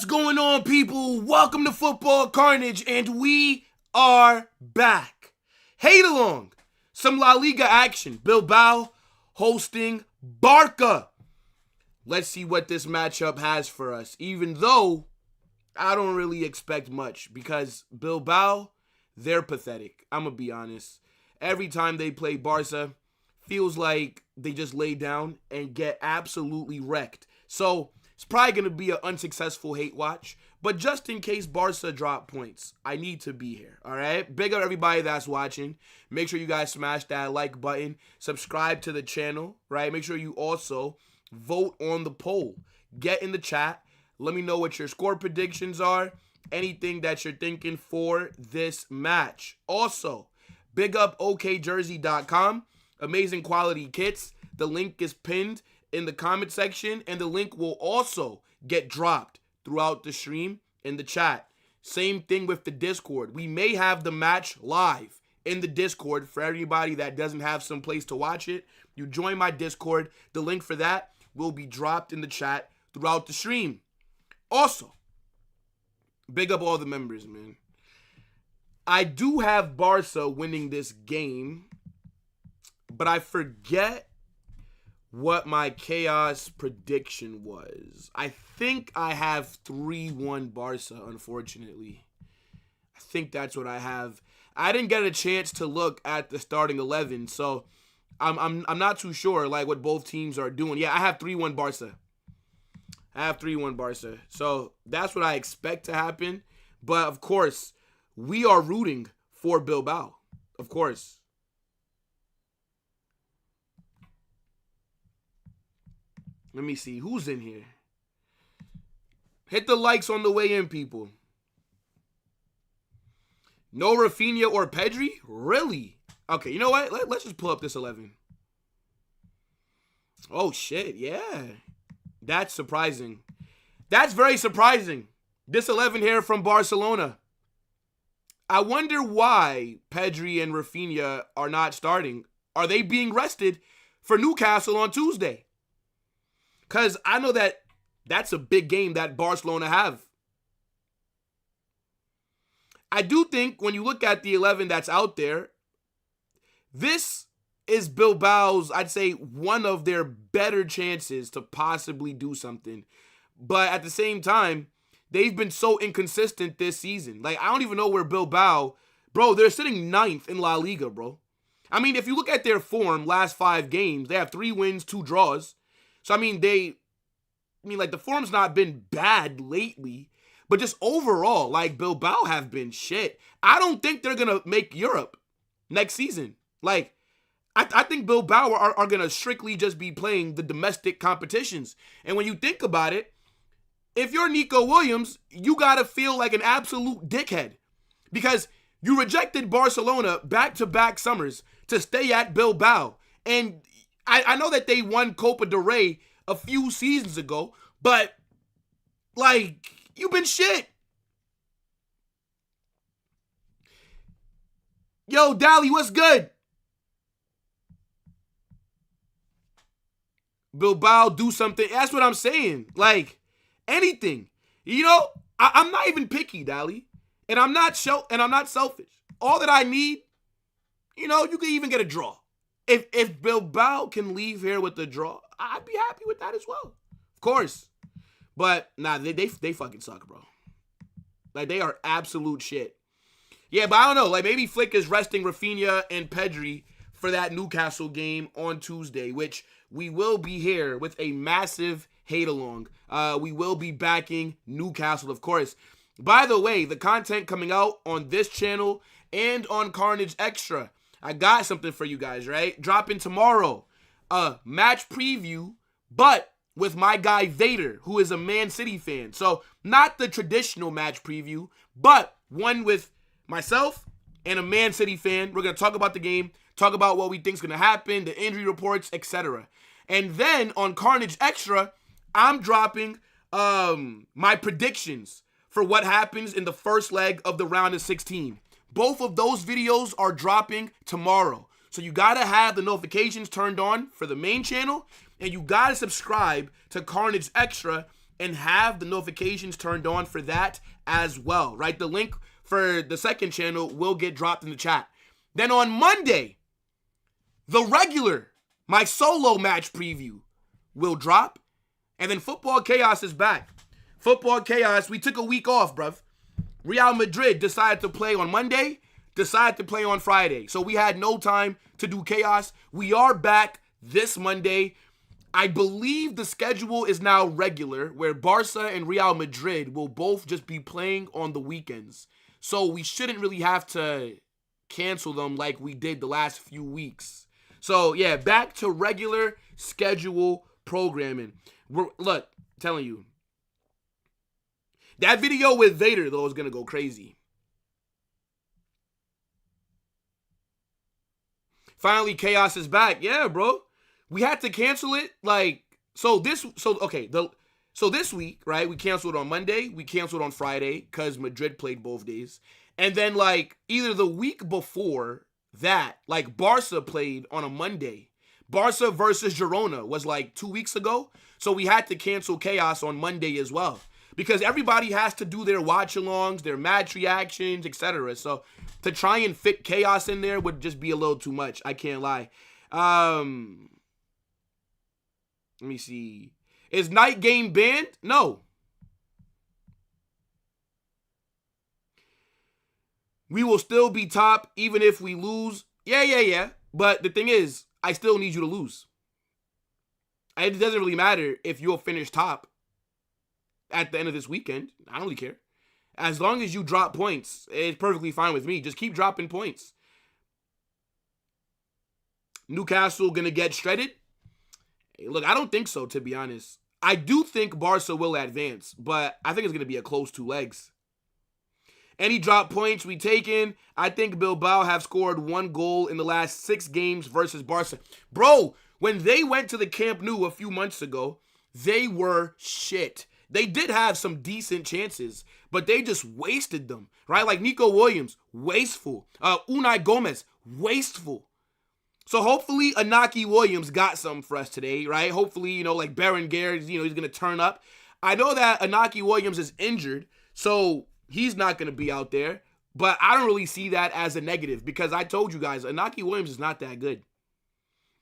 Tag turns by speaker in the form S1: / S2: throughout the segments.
S1: What's going on, people? Welcome to Football Carnage, and we are back. Hate along. Some LaLiga action. Bilbao hosting Barça. Let's see what this matchup has for us, even though I don't really expect much because Bilbao, they're pathetic. I'm going to be honest. Every time they play Barça, feels like they just lay down and get absolutely wrecked. So it's probably going to be an unsuccessful hate watch. But just in case Barça drop points, I need to be here, all right? Big up everybody that's watching. Make sure you guys smash that like button. Subscribe to the channel, right? Make sure you also vote on the poll. Get in the chat. Let me know what your score predictions are. Anything that you're thinking for this match. Also, big up okjersey.com. Amazing quality kits. The link is pinned in the comment section, and the link will also get dropped throughout the stream in the chat. Same thing with the Discord. We may have the match live in the Discord for everybody that doesn't have some place to watch it. You join my Discord. The link for that will be dropped in the chat throughout the stream. Also, big up all the members, man. I do have Barça winning this game, but I forget what my chaos prediction was. I think I have 3-1 Barça, unfortunately. I think that's what I have. I didn't get a chance to look at the starting 11, so I'm not too sure like what both teams are doing. Yeah, I have 3-1 Barça. So that's what I expect to happen. But of course, we are rooting for Bilbao. Of course. Let me see. Who's in here? Hit the likes on the way in, people. No Rafinha or Pedri? Really? Okay, you know what? Let's just pull up this 11. Oh, shit. Yeah. That's surprising. That's very surprising. This 11 here from Barcelona. I wonder why Pedri and Rafinha are not starting. Are they being rested for Newcastle on Tuesday? Because I know that that's a big game that Barcelona have. I do think when you look at the 11 that's out there, this is Bilbao's, I'd say, one of their better chances to possibly do something. But at the same time, they've been so inconsistent this season. Like, I don't even know where Bilbao, bro, they're sitting 9th in La Liga, bro. I mean, if you look at their form, last 5 games, they have 3 wins, 2 draws. So, the form's not been bad lately, but just overall, like, Bilbao have been shit. I don't think they're going to make Europe next season. Like, I think Bilbao are going to strictly just be playing the domestic competitions. And when you think about it, if you're Nico Williams, you got to feel like an absolute dickhead because you rejected Barcelona back-to-back summers to stay at Bilbao. And I know that they won Copa del Rey a few seasons ago, but, like, you've been shit. Yo, Dally, what's good? Bilbao, do something. That's what I'm saying. Like, anything. You know, I'm not even picky, Dally. And I'm not selfish. All that I need, you can even get a draw. If Bilbao can leave here with a draw, I'd be happy with that as well. Of course. But, nah, they fucking suck, bro. Like, they are absolute shit. Yeah, but I don't know. Like, maybe Flick is resting Rafinha and Pedri for that Newcastle game on Tuesday, which we will be here with a massive hate-along. We will be backing Newcastle, of course. By the way, the content coming out on this channel and on Carnage Extra, I got something for you guys, right? Dropping tomorrow. Match preview, but with my guy Vader, who is a Man City fan. So, not the traditional match preview, but one with myself and a Man City fan. We're going to talk about the game, talk about what we think is going to happen, the injury reports, etc. And then on Carnage Extra, I'm dropping my predictions for what happens in the first leg of the round of 16. Both of those videos are dropping tomorrow. So you got to have the notifications turned on for the main channel, and you got to subscribe to Carnage Extra and have the notifications turned on for that as well, right? The link for the second channel will get dropped in the chat. Then on Monday, the regular, my solo match preview will drop. And then Football Chaos is back. Football Chaos, we took a week off, bruv. Real Madrid decided to play on Monday, decided to play on Friday. So we had no time to do Chaos. We are back this Monday. I believe the schedule is now regular, where Barca and Real Madrid will both just be playing on the weekends. So we shouldn't really have to cancel them like we did the last few weeks. So yeah, back to regular schedule programming. Look, telling you, that video with Vader, though, is going to go crazy. Finally, Chaos is back. Yeah, bro. We had to cancel it. So this week, right, we canceled on Monday. We canceled on Friday because Madrid played both days. And then, either the week before that, Barca played on a Monday. Barca versus Girona was 2 weeks ago. So we had to cancel Chaos on Monday as well. Because everybody has to do their watch-alongs, their match reactions, etc. So to try and fit Chaos in there would just be a little too much. I can't lie. Let me see. Is Night Game banned? No. We will still be top even if we lose. Yeah. But the thing is, I still need you to lose. It doesn't really matter if you'll finish top at the end of this weekend. I don't really care. As long as you drop points, it's perfectly fine with me. Just keep dropping points. Newcastle gonna get shredded? Hey, look, I don't think so, to be honest. I do think Barca will advance, but I think it's gonna be a close 2 legs. Any drop points we taken, I think Bilbao have scored 1 goal in the last 6 games versus Barca. Bro, when they went to the Camp Nou a few months ago, they were shit. They did have some decent chances, but they just wasted them, right? Like Nico Williams, wasteful. Unai Gomez, wasteful. So hopefully Inaki Williams got something for us today, right? Hopefully, Baron Garrett, he's going to turn up. I know that Inaki Williams is injured, so he's not going to be out there, but I don't really see that as a negative because I told you guys, Inaki Williams is not that good.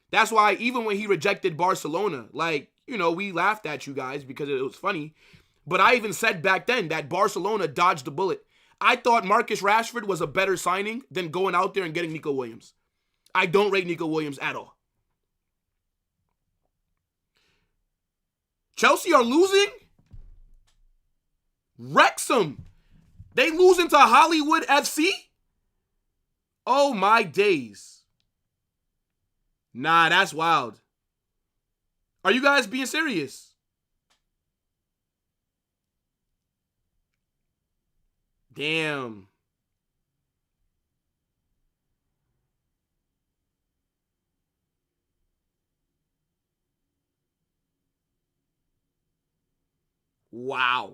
S1: That's why even when he rejected Barcelona, we laughed at you guys because it was funny. But I even said back then that Barcelona dodged the bullet. I thought Marcus Rashford was a better signing than going out there and getting Nico Williams. I don't rate Nico Williams at all. Chelsea are losing? Wrexham. They losing to Hollywood FC? Oh my days. Nah, that's wild. Are you guys being serious? Damn. Wow.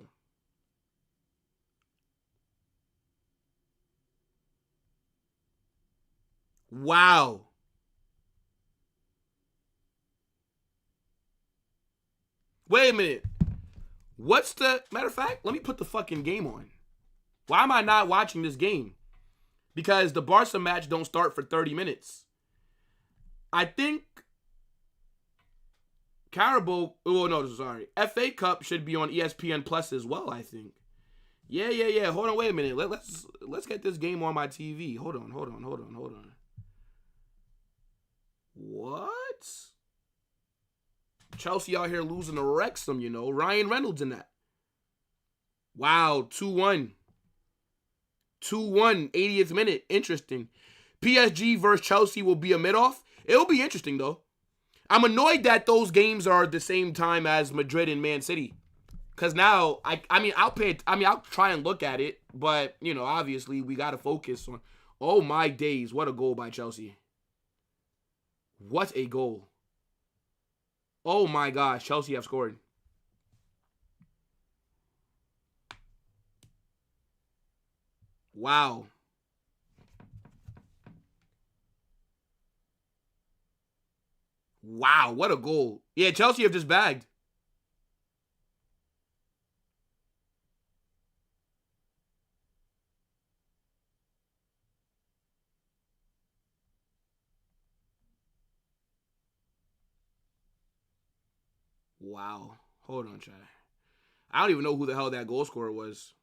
S1: Wow. Wait a minute. What's the... Matter of fact, let me put the fucking game on. Why am I not watching this game? Because the Barca match don't start for 30 minutes. I think... FA Cup should be on ESPN Plus as well, I think. Yeah. Hold on, wait a minute. Let's get this game on my TV. Hold on. What? Chelsea out here losing to Wrexham, Ryan Reynolds in that. Wow, 2-1. 2-1, 80th minute. Interesting. PSG versus Chelsea will be a mid-off. It'll be interesting, though. I'm annoyed that those games are the same time as Madrid and Man City. Because now, I'll try and look at it. But, obviously, we got to focus on... Oh, my days. What a goal by Chelsea. What a goal. Oh, my gosh. Chelsea have scored. Wow. Wow, what a goal. Yeah, Chelsea have just bagged. Wow. Hold on, Chad. I don't even know who the hell that goal scorer was.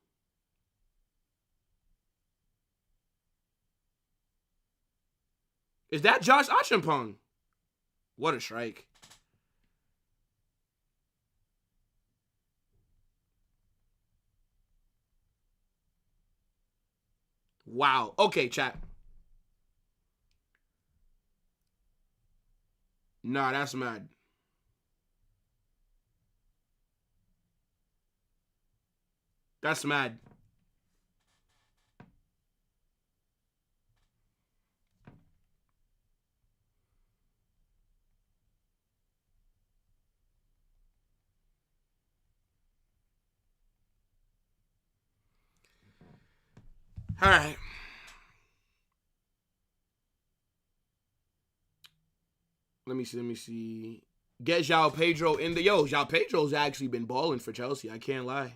S1: Is that Josh Achampong? What a strike. Wow. Okay, chat. Nah, that's mad. That's mad. All right. Let me see. Let me see. Get João Pedro in the João Pedro's actually been balling for Chelsea. I can't lie.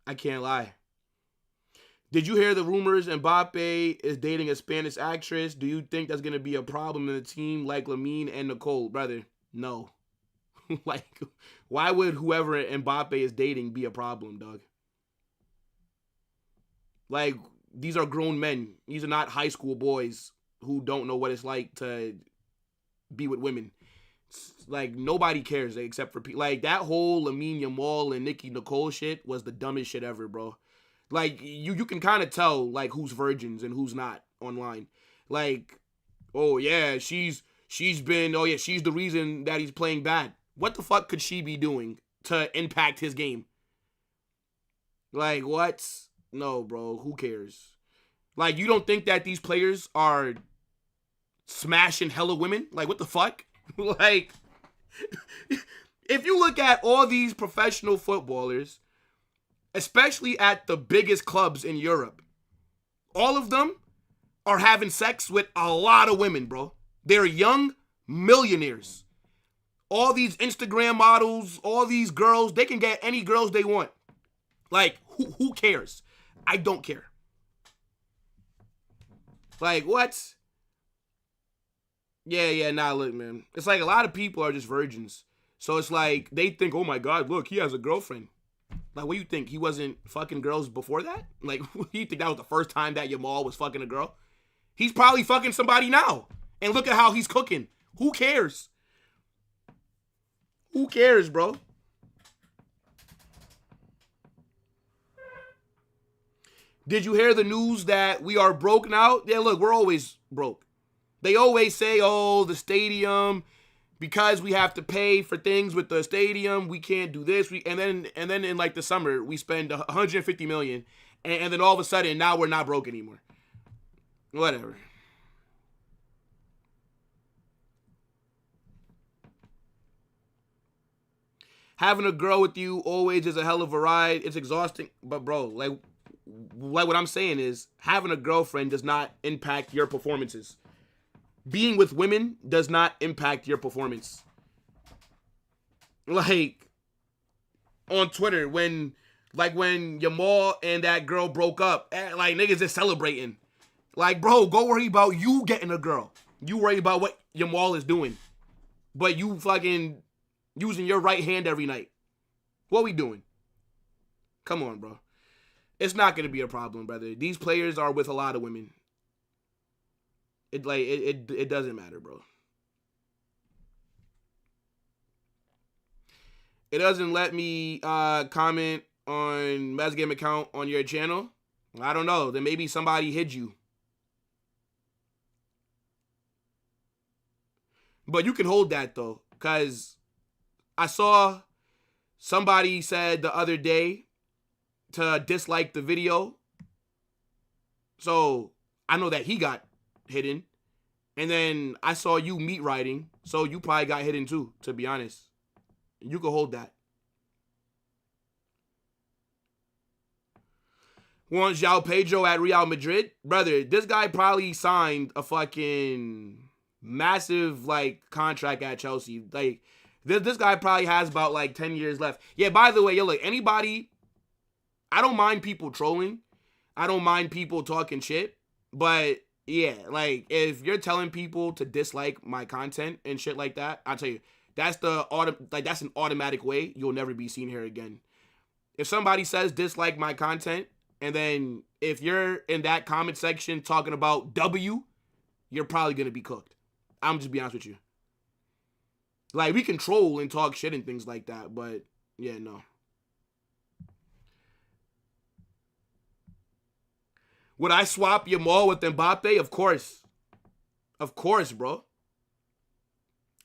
S1: I can't lie. Did you hear the rumors Mbappe is dating a Spanish actress? Do you think that's gonna be a problem in the team like Lamine and Nicole, brother? No. Like, why would whoever Mbappe is dating be a problem, dog? Like, these are grown men. These are not high school boys who don't know what it's like to be with women. Like, nobody cares except for people. Like, that whole Lamine Yamal and Nicki Nicole shit was the dumbest shit ever, bro. Like, you can kind of tell, like, who's virgins and who's not online. Like, oh, yeah, she's the reason that he's playing bad. What the fuck could she be doing to impact his game? Like, what? No, bro, who cares? Like, you don't think that these players are smashing hella women? Like, what the fuck? Like, if you look at all these professional footballers, especially at the biggest clubs in Europe, all of them are having sex with a lot of women, bro. They're young millionaires. All these Instagram models, all these girls, they can get any girls they want. Like, who cares? I don't care. Like, what? Yeah, nah, look, man. It's like a lot of people are just virgins. So it's like, they think, oh my God, look, he has a girlfriend. Like, what do you think? He wasn't fucking girls before that? Like, you think that was the first time that Yamal was fucking a girl? He's probably fucking somebody now. And look at how he's cooking. Who cares? Who cares, bro? Did you hear the news that we are broke now? Yeah, look, we're always broke. They always say, oh, the stadium, because we have to pay for things with the stadium, we can't do this. And then in like the summer, we spend 150 million, and then all of a sudden, now we're not broke anymore. Whatever. Having a girl with you always is a hell of a ride. It's exhausting. But bro, like what I'm saying is, having a girlfriend does not impact your performances. Being with women does not impact your performance. Like, on Twitter, when Yamal and that girl broke up, like, niggas just celebrating. Like, bro, go worry about you getting a girl. You worry about what Yamal is doing. But you fucking using your right hand every night. What we doing? Come on, bro. It's not going to be a problem, brother. These players are with a lot of women. It doesn't matter, bro. It doesn't let me comment on Mez Game account on your channel. I don't know. Then maybe somebody hid you. But you can hold that, though, because I saw somebody said the other day to dislike the video. So I know that he got hidden. And then I saw you meat riding, so you probably got hidden too, to be honest. You can hold that. Want João Pedro at Real Madrid? Brother, this guy probably signed a fucking massive, like, contract at Chelsea. Like, this guy probably has about, like, 10 years left. Yeah, by the way, yo, like, anybody, I don't mind people trolling. I don't mind people talking shit. But Yeah, like if you're telling people to dislike my content and shit like that, I'll tell you, that's an automatic way you'll never be seen here again. If somebody says dislike my content, and then if you're in that comment section talking about W, you're probably gonna be cooked. I'm just be honest with you. Like, we can troll and talk shit and things like that, but yeah, no. Would I swap Yamal with Mbappe? Of course. Of course, bro.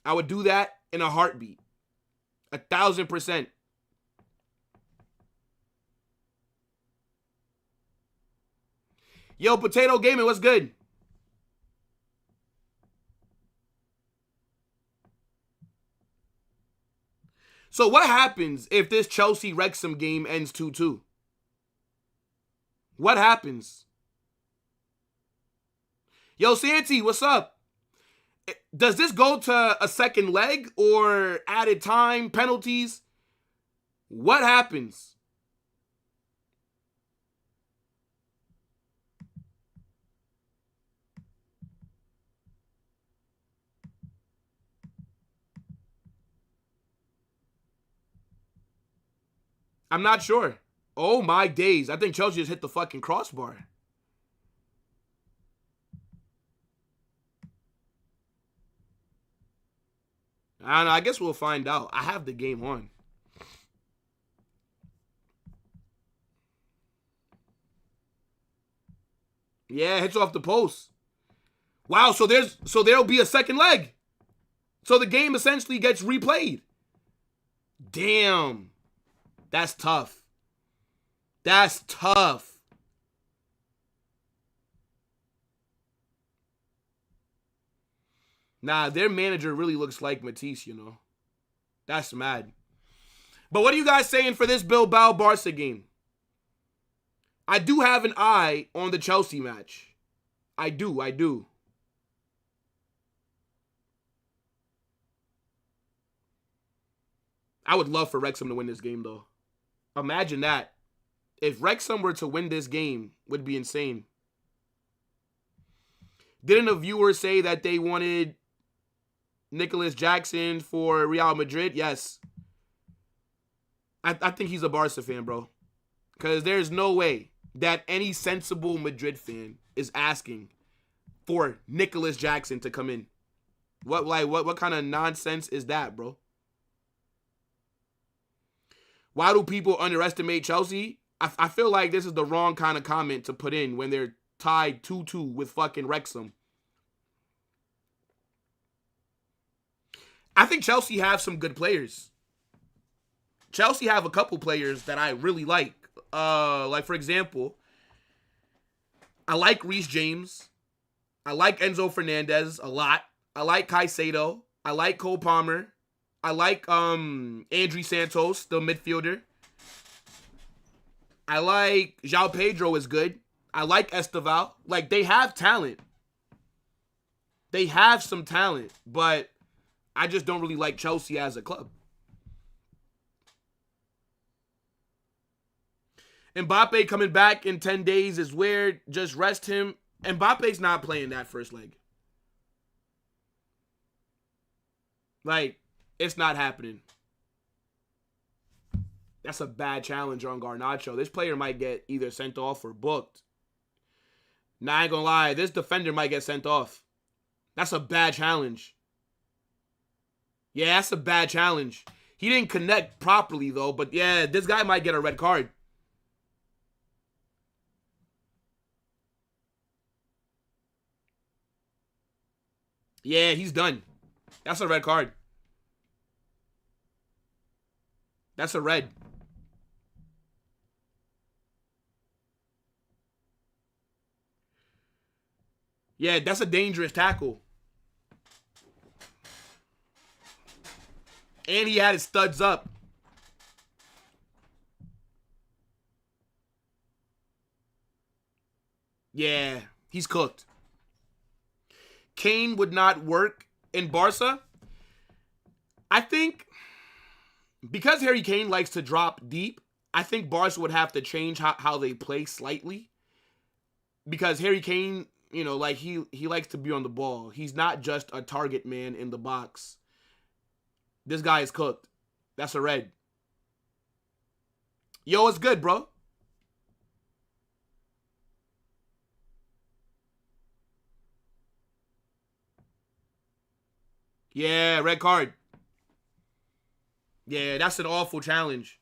S1: I would do that in a heartbeat. 1,000%. Yo, Potato Gaming, what's good? So what happens if this Chelsea-Wrexham game ends 2-2? What happens? Yo, Santi, what's up? Does this go to a second leg or added time, penalties? What happens? I'm not sure. Oh my days. I think Chelsea just hit the fucking crossbar. I don't know. I guess we'll find out. I have the game on. Yeah, hits off the post. Wow, so there'll be a second leg. So the game essentially gets replayed. Damn. That's tough. That's tough. Nah, their manager really looks like Matisse, you know. That's mad. But what are you guys saying for this Bilbao Barça game? I do have an eye on the Chelsea match. I do. I would love for Wrexham to win this game, though. Imagine that. If Wrexham were to win this game, would be insane. Didn't a viewer say that they wanted Nicholas Jackson for Real Madrid? Yes. I think he's a Barca fan, bro. Because there's no way that any sensible Madrid fan is asking for Nicholas Jackson to come in. What kind of nonsense is that, bro? Why do people underestimate Chelsea? I feel like this is the wrong kind of comment to put in when they're tied 2-2 with fucking Wrexham. I think Chelsea have some good players. Chelsea have a couple players that I really like. Like, for example, I like Reece James. I like Enzo Fernandez a lot. I like Caicedo. I like Cole Palmer. I like Andri Santos, the midfielder. I like João Pedro is good. I like Esteval. Like, they have talent. They have some talent, but I just don't really like Chelsea as a club. Mbappe coming back in 10 days is weird. Just rest him. Mbappe's not playing that first leg. Like, it's not happening. That's a bad challenge on Garnacho. This player might get either sent off or booked. Nah, I ain't gonna lie. This defender might get sent off. That's a bad challenge. Yeah, that's a bad challenge. He didn't connect properly, though. But yeah, this guy might get a red card. Yeah, he's done. That's a red card. That's a red. Yeah, that's a dangerous tackle. And he had his studs up. Yeah, he's cooked. Kane would not work in Barca. I think because Harry Kane likes to drop deep, I think Barca would have to change how they play slightly. Because Harry Kane You know, like he likes to be on the ball. He's not just a target man in the box. This guy is cooked. That's a red. Yo, it's good, bro. Yeah, red card. Yeah, that's an awful challenge.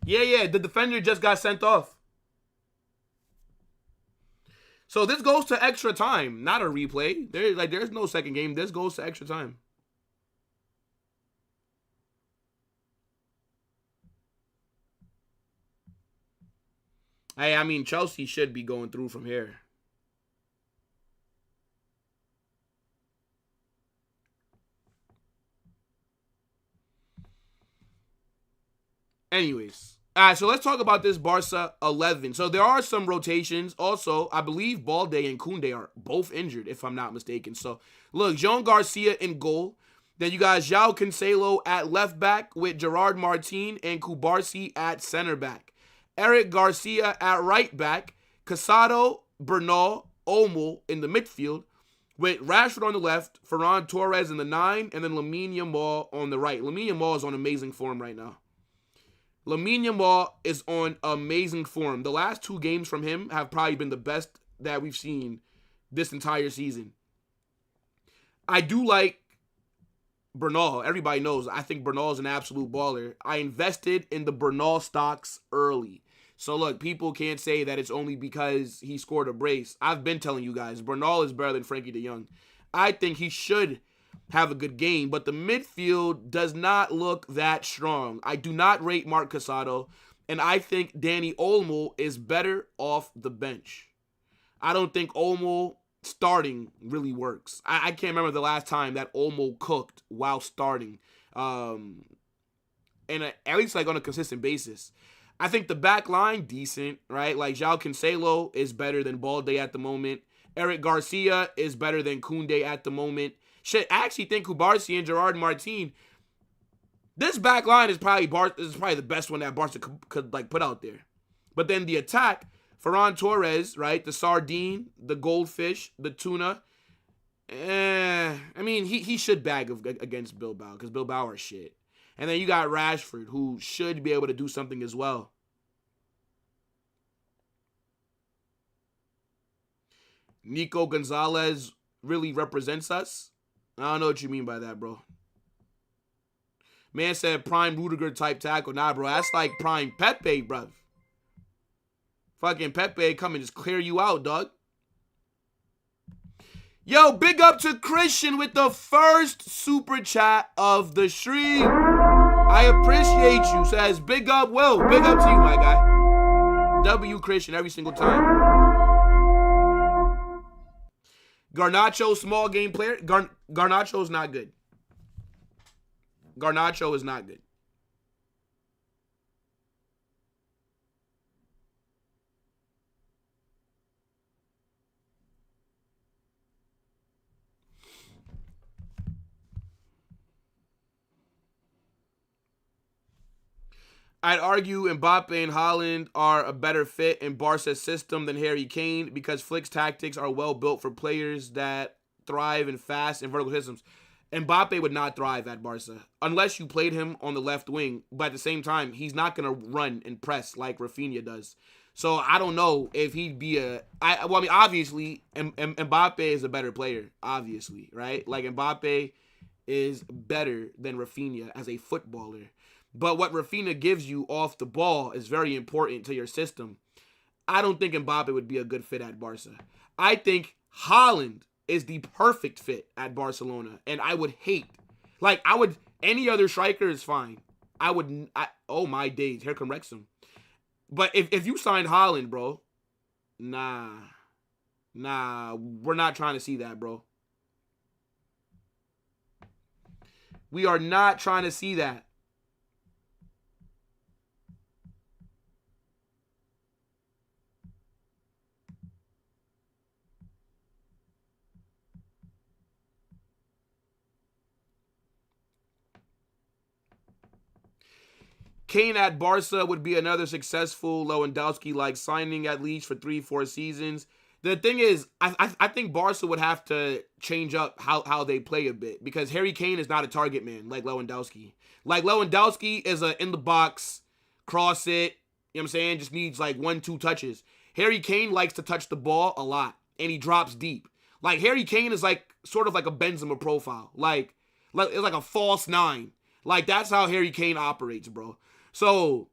S1: Yeah, the defender just got sent off. So this goes to extra time, not a replay. There's no second game. This goes to extra time. Hey, I mean, Chelsea should be going through from here. Anyways. All right, so let's talk about this Barca 11. So there are some rotations. Also, I believe Balde and Koundé are both injured, if I'm not mistaken. So, look, Joan Garcia in goal. Then you got João Cancelo at left back with Gerard Martin and Kubarsi at center back. Eric Garcia at right back. Casado, Bernal, Olmo in the midfield with Rashford on the left, Ferran Torres in the 9, and then Lamine Yamal on the right. Lamine Yamal is on amazing form right now. Lamine Yamal is on amazing form. The last 2 games from him have probably been the best that we've seen this entire season. I do like Bernal. Everybody knows I think Bernal is an absolute baller. I invested in the Bernal stocks early. So look, people can't say that it's only because he scored a brace. I've been telling you guys, Bernal is better than Frankie de Jong. I think he should have a good game, but the midfield does not look that strong. I do not rate Marc Casado, and I think Dani Olmo is better off the bench. I don't think Olmo starting really works. I can't remember the last time that Olmo cooked while starting, and at least like on a consistent basis. I think the back line, decent, right? Like João Cancelo is better than Balde at the moment. Eric Garcia is better than Koundé at the moment. Shit, I actually think Kubarsi and Gerard Martin, this back line is probably the best one that Barca could like put out there. But then the attack, Ferran Torres, right? The sardine, the goldfish, the tuna. I mean, he should bag against Bilbao because Bilbao are shit. And then you got Rashford, who should be able to do something as well. Nico Gonzalez really represents us. I don't know what you mean by that, bro. Man said prime Rudiger type tackle. Nah, bro, that's like prime Pepe, bro. Fucking Pepe come and just clear you out, dog. Yo, big up to Christian with the first super chat of the stream. I appreciate you. Says big up, Will. Big up to you, my guy. W Christian every single time. Garnacho, small game player. Garnacho is not good. Garnacho is not good. I'd argue Mbappe and Haaland are a better fit in Barca's system than Harry Kane because Flick's tactics are well built for players that thrive in fast and vertical systems. Mbappe would not thrive at Barca unless you played him on the left wing. But at the same time, he's not going to run and press like Rafinha does. So I don't know if he'd be obviously, Mbappe is a better player, obviously, right? Like Mbappe is better than Rafinha as a footballer. But what Rafinha gives you off the ball is very important to your system. I don't think Mbappe would be a good fit at Barca. I think Haaland is the perfect fit at Barcelona. And I would any other striker is fine. Oh my days, here come Wrexham. But if you signed Haaland, bro, nah, we're not trying to see that, bro. We are not trying to see that. Kane at Barca would be another successful Lewandowski-like signing, at least for 3-4 seasons. The thing is, I think Barca would have to change up how they play a bit, because Harry Kane is not a target man like Lewandowski. Like, Lewandowski is a in the box, cross it, you know what I'm saying, just needs like 1-2 touches. Harry Kane likes to touch the ball a lot, and he drops deep. Like, Harry Kane is like sort of like a Benzema profile. Like it's like a false nine. Like, that's how Harry Kane operates, bro. So,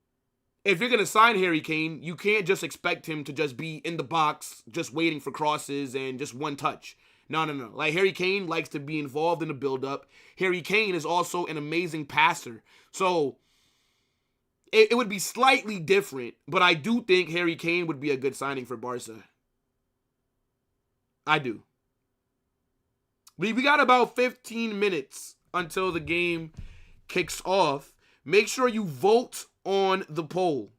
S1: if you're going to sign Harry Kane, you can't just expect him to just be in the box, just waiting for crosses and just one touch. No. Like, Harry Kane likes to be involved in the build-up. Harry Kane is also an amazing passer. So, it would be slightly different, but I do think Harry Kane would be a good signing for Barca. I do. We got about 15 minutes until the game kicks off. Make sure you vote on the poll.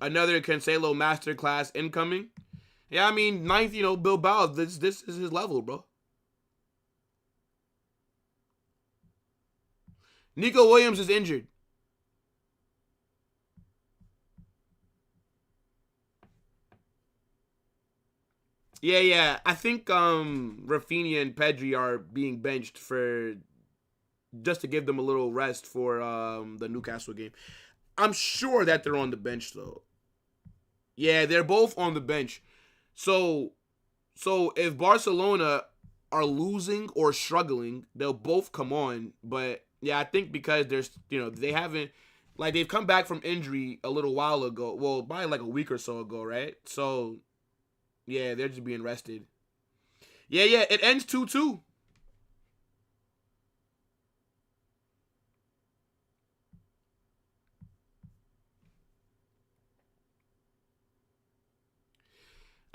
S1: Another Cancelo masterclass incoming. Yeah, I mean, ninth, Bilbao, this is his level, bro. Nico Williams is injured. Yeah. I think Rafinha and Pedri are being benched for just to give them a little rest for the Newcastle game. I'm sure that they're on the bench, though. Yeah, they're both on the bench. So if Barcelona are losing or struggling, they'll both come on. But yeah, I think because they haven't, like, they've come back from injury a little while ago. Well, probably like a week or so ago, right? So yeah, they're just being rested. Yeah, it ends 2-2.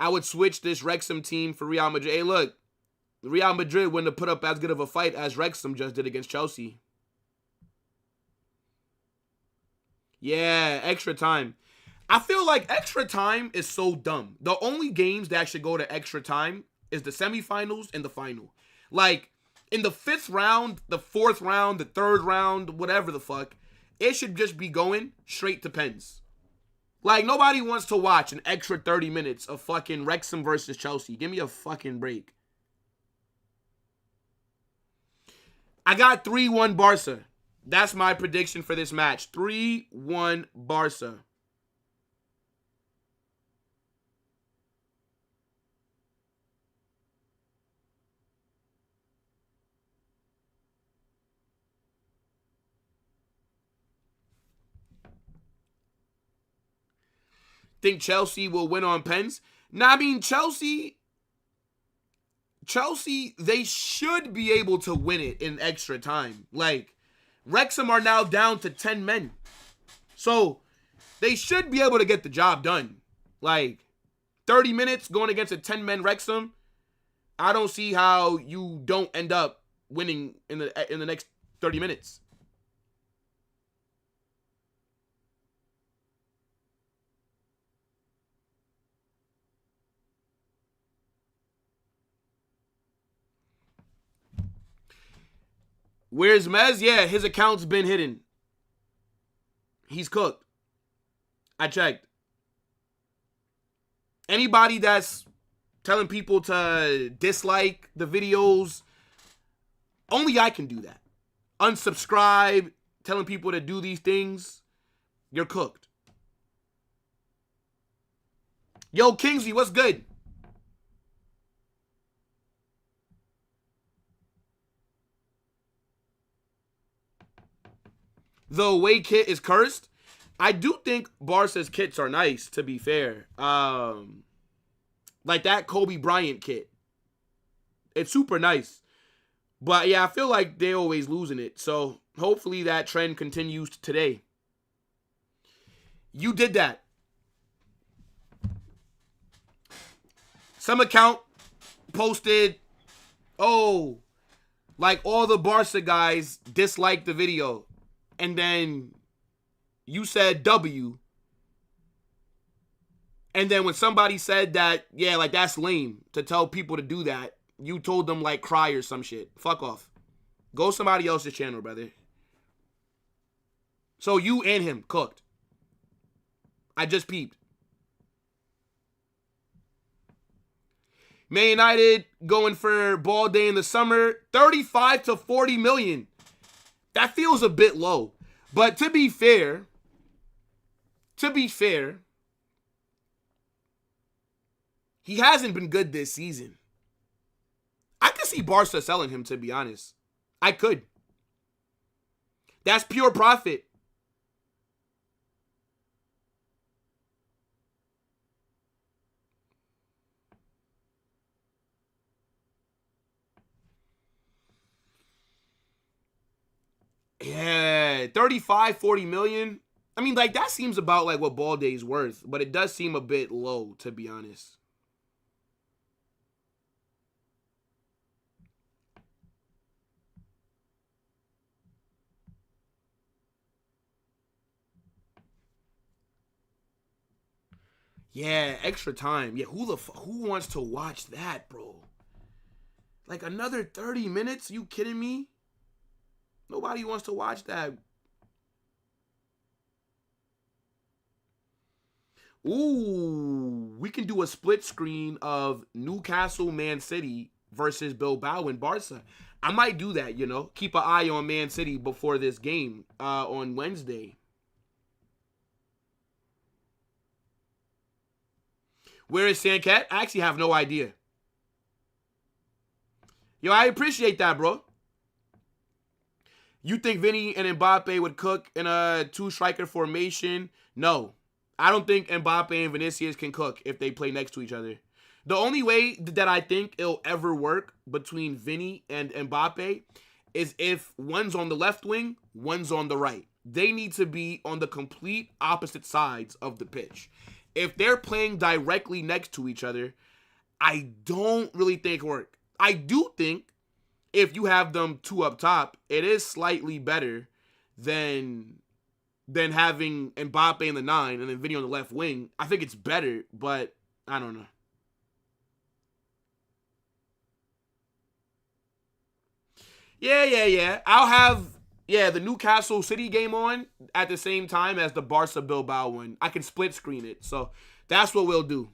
S1: I would switch this Wrexham team for Real Madrid. Hey, look, Real Madrid wouldn't have put up as good of a fight as Wrexham just did against Chelsea. Yeah, extra time. I feel like extra time is so dumb. The only games that should go to extra time is the semifinals and the final. Like, in the 5th round, the 4th round, the 3rd round, whatever the fuck, it should just be going straight to pens. Like, nobody wants to watch an extra 30 minutes of fucking Wrexham versus Chelsea. Give me a fucking break. I got 3-1 Barca. That's my prediction for this match. 3-1 Barca. Think Chelsea will win on pens? Nah, I mean, Chelsea, they should be able to win it in extra time. Like, Wrexham are now down to 10 men. So, they should be able to get the job done. Like, 30 minutes going against a 10-man Wrexham, I don't see how you don't end up winning in the next 30 minutes. Where's Mez? Yeah, his account's been hidden. He's cooked. I checked. Anybody that's telling people to dislike the videos, only I can do that. Unsubscribe, telling people to do these things, you're cooked. Yo, Kingsley, what's good? The away kit is cursed. I do think Barca's kits are nice, to be fair. Like that Kobe Bryant kit. It's super nice. But yeah, I feel like they're always losing it. So hopefully that trend continues today. You did that. Some account posted oh, like all the Barça guys disliked the video, and then you said W, and then when somebody said that, yeah, like that's lame to tell people to do that, you told them like cry or some shit. Fuck off. Go somebody else's channel, brother. So you and him cooked. I just peeped. Man United going for ball day in the summer, 35 to 40 million. That feels a bit low. But to be fair, he hasn't been good this season. I could see Barca selling him, to be honest. I could. That's pure profit. Yeah, 35, 40 million. I mean, like, that seems about like what ball day's worth, but it does seem a bit low, to be honest. Yeah, extra time. Yeah, who wants to watch that, bro? Like another 30 minutes? You kidding me? Nobody wants to watch that. Ooh, we can do a split screen of Newcastle, Man City versus Bilbao and Barca. I might do that, you know. Keep an eye on Man City before this game on Wednesday. Where is Sanket? I actually have no idea. Yo, I appreciate that, bro. You think Vinny and Mbappe would cook in a two-striker formation? No. I don't think Mbappe and Vinicius can cook if they play next to each other. The only way that I think it'll ever work between Vinny and Mbappe is if one's on the left wing, one's on the right. They need to be on the complete opposite sides of the pitch. If they're playing directly next to each other, I don't really think it work. I do think if you have them two up top, it is slightly better than having Mbappe in the 9 and then Vinny on the left wing. I think it's better, but I don't know. Yeah. I'll have the Newcastle City game on at the same time as the Barça Bilbao one. I can split screen it. So that's what we'll do.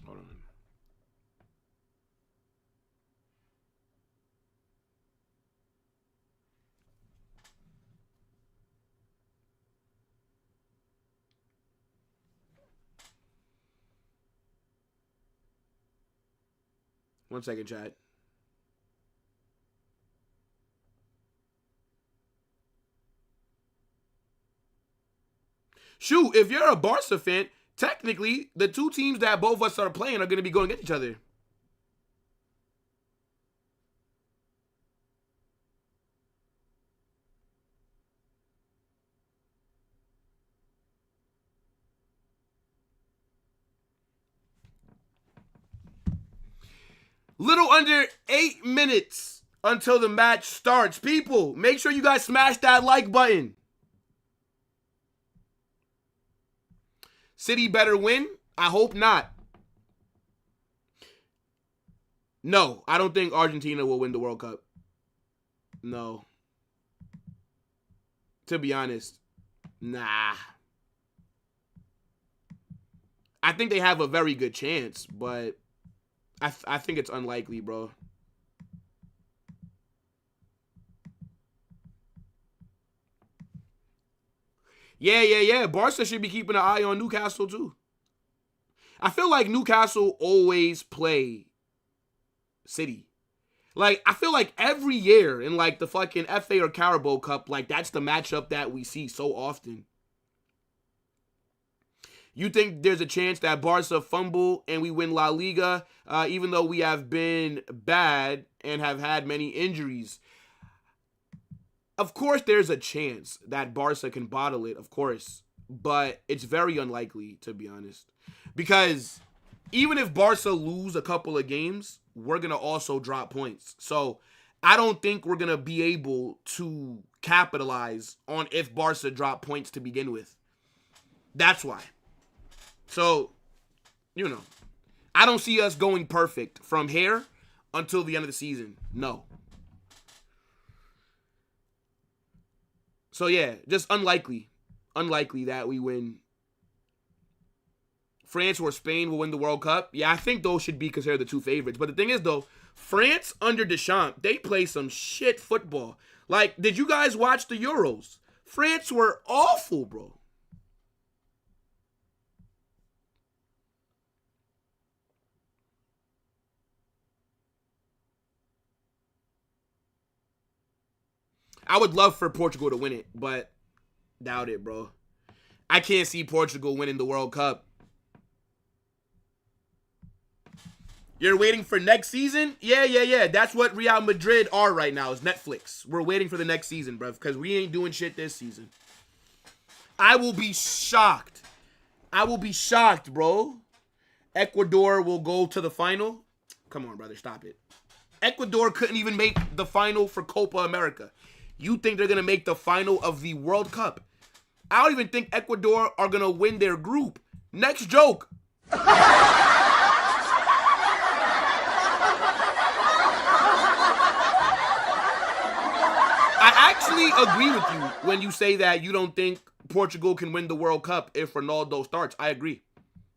S1: Hold on. 1 second, chat. Shoot, if you're a Barca fan, technically, the two teams that both of us are playing are going to be going against each other. Little under 8 minutes until the match starts. People, make sure you guys smash that like button. City better win? I hope not. No, I don't think Argentina will win the World Cup. No. To be honest, nah. I think they have a very good chance, but I think it's unlikely, bro. Yeah. Barca should be keeping an eye on Newcastle, too. I feel like Newcastle always play City. Like, I feel like every year in, like, the fucking FA or Carabao Cup, like, that's the matchup that we see so often. You think there's a chance that Barca fumble and we win LaLiga, even though we have been bad and have had many injuries? Of course, there's a chance that Barca can bottle it, of course. But it's very unlikely, to be honest. Because even if Barca lose a couple of games, we're going to also drop points. So I don't think we're going to be able to capitalize on if Barca drop points to begin with. That's why. So, I don't see us going perfect from here until the end of the season. No. So, yeah, just unlikely. Unlikely that we win. France or Spain will win the World Cup. Yeah, I think those should be considered the two favorites. But the thing is, though, France under Deschamps, they play some shit football. Like, did you guys watch the Euros? France were awful, bro. I would love for Portugal to win it, but doubt it, bro. I can't see Portugal winning the World Cup. You're waiting for next season? Yeah. That's what Real Madrid are right now, is Netflix. We're waiting for the next season, bro, because we ain't doing shit this season. I will be shocked. Bro. Ecuador will go to the final. Come on, brother, stop it. Ecuador couldn't even make the final for Copa America. You think they're going to make the final of the World Cup? I don't even think Ecuador are going to win their group. Next joke. I actually agree with you when you say that you don't think Portugal can win the World Cup if Ronaldo starts. I agree.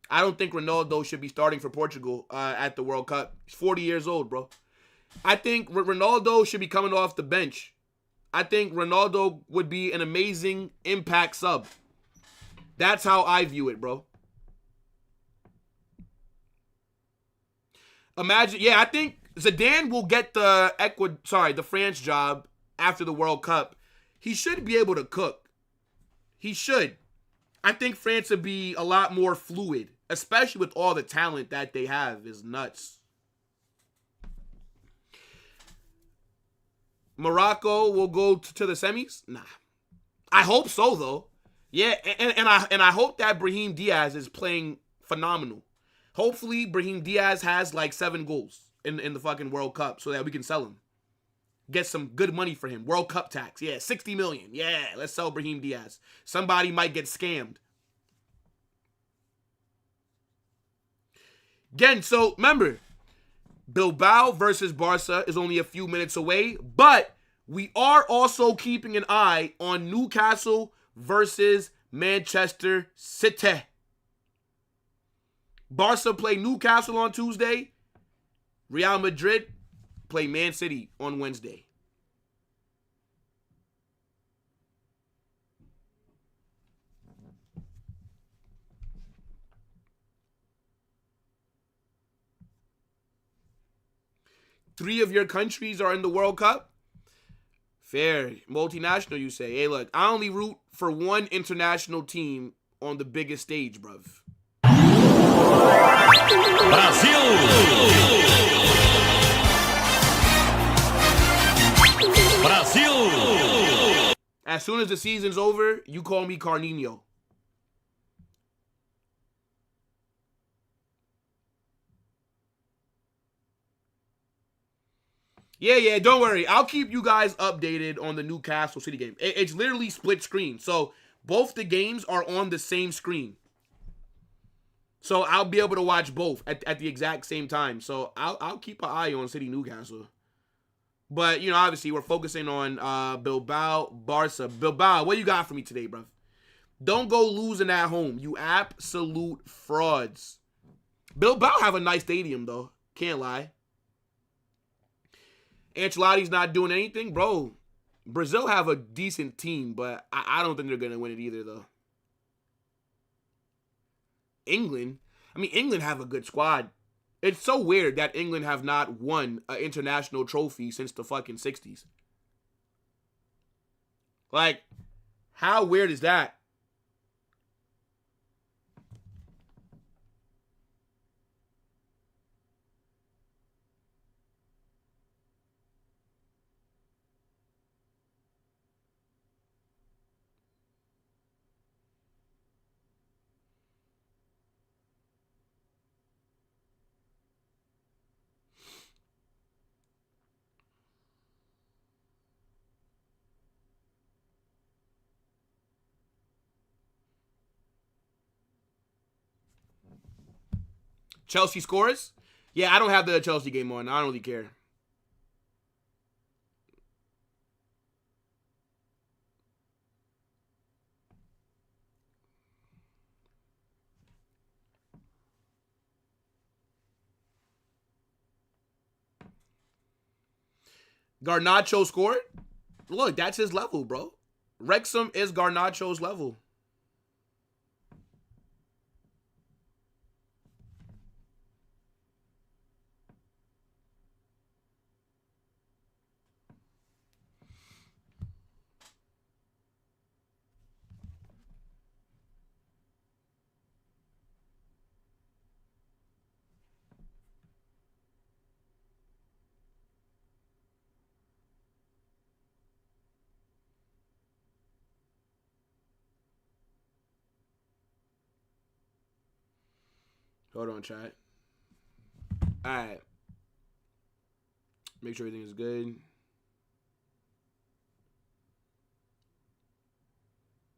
S1: I don't think Ronaldo should be starting for Portugal at the World Cup. He's 40 years old, bro. I think Ronaldo should be coming off the bench. I think Ronaldo would be an amazing impact sub. That's how I view it, bro. Imagine, I think Zidane will get the France job after the World Cup. He should be able to cook. He should. I think France would be a lot more fluid, especially with all the talent that they have. Is nuts. Morocco will go to the semis? Nah. I hope so, though. Yeah, and I hope that Brahim Diaz is playing phenomenal. Hopefully, Brahim Diaz has like 7 goals in the fucking World Cup so that we can sell him. Get some good money for him. World Cup tax. Yeah, 60 million. Yeah, let's sell Brahim Diaz. Somebody might get scammed. Again, so remember, Bilbao versus Barca is only a few minutes away, but we are also keeping an eye on Newcastle versus Manchester City. Barca play Newcastle on Tuesday. Real Madrid play Man City on Wednesday. Three of your countries are in the World Cup? Fair. Multinational, you say. Hey, look, I only root for one international team on the biggest stage, bruv. Brazil! Brazil! As soon as the season's over, you call me Carninho. Yeah, don't worry. I'll keep you guys updated on the Newcastle City game. It's literally split screen. So both the games are on the same screen. So I'll be able to watch both at the exact same time. So I'll keep an eye on City Newcastle. But, obviously we're focusing on Bilbao, Barca. Bilbao, what you got for me today, bro? Don't go losing at home. You absolute frauds. Bilbao have a nice stadium, though. Can't lie. Ancelotti's not doing anything, bro. Brazil have a decent team, but I don't think they're going to win it either, though. England have a good squad. It's so weird that England have not won an international trophy since the fucking 60s. Like, how weird is that? Chelsea scores? Yeah, I don't have the Chelsea game on. I don't really care. Garnacho scored? Look, that's his level, bro. Wrexham is Garnacho's level. Hold on, chat. All right. Make sure everything is good.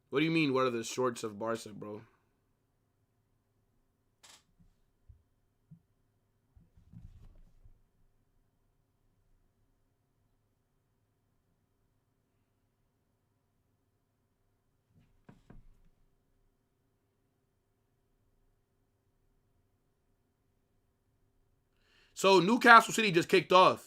S1: What do you mean, what are the shorts of Barca, bro? So Newcastle City just kicked off.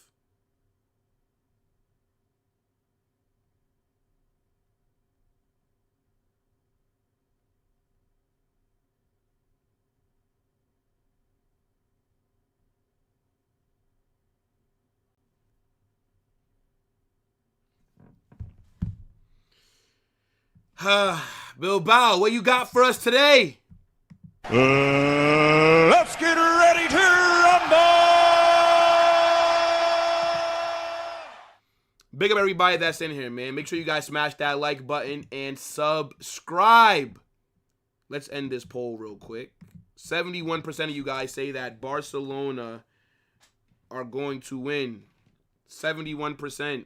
S1: Bilbao, what you got for us today?
S2: Let's get ready to rumble!
S1: Big up everybody that's in here, man. Make sure you guys smash that like button and subscribe. Let's end this poll real quick. 71% of you guys say that Barcelona are going to win. 71%.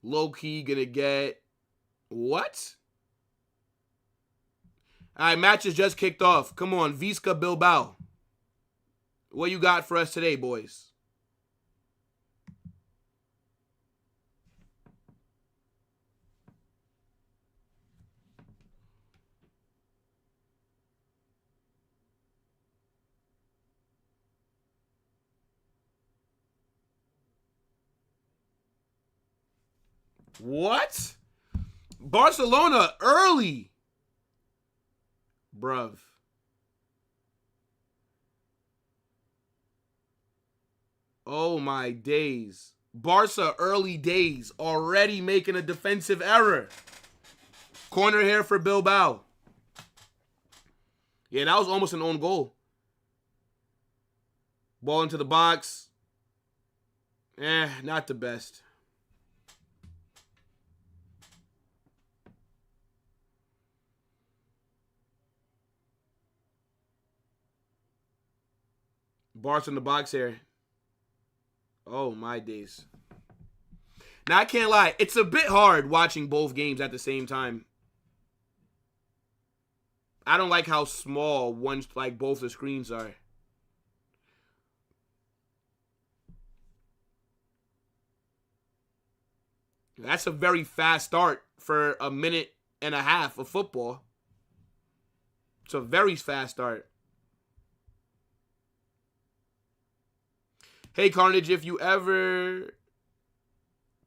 S1: Low-key gonna get... What? All right, matches just kicked off. Come on, Visca Bilbao. What you got for us today, boys? What? Barcelona early. Bruv. Oh my days. Barca early days already making a defensive error. Corner here for Bilbao. Yeah, that was almost an own goal. Ball into the box. Not the best. Barca in the box here. Oh, my days. Now, I can't lie. It's a bit hard watching both games at the same time. I don't like how small both the screens are. That's a very fast start for a minute and a half of football. It's a very fast start. Hey, Carnage, if you ever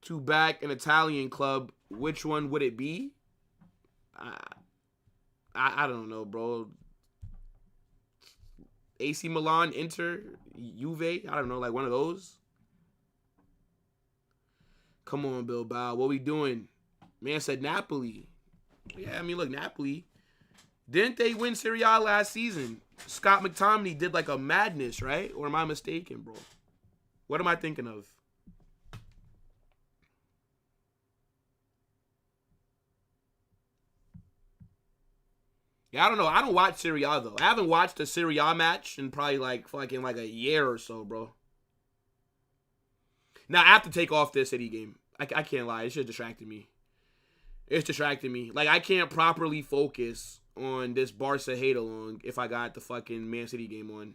S1: to back an Italian club, which one would it be? I don't know, bro. AC Milan, Inter, Juve, I don't know, like one of those. Come on, Bilbao. What we doing? Man said Napoli. Yeah, I mean, look, Napoli. Didn't they win Serie A last season? Scott McTominay did like a madness, right? Or am I mistaken, bro? What am I thinking of? Yeah, I don't know. I don't watch Serie A, though. I haven't watched a Serie A match in probably like a year or so, bro. Now, I have to take off this City game. I can't lie. It should distracted me. It's distracting me. Like, I can't properly focus on this Barça hate along if I got the fucking Man City game on.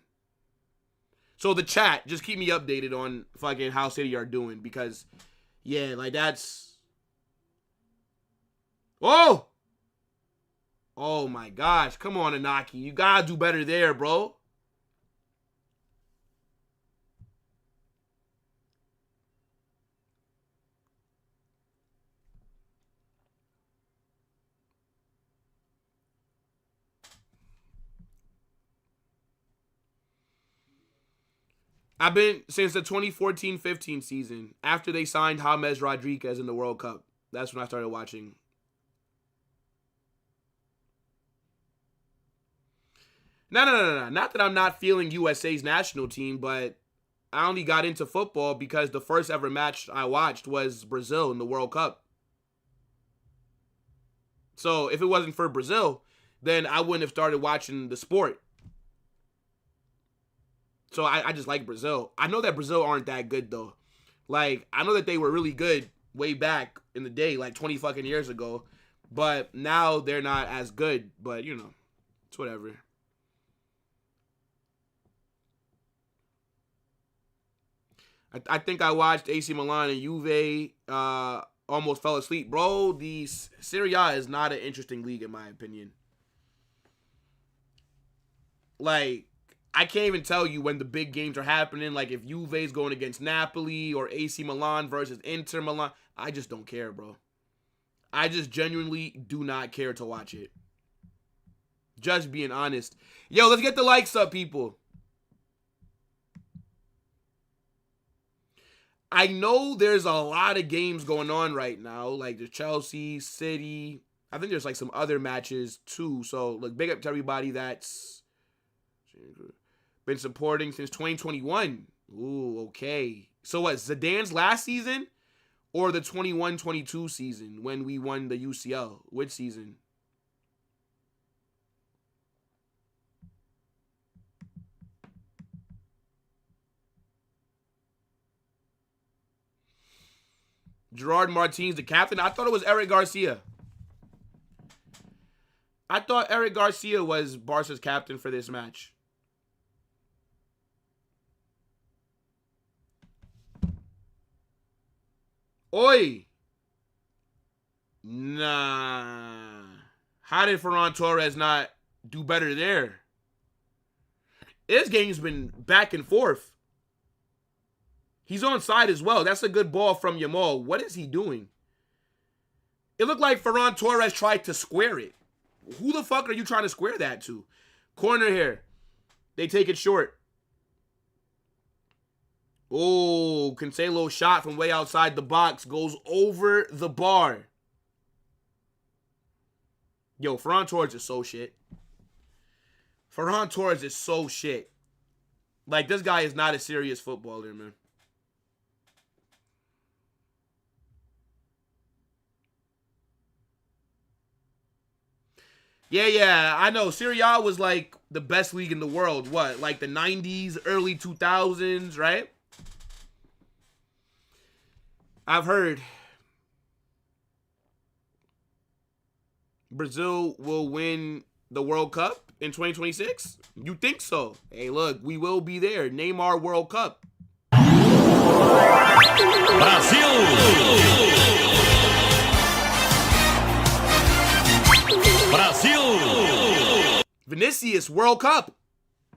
S1: So the chat, just keep me updated on fucking how City are doing because, yeah, like that's... Oh! Oh my gosh. Come on, Inaki. You gotta do better there, bro. I've been since the 2014-15 season, after they signed James Rodriguez in the World Cup. That's when I started watching. No. Not that I'm not feeling USA's national team, but I only got into football because the first ever match I watched was Brazil in the World Cup. So if it wasn't for Brazil, then I wouldn't have started watching the sport. So I just like Brazil. I know that Brazil aren't that good, though. Like, I know that they were really good way back in the day, like 20 fucking years ago. But now they're not as good. But, you know, it's whatever. I think I watched AC Milan and Juve, almost fell asleep. Bro, the Serie A is not an interesting league, in my opinion. Like, I can't even tell you when the big games are happening. Like, if Juve's going against Napoli or AC Milan versus Inter Milan. I just don't care, bro. I just genuinely do not care to watch it. Just being honest. Yo, let's get the likes up, people. I know there's a lot of games going on right now. Like, the Chelsea, City. I think there's, like, some other matches, too. So, look, big up to everybody that's been supporting since 2021. Ooh, okay. So what, Zidane's last season or the 21-22 season when we won the UCL? Which season? Gerard Martinez, the captain? I thought it was Eric Garcia. I thought Eric Garcia was Barca's captain for this match. Oi! Nah. How did Ferran Torres not do better there? This game's been back and forth. He's onside as well. That's a good ball from Yamal. What is he doing? It looked like Ferran Torres tried to square it. Who the fuck are you trying to square that to? Corner here. They take it short. Oh, Cancelo's shot from way outside the box goes over the bar. Yo, Ferran Torres is so shit. Ferran Torres is so shit. Like, this guy is not a serious footballer, man. Yeah, I know. Serie A was like the best league in the world. What? Like the 90s, early 2000s, right? I've heard Brazil will win the World Cup in 2026. You think so? Hey, look, we will be there. Neymar World Cup.
S2: Brasil! Brasil!
S1: Vinicius World Cup.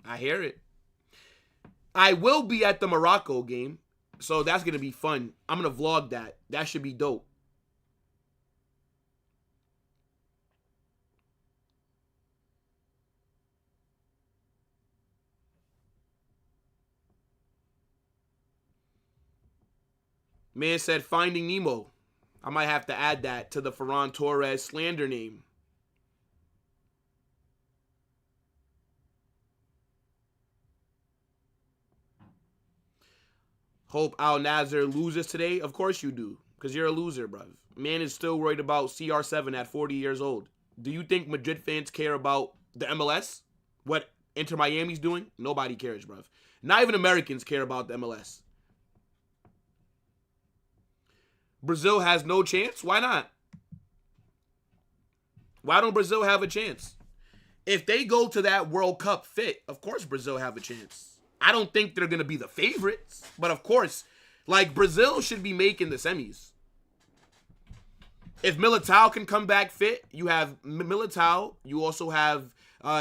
S1: I hear it. I will be at the Morocco game, so that's going to be fun. I'm going to vlog that. That should be dope. Man said Finding Nemo. I might have to add that to the Ferran Torres slander name. Hope Al Nazar loses today. Of course you do, because you're a loser, bruv. Man is still worried about CR7 at 40 years old. Do you think Madrid fans care about the MLS? What Inter Miami's doing? Nobody cares, bruv. Not even Americans care about the MLS. Brazil has no chance? Why not? Why don't Brazil have a chance? If they go to that World Cup fit, of course Brazil have a chance. I don't think they're going to be the favorites, but of course, like, Brazil should be making the semis. If Militao can come back fit, you have Militao. You also have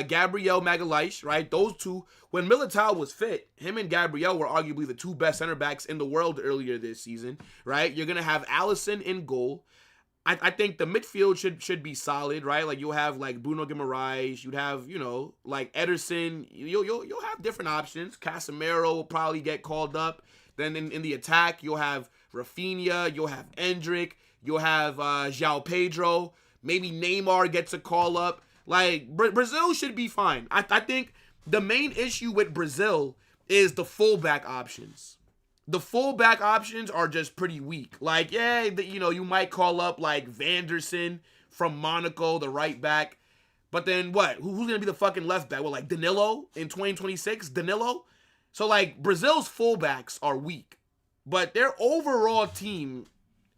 S1: Gabriel Magalhaes, right? Those two. When Militao was fit, him and Gabriel were arguably the two best center backs in the world earlier this season, right? You're going to have Alisson in goal. I think the midfield should be solid, right? Like, you'll have, like, Bruno Guimaraes. You'd have, like, Ederson. You'll have different options. Casemiro will probably get called up. Then in the attack, you'll have Rafinha. You'll have Endrick. You'll have João Pedro. Maybe Neymar gets a call up. Like, Brazil should be fine. I think the main issue with Brazil is the fullback options. The fullback options are just pretty weak. Like, yeah, you might call up, like, Vanderson from Monaco, the right back. But then what? Who's going to be the fucking left back? Well, like, Danilo in 2026? Danilo? So, like, Brazil's fullbacks are weak. But their overall team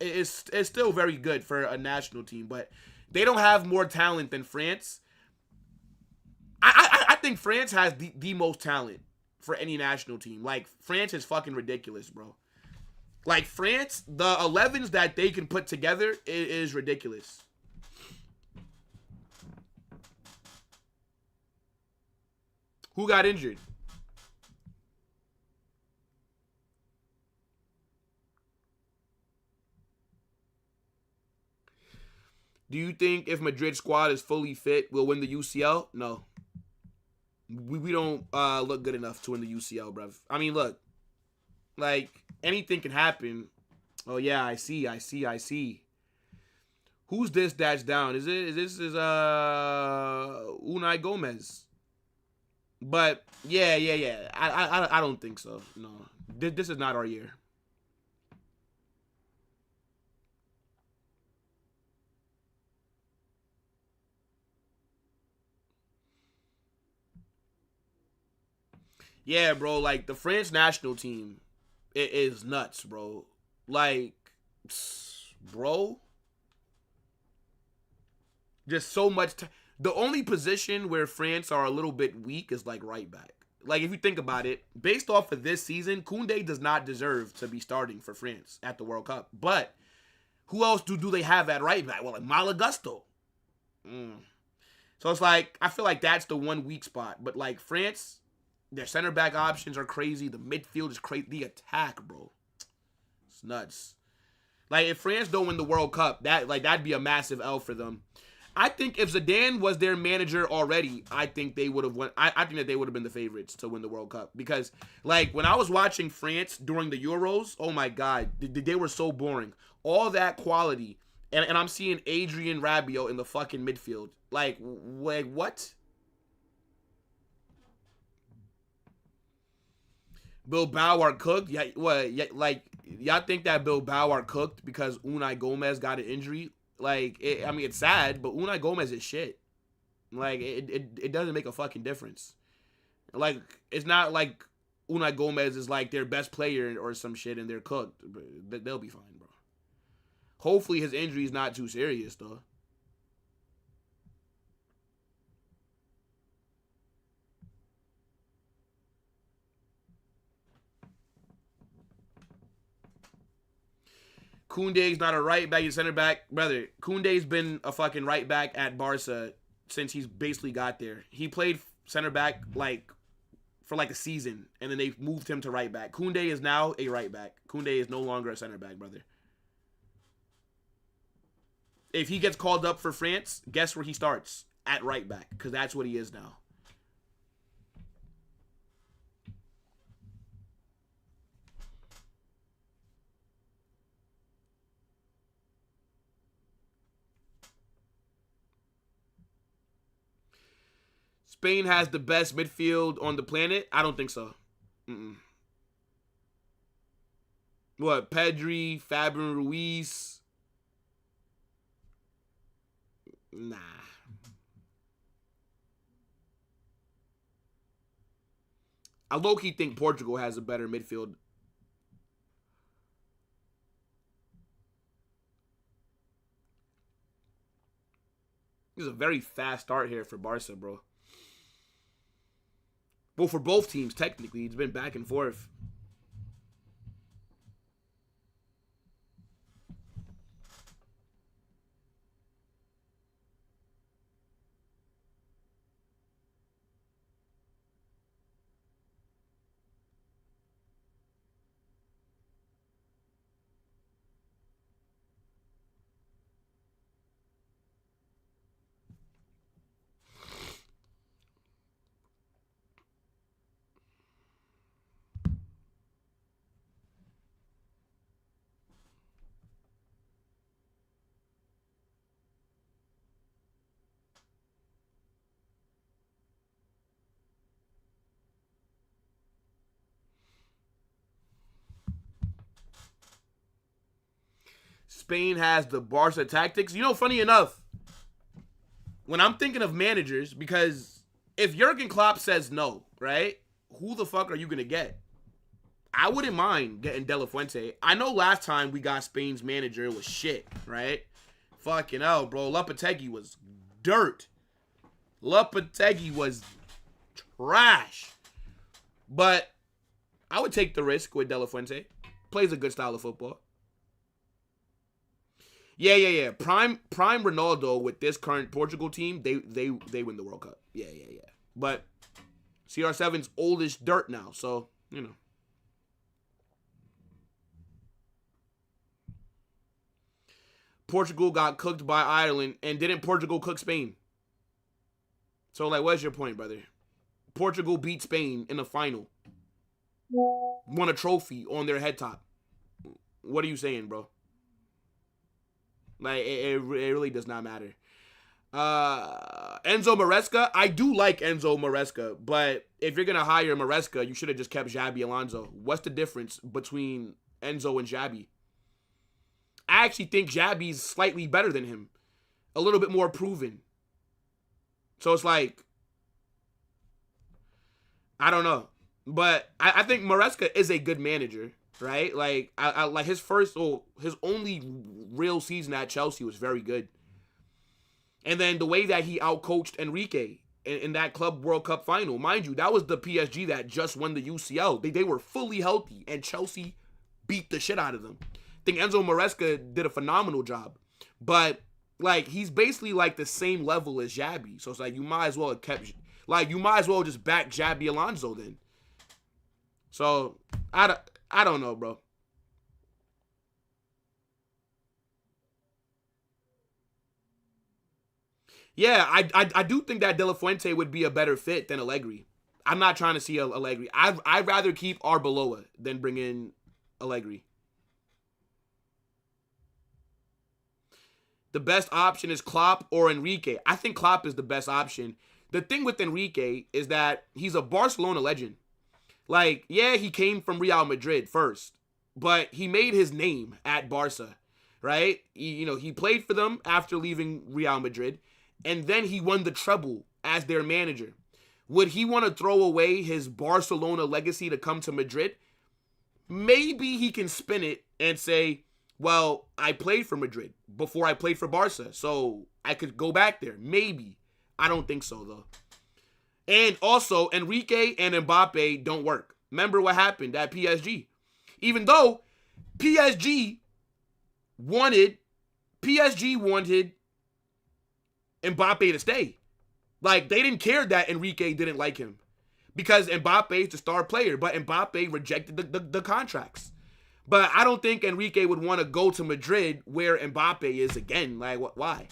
S1: is still very good for a national team. But they don't have more talent than France. I think France has the most talent for any national team. Like, France is fucking ridiculous, bro. Like, France, the 11s that they can put together is ridiculous. Who got injured? Do you think if Madrid squad is fully fit, we'll win the UCL? No. We don't look good enough to win the UCL, bruv. I mean, look. Like, anything can happen. Oh, yeah, I see. Who's this that's down? Is Unai Gomez? But, yeah. I don't think so. No. This is not our year. Yeah, bro, like, the France national team, it is nuts, bro. Like, bro, just so much. The only position where France are a little bit weak is, like, right back. Like, if you think about it, based off of this season, Koundé does not deserve to be starting for France at the World Cup. But who else do they have at right back? Well, like, Malagusto. So it's like, I feel like that's the one weak spot. But, like, France, their center back options are crazy. The midfield is crazy. The attack, bro, it's nuts. Like, if France don't win the World Cup, that'd be a massive L for them. I think if Zidane was their manager already, I think they would have won. I think that they would have been the favorites to win the World Cup because, like, when I was watching France during the Euros, oh my God, they were so boring. All that quality, and I'm seeing Adrian Rabiot in the fucking midfield. Like, wait, what? Bilbao are cooked? Yeah, what? Yeah, like, y'all think that Bilbao are cooked because Unai Gomez got an injury? Like, it's sad, but Unai Gomez is shit. Like, it doesn't make a fucking difference. Like, it's not like Unai Gomez is, like, their best player or some shit and they're cooked. But they'll be fine, bro. Hopefully his injury is not too serious, though. Koundé's not a right back, he's center back. Brother, Koundé's been a fucking right back at Barça since he's basically got there. He played center back, like, for like a season, and then they moved him to right back. Koundé is now a right back. Koundé is no longer a center back, brother. If he gets called up for France, guess where he starts? At right back, because that's what he is now. Spain has the best midfield on the planet? I don't think so. What? Pedri, Fabian Ruiz? Nah. I low-key think Portugal has a better midfield. This is a very fast start here for Barca, bro. Well, for both teams, technically. It's been back and forth. Spain has the Barca tactics. You know, funny enough, when I'm thinking of managers, because if Jurgen Klopp says no, right, who the fuck are you going to get? I wouldn't mind getting De La Fuente. I know last time we got Spain's manager, it was shit, right? Fucking hell, bro. Lopetegui was dirt. Lopetegui was trash. But I would take the risk with De La Fuente. Plays a good style of football. Yeah. Prime Ronaldo with this current Portugal team, they win the World Cup. Yeah. But CR7's oldish dirt now, so, you know. Portugal got cooked by Ireland, and didn't Portugal cook Spain? So, like, what's your point, brother? Portugal beat Spain in the final. Won a trophy on their head top. What are you saying, bro? Like, it really does not matter. Enzo Maresca, I do like Enzo Maresca, but if you're going to hire Maresca, you should have just kept Xabi Alonso. What's the difference between Enzo and Xabi? I actually think Xabi's slightly better than him. A little bit more proven. So it's like, I don't know. But I think Maresca is a good manager. Right? Like, I like his only real season at Chelsea was very good. And then the way that he outcoached Enrique in that Club World Cup final. Mind you, that was the PSG that just won the UCL. They were fully healthy, and Chelsea beat the shit out of them. I think Enzo Maresca did a phenomenal job. But, like, he's basically, like, the same level as Xabi. So it's like, you might as well have kept... Like, you might as well just back Xabi Alonso then. So, I don't know, bro. Yeah, I do think that De La Fuente would be a better fit than Allegri. I'm not trying to see Allegri. I'd rather keep Arbeloa than bring in Allegri. The best option is Klopp or Enrique. I think Klopp is the best option. The thing with Enrique is that he's a Barcelona legend. Like, yeah, he came from Real Madrid first, but he made his name at Barca, right? He played for them after leaving Real Madrid, and then he won the treble as their manager. Would he want to throw away his Barcelona legacy to come to Madrid? Maybe he can spin it and say, well, I played for Madrid before I played for Barca, so I could go back there. Maybe. I don't think so, though. And also, Enrique and Mbappe don't work. Remember what happened at PSG. Even though PSG wanted Mbappe to stay. Like, they didn't care that Enrique didn't like him. Because Mbappe is the star player. But Mbappe rejected the contracts. But I don't think Enrique would want to go to Madrid where Mbappe is again. Like, why?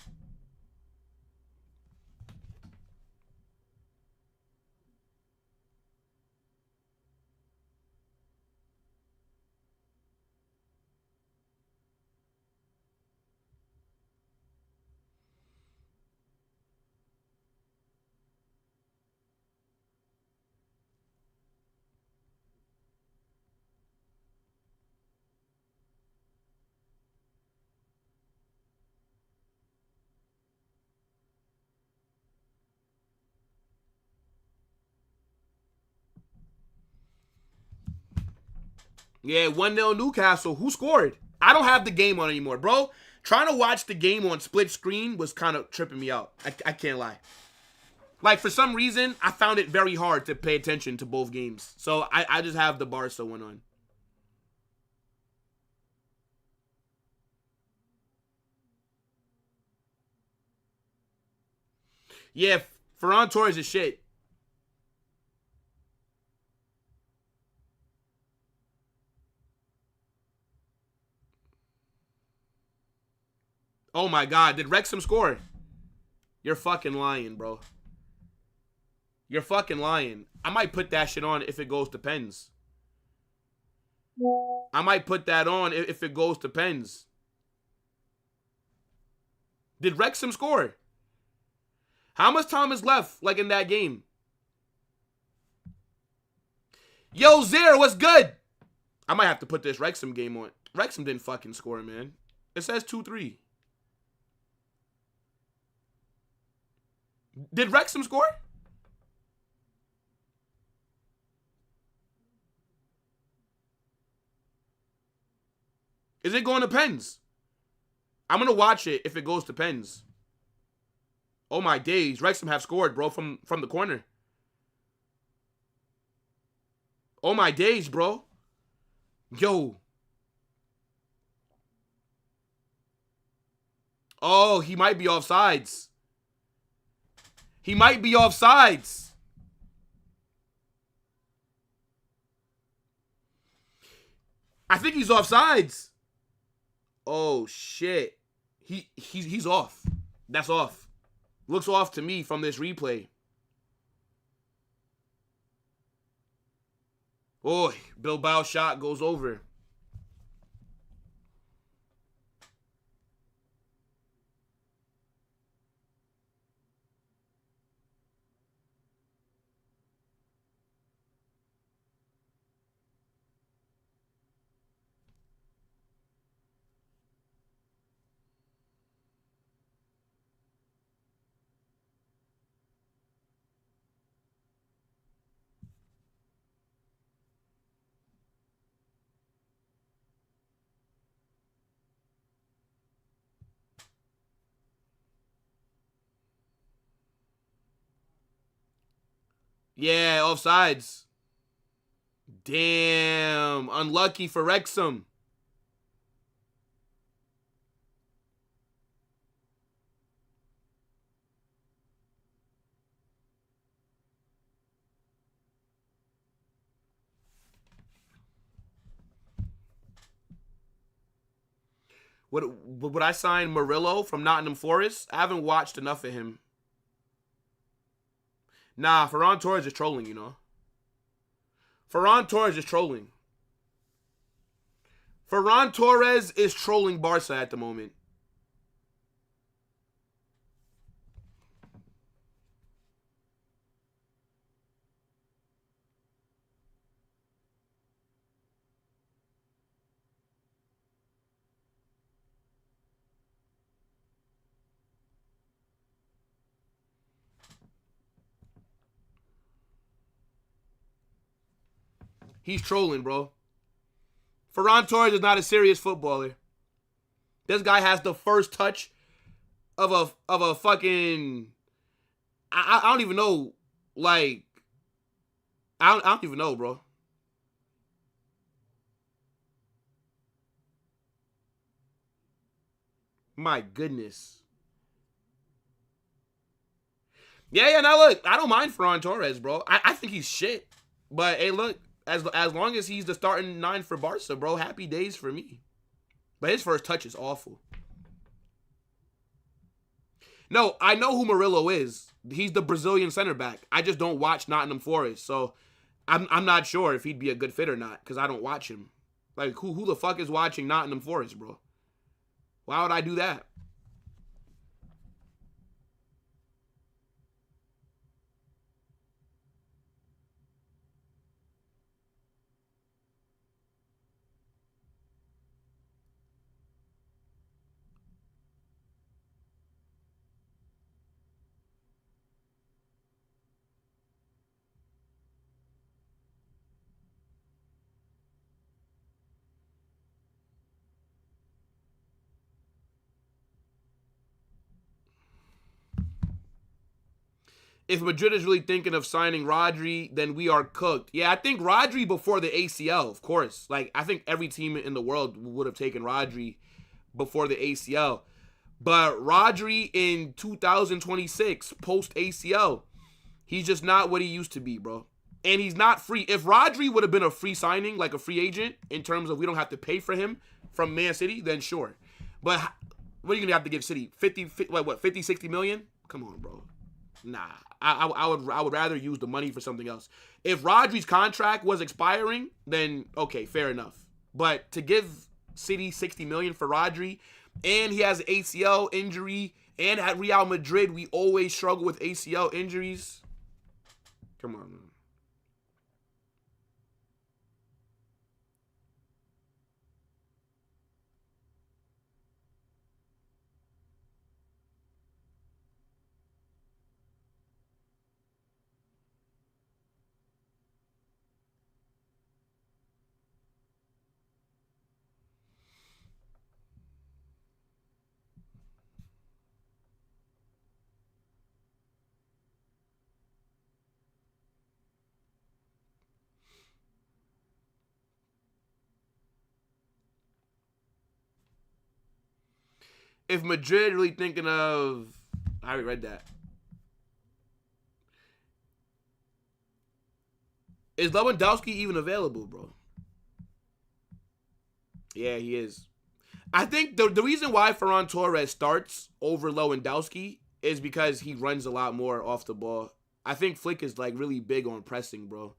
S1: Yeah, 1-0 Newcastle. Who scored? I don't have the game on anymore, bro. Trying to watch the game on split screen was kind of tripping me out. I can't lie. Like, for some reason, I found it very hard to pay attention to both games. So I just have the Barca one on. Yeah, Ferran Torres is shit. Oh my god, did Wrexham score? You're fucking lying, bro. You're fucking lying. I might put that shit on if it goes to pens. I might put that on if it goes to pens. Did Wrexham score? How much time is left, like, in that game? Yo, Zero, what's good? I might have to put this Wrexham game on. Wrexham didn't fucking score, man. It says 2-3. Did Wrexham score? Is it going to pens? I'm going to watch it if it goes to pens. Oh my days. Wrexham have scored, bro, from the corner. Oh my days, bro. Yo. Oh, he might be offsides. He might be offsides. I think he's offsides. Oh shit. He's off. That's off. Looks off to me from this replay. Oh, Bilbao shot goes over. Yeah, offsides. Damn. Unlucky for Wrexham. Would I sign Murillo from Nottingham Forest? I haven't watched enough of him. Nah, Ferran Torres is trolling, you know. Ferran Torres is trolling. Ferran Torres is trolling Barca at the moment. He's trolling, bro. Ferran Torres is not a serious footballer. This guy has the first touch of a fucking. I don't even know. Like, I don't even know, bro. My goodness. Yeah. Now look, I don't mind Ferran Torres, bro. I think he's shit. But hey, look, as long as he's the starting nine for Barca, bro, happy days for me. But his first touch is awful. No, I know who Murillo is. He's the Brazilian center back. I just don't watch Nottingham Forest, so I'm not sure if he'd be a good fit or not because I don't watch him. Like, who the fuck is watching Nottingham Forest, bro? Why would I do that? if Madrid is really thinking of signing Rodri, then we are cooked. Yeah, I think Rodri before the ACL, of course. Like, I think every team in the world would have taken Rodri before the ACL. But Rodri in 2026, post ACL, he's just not what he used to be, bro. And he's not free. If Rodri would have been a free signing, like a free agent, in terms of we don't have to pay for him from Man City, then sure. But what are you going to have to give City? 50, 60 million? Come on, bro. Nah. I would rather use the money for something else. If Rodri's contract was expiring, then okay, fair enough. But to give City 60 million for Rodri, and he has an ACL injury, and at Real Madrid we always struggle with ACL injuries. Come on, man. If Madrid really thinking of, I already read that. Is Lewandowski even available, bro? Yeah, he is. I think the reason why Ferran Torres starts over Lewandowski is because he runs a lot more off the ball. I think Flick is like really big on pressing, bro.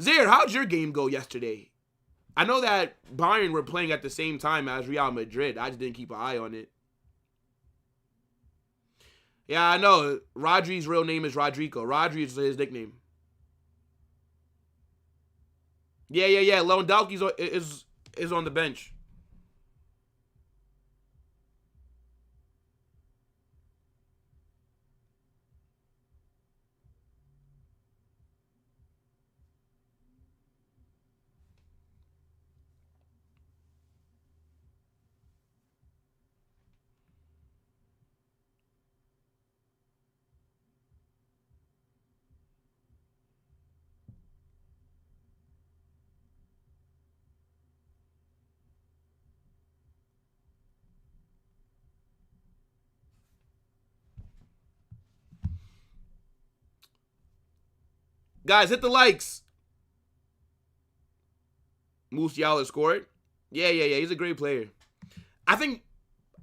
S1: Zaire, how'd your game go yesterday? I know that Bayern were playing at the same time as Real Madrid. I just didn't keep an eye on it. Yeah, I know. Rodri's real name is Rodrigo. Rodri is his nickname. Yeah. Lewandowski is on the bench. Guys, hit the likes. Musiala scored. Yeah. He's a great player. I think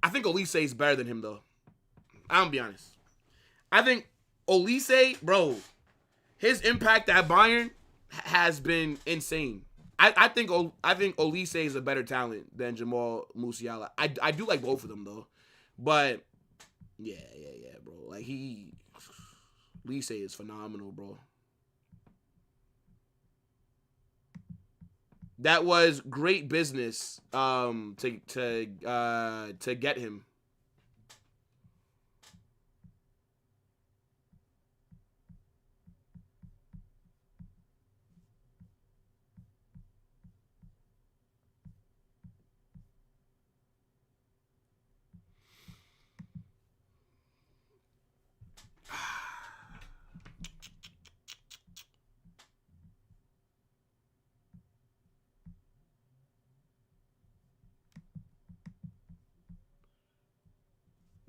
S1: Olise is better than him though. I'm gonna be honest. I think Olise, bro, his impact at Bayern has been insane. I think Olise is a better talent than Jamal Musiala. I do like both of them though, but yeah, bro. Like Olise is phenomenal, bro. That was great business to get him.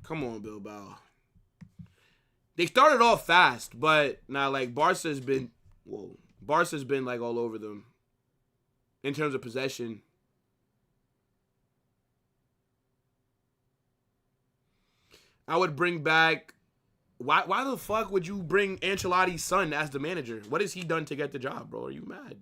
S1: Come on, Bilbao. They started off fast, but now like Barca's been like all over them in terms of possession. I would bring back. Why the fuck would you bring Ancelotti's son as the manager? What has he done to get the job, bro? Are you mad?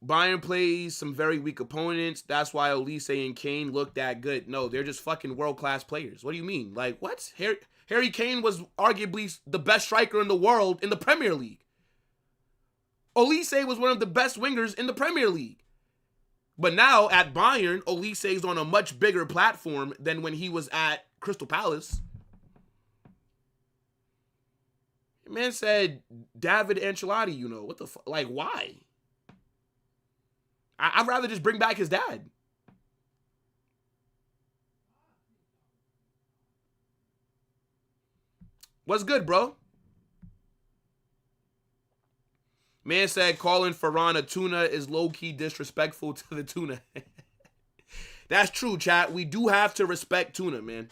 S1: Bayern plays some very weak opponents. That's why Olise and Kane look that good. No, they're just fucking world-class players. What do you mean? Like, what? Harry Kane was arguably the best striker in the world in the Premier League. Olise was one of the best wingers in the Premier League. But now at Bayern, Olise is on a much bigger platform than when he was at Crystal Palace. Man said David Ancelotti, you know. What the fuck? Like, why? I'd rather just bring back his dad. What's good, bro? Man said calling Ferran a tuna is low-key disrespectful to the tuna. That's true, chat. We do have to respect tuna, man.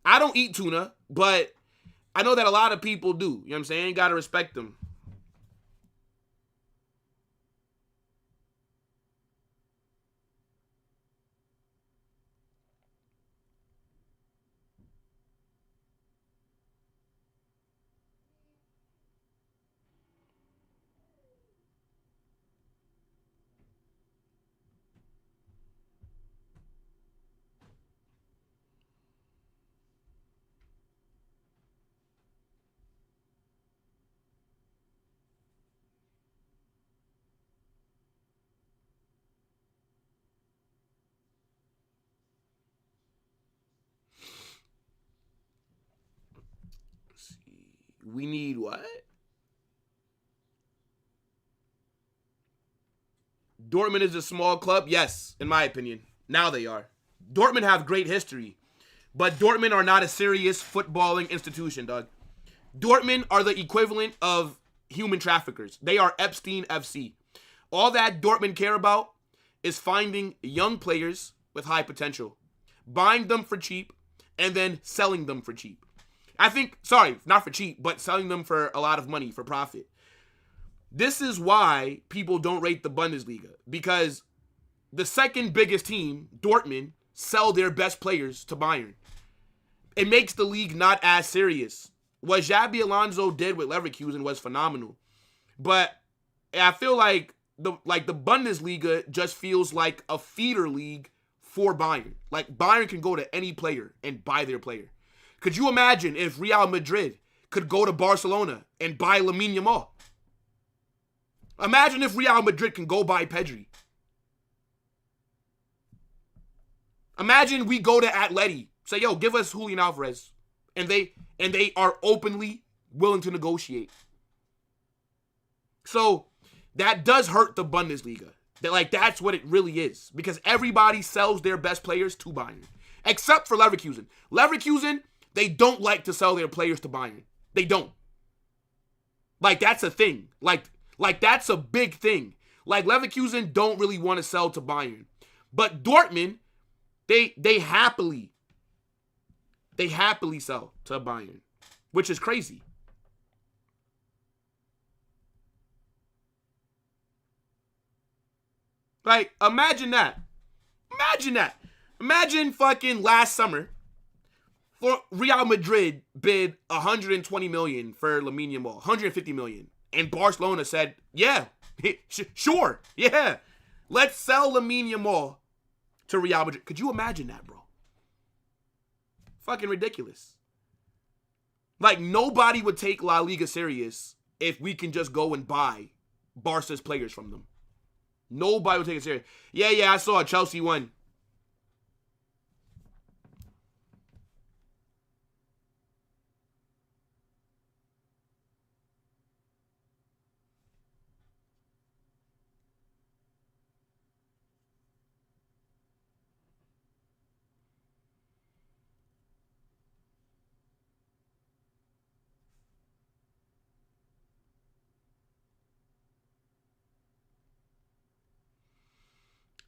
S1: I don't eat tuna, but I know that a lot of people do. You know what I'm saying? Gotta respect them. We need what? Dortmund is a small club? Yes, in my opinion. Now they are. Dortmund have great history, but Dortmund are not a serious footballing institution, dog. Dortmund are the equivalent of human traffickers. They are Epstein FC. All that Dortmund care about is finding young players with high potential, buying them for cheap, and then selling them for cheap. Not for cheap, but selling them for a lot of money, for profit. This is why people don't rate the Bundesliga, because the second biggest team, Dortmund, sell their best players to Bayern. It makes the league not as serious. What Xabi Alonso did with Leverkusen was phenomenal. But I feel like the Bundesliga just feels like a feeder league for Bayern. Like, Bayern can go to any player and buy their player. Could you imagine if Real Madrid could go to Barcelona and buy Lamine Yamal? Imagine if Real Madrid can go buy Pedri. Imagine we go to Atleti, say, yo, give us Julian Alvarez. And they are openly willing to negotiate. So that does hurt the Bundesliga. That's what it really is. Because everybody sells their best players to Bayern. Except for Leverkusen. Leverkusen, they don't like to sell their players to Bayern. They don't. That's a thing. That's a big thing. Leverkusen don't really want to sell to Bayern. But Dortmund, they happily sell to Bayern, which is crazy. Imagine that. Imagine fucking last summer, for Real Madrid bid 120 million for Lamine Yamal, 150 million. And Barcelona said, yeah, sure, yeah. Let's sell Lamine Yamal to Real Madrid. Could you imagine that, bro? Fucking ridiculous. Nobody would take La Liga serious if we can just go and buy Barca's players from them. Nobody would take it serious. Yeah, I saw it. Chelsea won.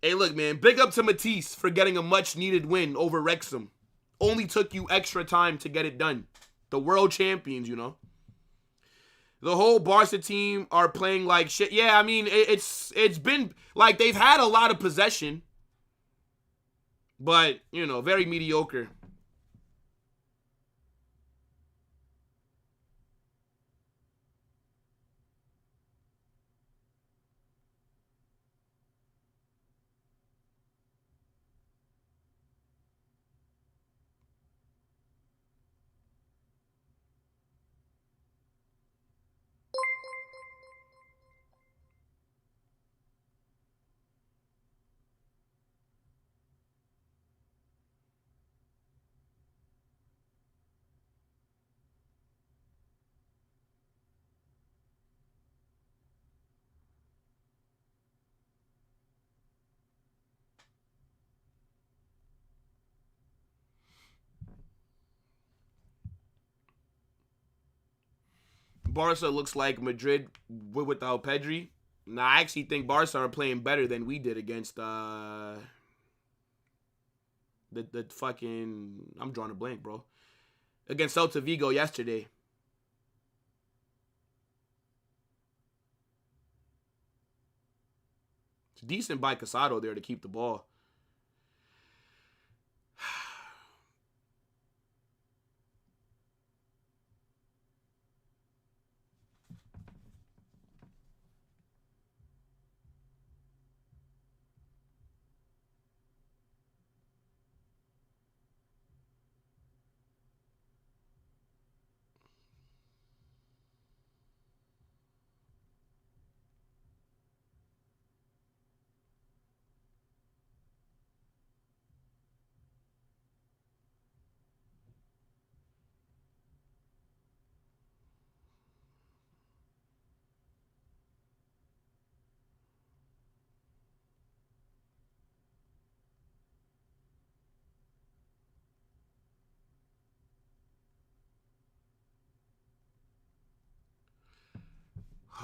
S1: Hey, look, man. Big up to Matisse for getting a much-needed win over Wrexham. Only took you extra time to get it done. The world champions, you know. The whole Barca team are playing like shit. Yeah, I mean, it's been they've had a lot of possession, but very mediocre. Barca looks like Madrid without Pedri. Nah, I actually think Barca are playing better than we did against the fucking, I'm drawing a blank, bro. Against Celta Vigo yesterday. It's decent by Casado there to keep the ball.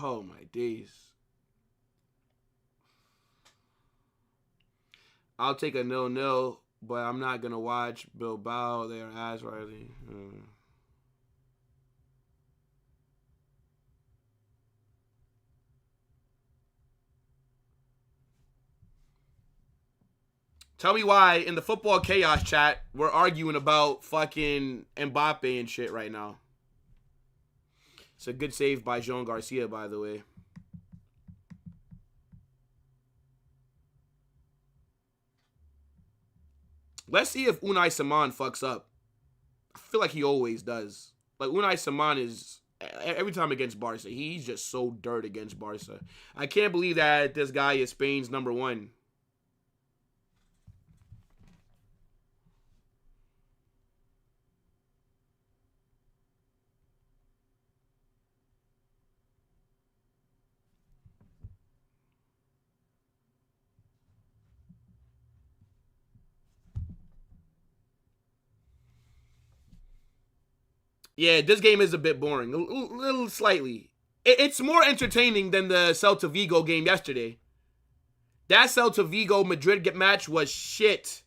S1: Oh my days. I'll take a 0-0, but I'm not gonna watch Bilbao. Their ass rising. Tell me why in the football chaos chat we're arguing about fucking Mbappe and shit right now. It's a good save by Jean Garcia, by the way. Let's see if Unai Simon fucks up. I feel like he always does. Like, Unai Simon is, every time against Barca, he's just so dirt against Barca. I can't believe that this guy is Spain's #1. Yeah, this game is a bit boring. A little slightly. It's more entertaining than the Celta Vigo game yesterday. That Celta Vigo Madrid match was shit.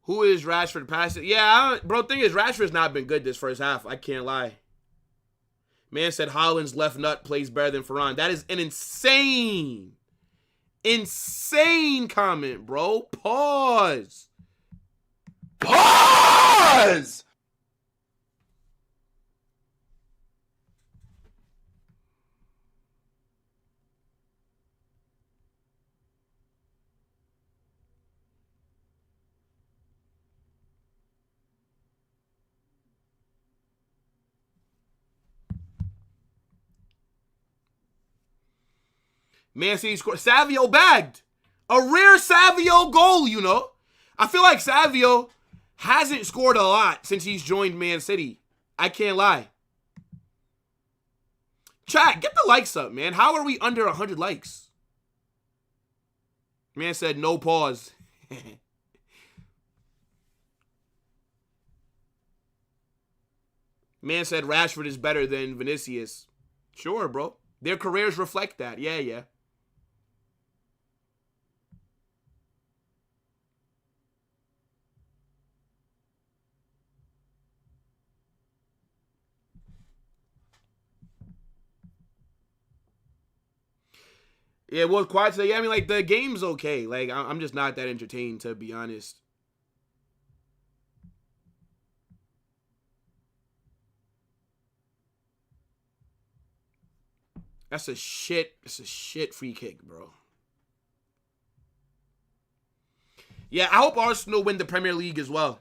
S1: Who is Rashford passing? Yeah, bro, thing is, Rashford's not been good this first half. I can't lie. Man said Holland's left nut plays better than Ferran. That is an insane comment, bro. Pause. Man City scored. Savio bagged. A rare Savio goal, you know. I feel like Savio hasn't scored a lot since he's joined Man City. I can't lie. Chat, get the likes up, man. How are we under 100 likes? Man said no pause. Man said Rashford is better than Vinicius. Sure, bro. Their careers reflect that. Yeah. Yeah, well, quiet today. Yeah, I mean, like, the game's okay. Like, I'm just not that entertained, to be honest. That's a shit. It's a shit free kick, bro. Yeah, I hope Arsenal win the Premier League as well.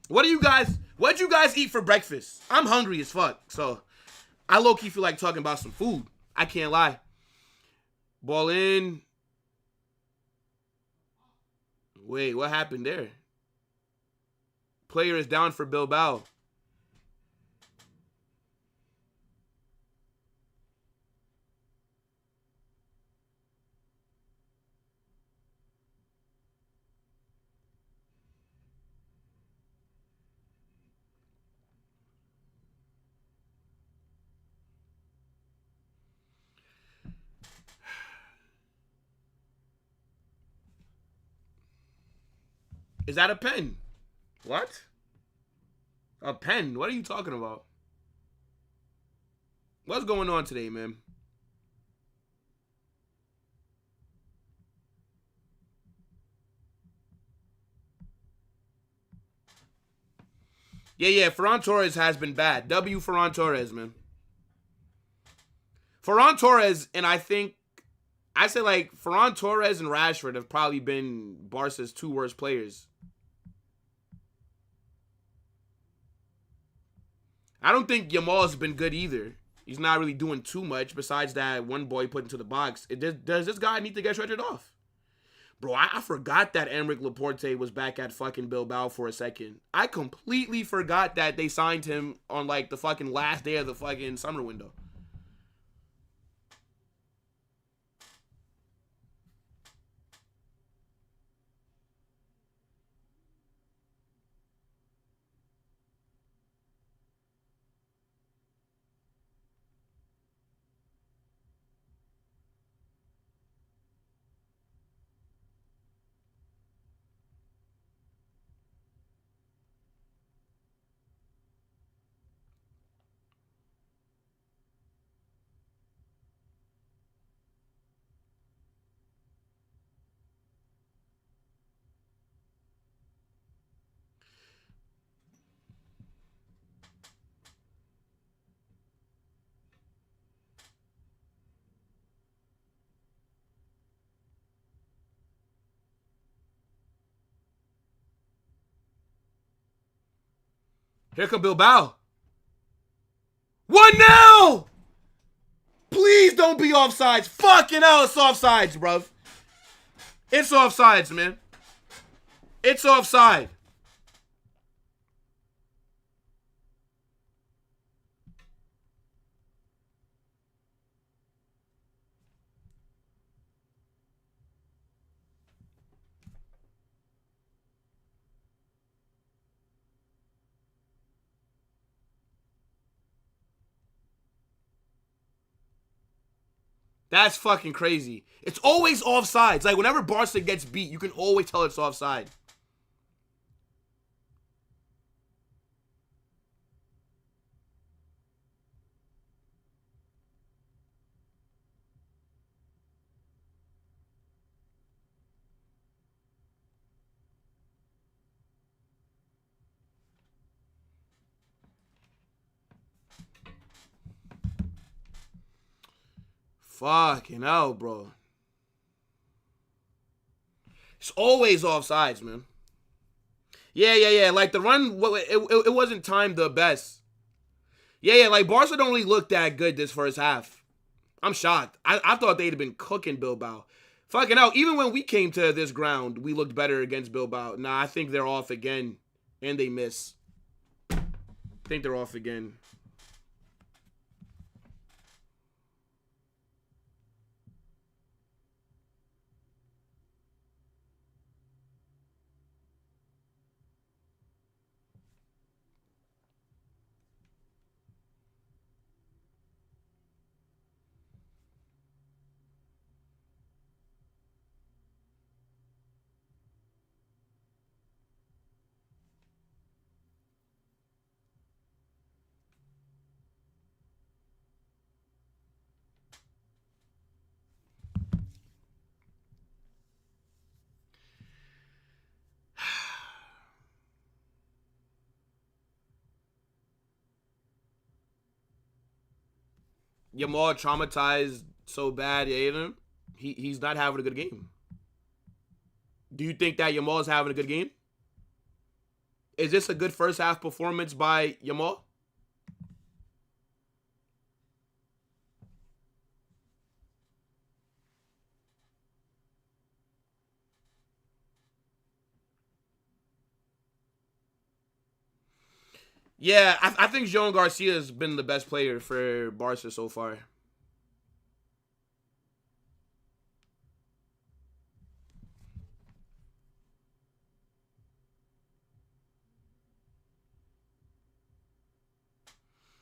S1: What did you guys eat for breakfast? I'm hungry as fuck, so I low-key feel like talking about some food. I can't lie. Ball in. Wait, what happened there? Player is down for Bilbao. Is that a pen? What? A pen? What are you talking about? What's going on today, man? Yeah, Ferran Torres has been bad. W Ferran Torres, man. Ferran Torres, and I say like Ferran Torres and Rashford have probably been Barca's two worst players. I don't think Yamal's been good either. He's not really doing too much besides that one boy put into the box. Does this guy need to get stretchered off? Bro, I forgot that Emerick Laporte was back at fucking Bilbao for a second. I completely forgot that they signed him on like the fucking last day of the fucking summer window. Here come Bilbao. 1-0! Please don't be offsides. Fucking hell, it's offsides, bruv. It's offsides, man. It's offside. That's fucking crazy. It's always offsides. Like, whenever Barca gets beat, you can always tell it's offside. Fucking hell, bro. It's always offsides, man. Yeah. Like, the run, it wasn't timed the best. Yeah, like, Barca don't really look that good this first half. I'm shocked. I thought they'd have been cooking Bilbao. Fucking hell, even when we came to this ground, we looked better against Bilbao. Nah, I think they're off again. And they miss. I think they're off again. Yamal traumatized so bad, you hate him? He's not having a good game. Do you think that Yamal is having a good game? Is this a good first half performance by Yamal? Yeah, I think Joan Garcia has been the best player for Barca so far.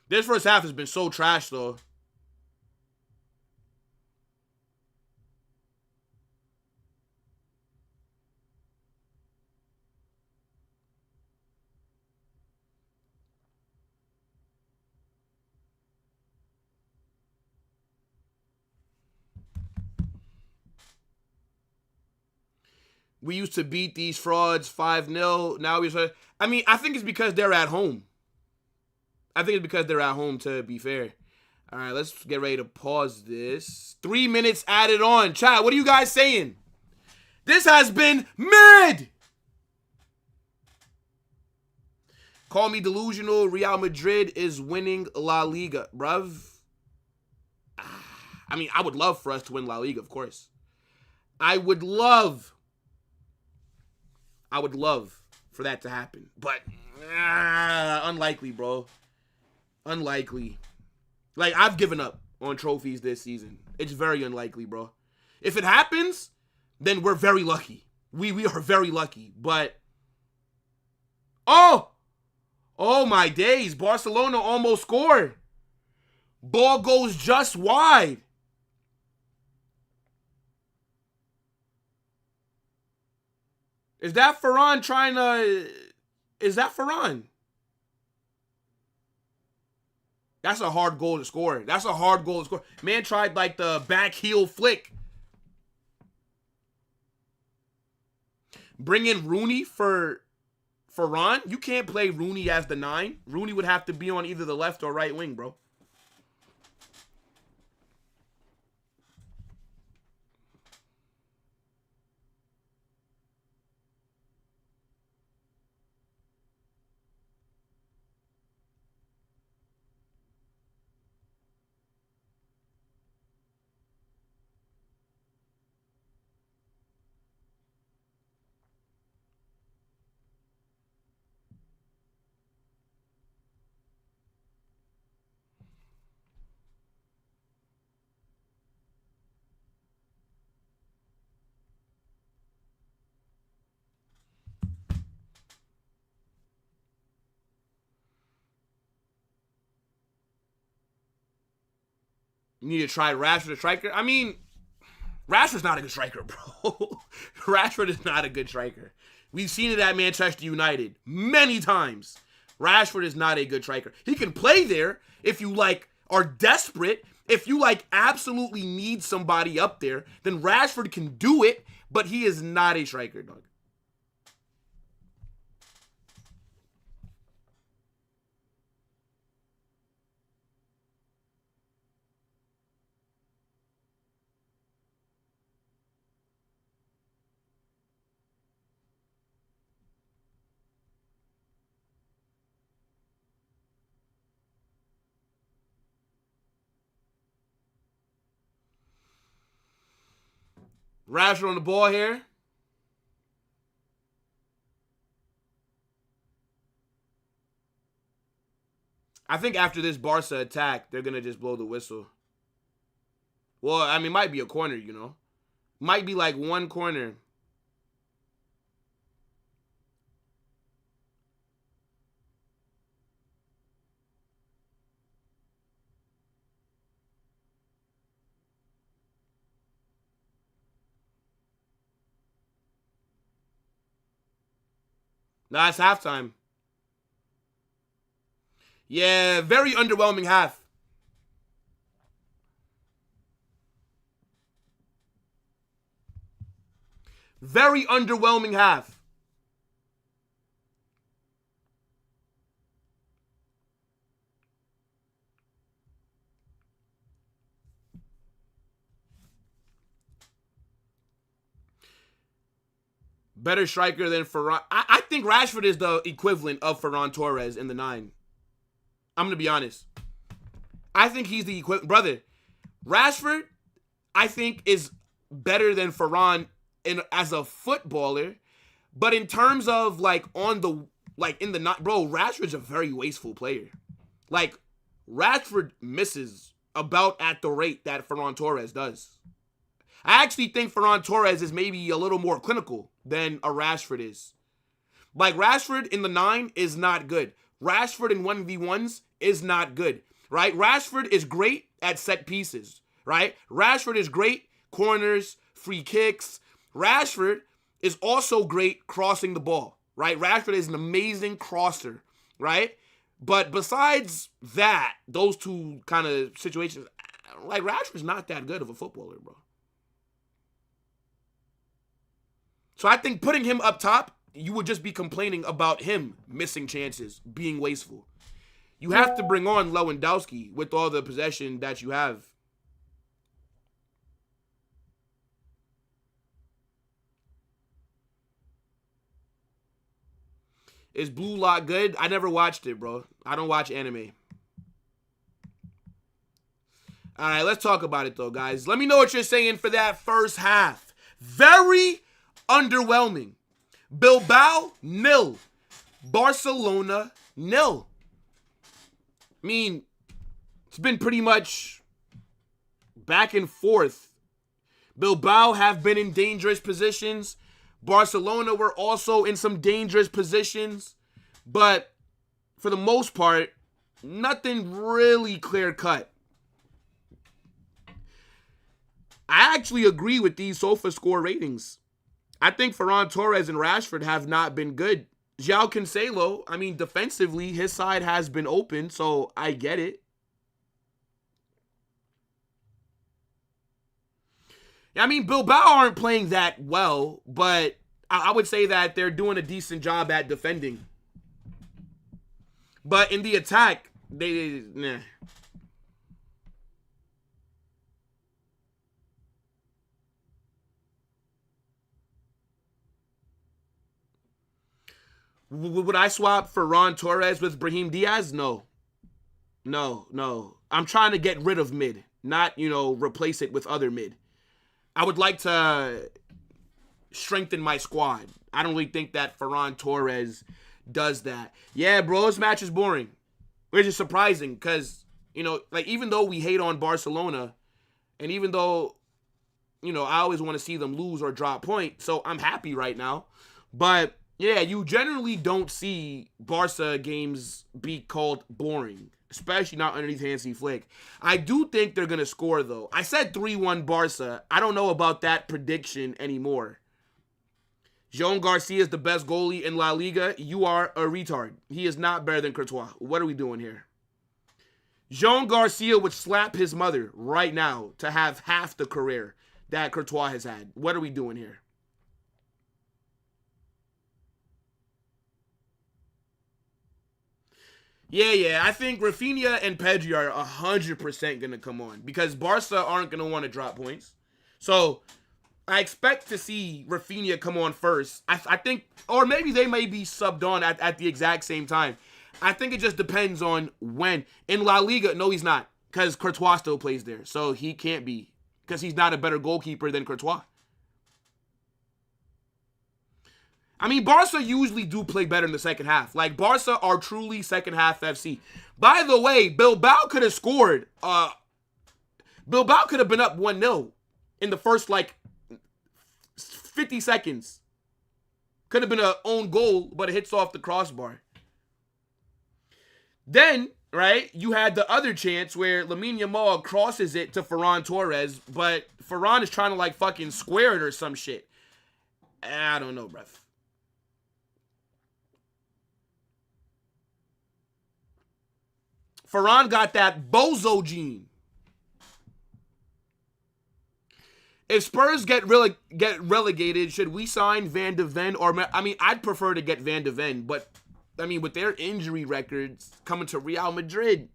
S1: This first half has been so trash, though. We used to beat these frauds 5-0. Now I think it's because they're at home. To be fair. All right, let's get ready to pause this. 3 minutes added on. Chat, what are you guys saying? This has been mid. Call me delusional. Real Madrid is winning La Liga, bruv. I mean, I would love for us to win La Liga, of course. I would love for that to happen. But unlikely, bro. Unlikely. Like, I've given up on trophies this season. It's very unlikely, bro. If it happens, then we're very lucky. We are very lucky. But oh my days. Barcelona almost scored. Ball goes just wide. Is that Ferran trying to... Is that Ferran? That's a hard goal to score. Man tried like the back heel flick. Bring in Rooney for Ferran? You can't play Rooney as the 9. Rooney would have to be on either the left or right wing, bro. You need to try Rashford, the striker. I mean, Rashford's not a good striker, bro. Rashford is not a good striker. We've seen it at Manchester United many times. Rashford is not a good striker. He can play there if you, like, are desperate. If you, like, absolutely need somebody up there, then Rashford can do it, but he is not a striker, dog. Rashford on the ball here. I think after this Barca attack, they're going to just blow the whistle. Well, I mean, it might be a corner, you know. Might be like one corner. Nah, it's halftime. Yeah, very underwhelming half. Very underwhelming half. Better striker than Ferran. I think Rashford is the equivalent of Ferran Torres in the 9. I'm going to be honest. I think he's the equivalent. Brother, Rashford, I think, is better than Ferran as a footballer. But in terms of, like, in the 9, bro, Rashford's a very wasteful player. Like, Rashford misses about at the rate that Ferran Torres does. I actually think Ferran Torres is maybe a little more clinical than a Rashford is. Like, Rashford in the 9 is not good. Rashford in 1v1s is not good, right? Rashford is great at set pieces, right? Rashford is great corners, free kicks. Rashford is also great crossing the ball, right? Rashford is an amazing crosser, right? But besides that, those two kind of situations, like, Rashford's not that good of a footballer, bro. So I think putting him up top, you would just be complaining about him missing chances, being wasteful. You have to bring on Lewandowski with all the possession that you have. Is Blue Lock good? I never watched it, bro. I don't watch anime. All right, let's talk about it, though, guys. Let me know what you're saying for that first half. Very underwhelming. Bilbao, 0. Barcelona, 0. I mean, it's been pretty much back and forth. Bilbao have been in dangerous positions. Barcelona were also in some dangerous positions. But for the most part, nothing really clear-cut. I actually agree with these SofaScore ratings. I think Ferran Torres and Rashford have not been good. João Cancelo, I mean, defensively, his side has been open, so I get it. I mean, Bilbao aren't playing that well, but I would say that they're doing a decent job at defending. But in the attack, nah. Would I swap Ferran Torres with Brahim Diaz? No. No. I'm trying to get rid of mid, not, replace it with other mid. I would like to strengthen my squad. I don't really think that Ferran Torres does that. Yeah, bro, this match is boring. Which is surprising because, even though we hate on Barcelona, and even though, I always want to see them lose or drop points, so I'm happy right now. But yeah, you generally don't see Barca games be called boring, especially not underneath Hansi Flick. I do think they're going to score, though. I said 3-1 Barca. I don't know about that prediction anymore. João Garcia is the best goalie in La Liga. You are a retard. He is not better than Courtois. What are we doing here? João Garcia would slap his mother right now to have half the career that Courtois has had. What are we doing here? Yeah, I think Rafinha and Pedri are 100% going to come on because Barca aren't going to want to drop points. So I expect to see Rafinha come on first. I think, or maybe they may be subbed on at the exact same time. I think it just depends on when. In La Liga, no, he's not because Courtois still plays there. So he can't be because he's not a better goalkeeper than Courtois. I mean, Barca usually do play better in the second half. Like, Barca are truly second half FC. By the way, Bilbao could have scored. Bilbao could have been up 1-0 in the first, 50 seconds. Could have been an own goal, but it hits off the crossbar. Then, right, you had the other chance where Lamine Yamal crosses it to Ferran Torres, but Ferran is trying to, fucking square it or some shit. I don't know, bruv. Ferran got that bozo gene. If Spurs get relegated, should we sign Van de Ven? I'd prefer to get Van de Ven, but, with their injury records coming to Real Madrid,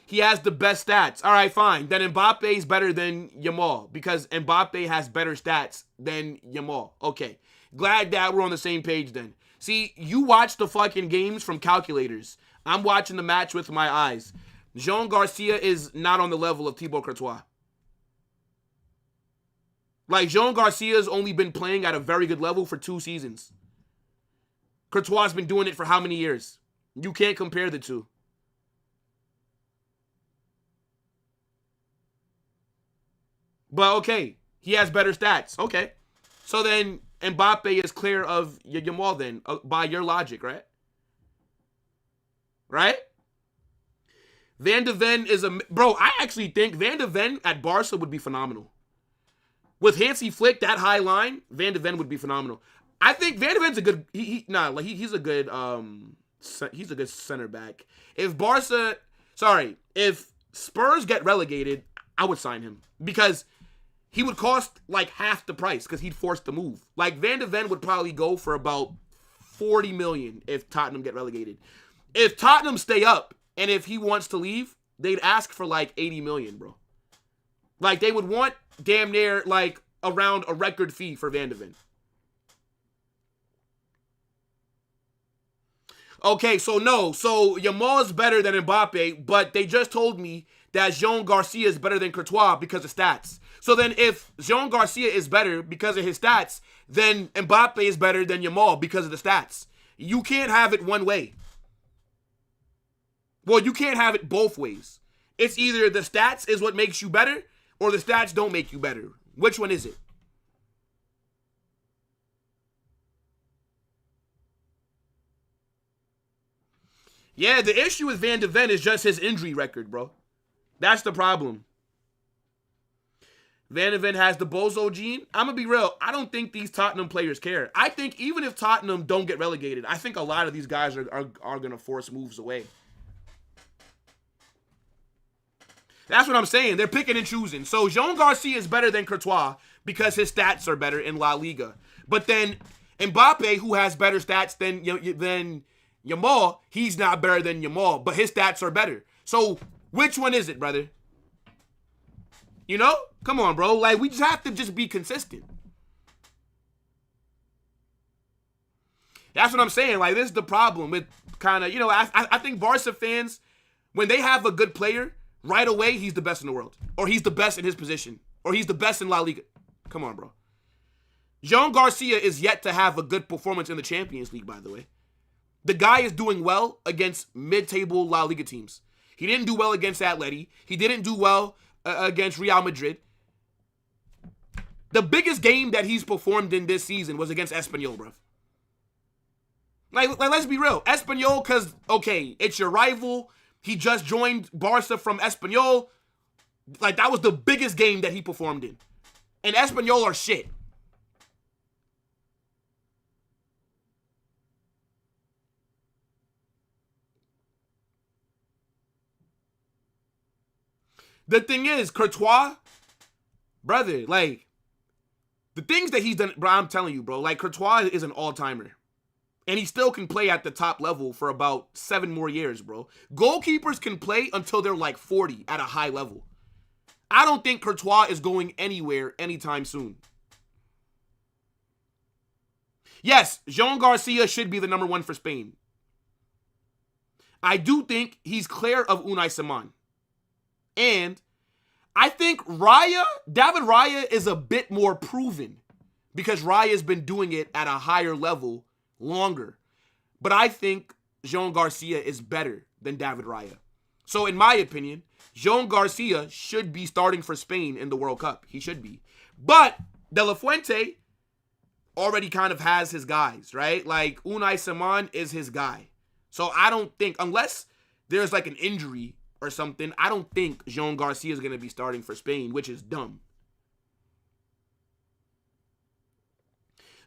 S1: he has the best stats. All right, fine. Then Mbappe is better than Yamal because Mbappe has better stats than Yamal. Okay. Glad that we're on the same page then. See, you watch the fucking games from calculators. I'm watching the match with my eyes. Jean Garcia is not on the level of Thibaut Courtois. Like, Jean Garcia's only been playing at a very good level for 2 seasons. Courtois' been doing it for how many years? You can't compare the two. But okay, he has better stats. Okay. So then Mbappe is clear of Yamal then, by your logic, right? Right? Van de Ven is a... Bro, I actually think Van de Ven at Barca would be phenomenal. With Hansi Flick, that high line, Van de Ven would be phenomenal. I think Van de Ven's a good... He's a good... he's a good center back. If Spurs get relegated, I would sign him. Because he would cost like half the price because he'd force the move. Like, Van de Ven would probably go for about 40 million if Tottenham get relegated. If Tottenham stay up and if he wants to leave, they'd ask for like 80 million, bro. Like, they would want damn near like around a record fee for Van de Ven. Okay, so no. So Yamal is better than Mbappe, but they just told me that Jean Garcia is better than Courtois because of stats. So then if Jean Garcia is better because of his stats, then Mbappe is better than Yamal because of the stats. You can't have it one way. Well, you can't have it both ways. It's either the stats is what makes you better or the stats don't make you better. Which one is it? Yeah, the issue with Van de Ven is just his injury record, bro. That's the problem. Van de Ven has the bozo gene. I'm going to be real. I don't think these Tottenham players care. I think even if Tottenham don't get relegated, I think a lot of these guys are going to force moves away. That's what I'm saying. They're picking and choosing. So Jean Garcia is better than Courtois because his stats are better in La Liga. But then Mbappe, who has better stats than Yamal, he's not better than Yamal, but his stats are better. So which one is it, brother? You know? Come on, bro. Like, we just have to just be consistent. That's what I'm saying. Like, this is the problem with kind of, I think Barca fans, when they have a good player, right away, he's the best in the world. Or he's the best in his position. Or he's the best in La Liga. Come on, bro. Jean Garcia is yet to have a good performance in the Champions League, by the way. The guy is doing well against mid-table La Liga teams. He didn't do well against Atleti. He didn't do well against Real Madrid. The biggest game that he's performed in this season was against Espanyol, bro. Like, let's be real. Espanyol, because, okay, it's your rival. He just joined Barca from Espanyol. Like, that was the biggest game that he performed in. And Espanyol are shit. The thing is, Courtois, brother, like, the things that he's done, bro, I'm telling you, bro, like, Courtois is an all-timer. And he still can play at the top level for about 7 more years, bro. Goalkeepers can play until they're like 40 at a high level. I don't think Courtois is going anywhere anytime soon. Yes, Jean Garcia should be the number 1 for Spain. I do think he's clear of Unai Simon. And I think David Raya is a bit more proven because Raya's been doing it at a higher level longer. But I think Jean Garcia is better than David Raya. So in my opinion, Jean Garcia should be starting for Spain in the World Cup. He should be. But De La Fuente already kind of has his guys, right? Like, Unai Simon is his guy. So I don't think, unless there's like an injury or something, I don't think Jean Garcia is going to be starting for Spain, which is dumb.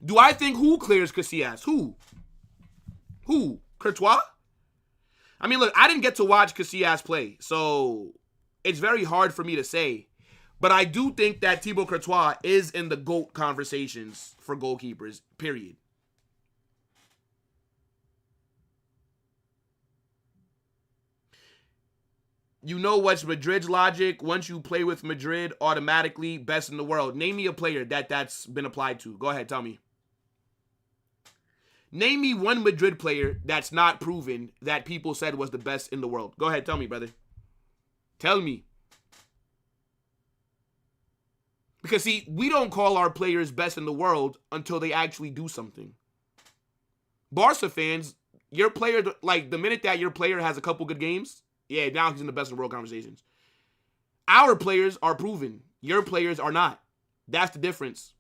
S1: Do I think who clears Casillas? Who? Courtois? I mean, look, I didn't get to watch Casillas play, so it's very hard for me to say. But I do think that Thibaut Courtois is in the GOAT conversations for goalkeepers, period. You know what's Madrid's logic? Once you play with Madrid, automatically best in the world. Name me a player that's been applied to. Go ahead, tell me. Name me one Madrid player that's not proven that people said was the best in the world. Go ahead, tell me, brother. Tell me. Because, see, we don't call our players best in the world until they actually do something. Barca fans, your player, like, the minute that your player has a couple good games, yeah, now he's in the best in the world conversations. Our players are proven. Your players are not. That's the difference.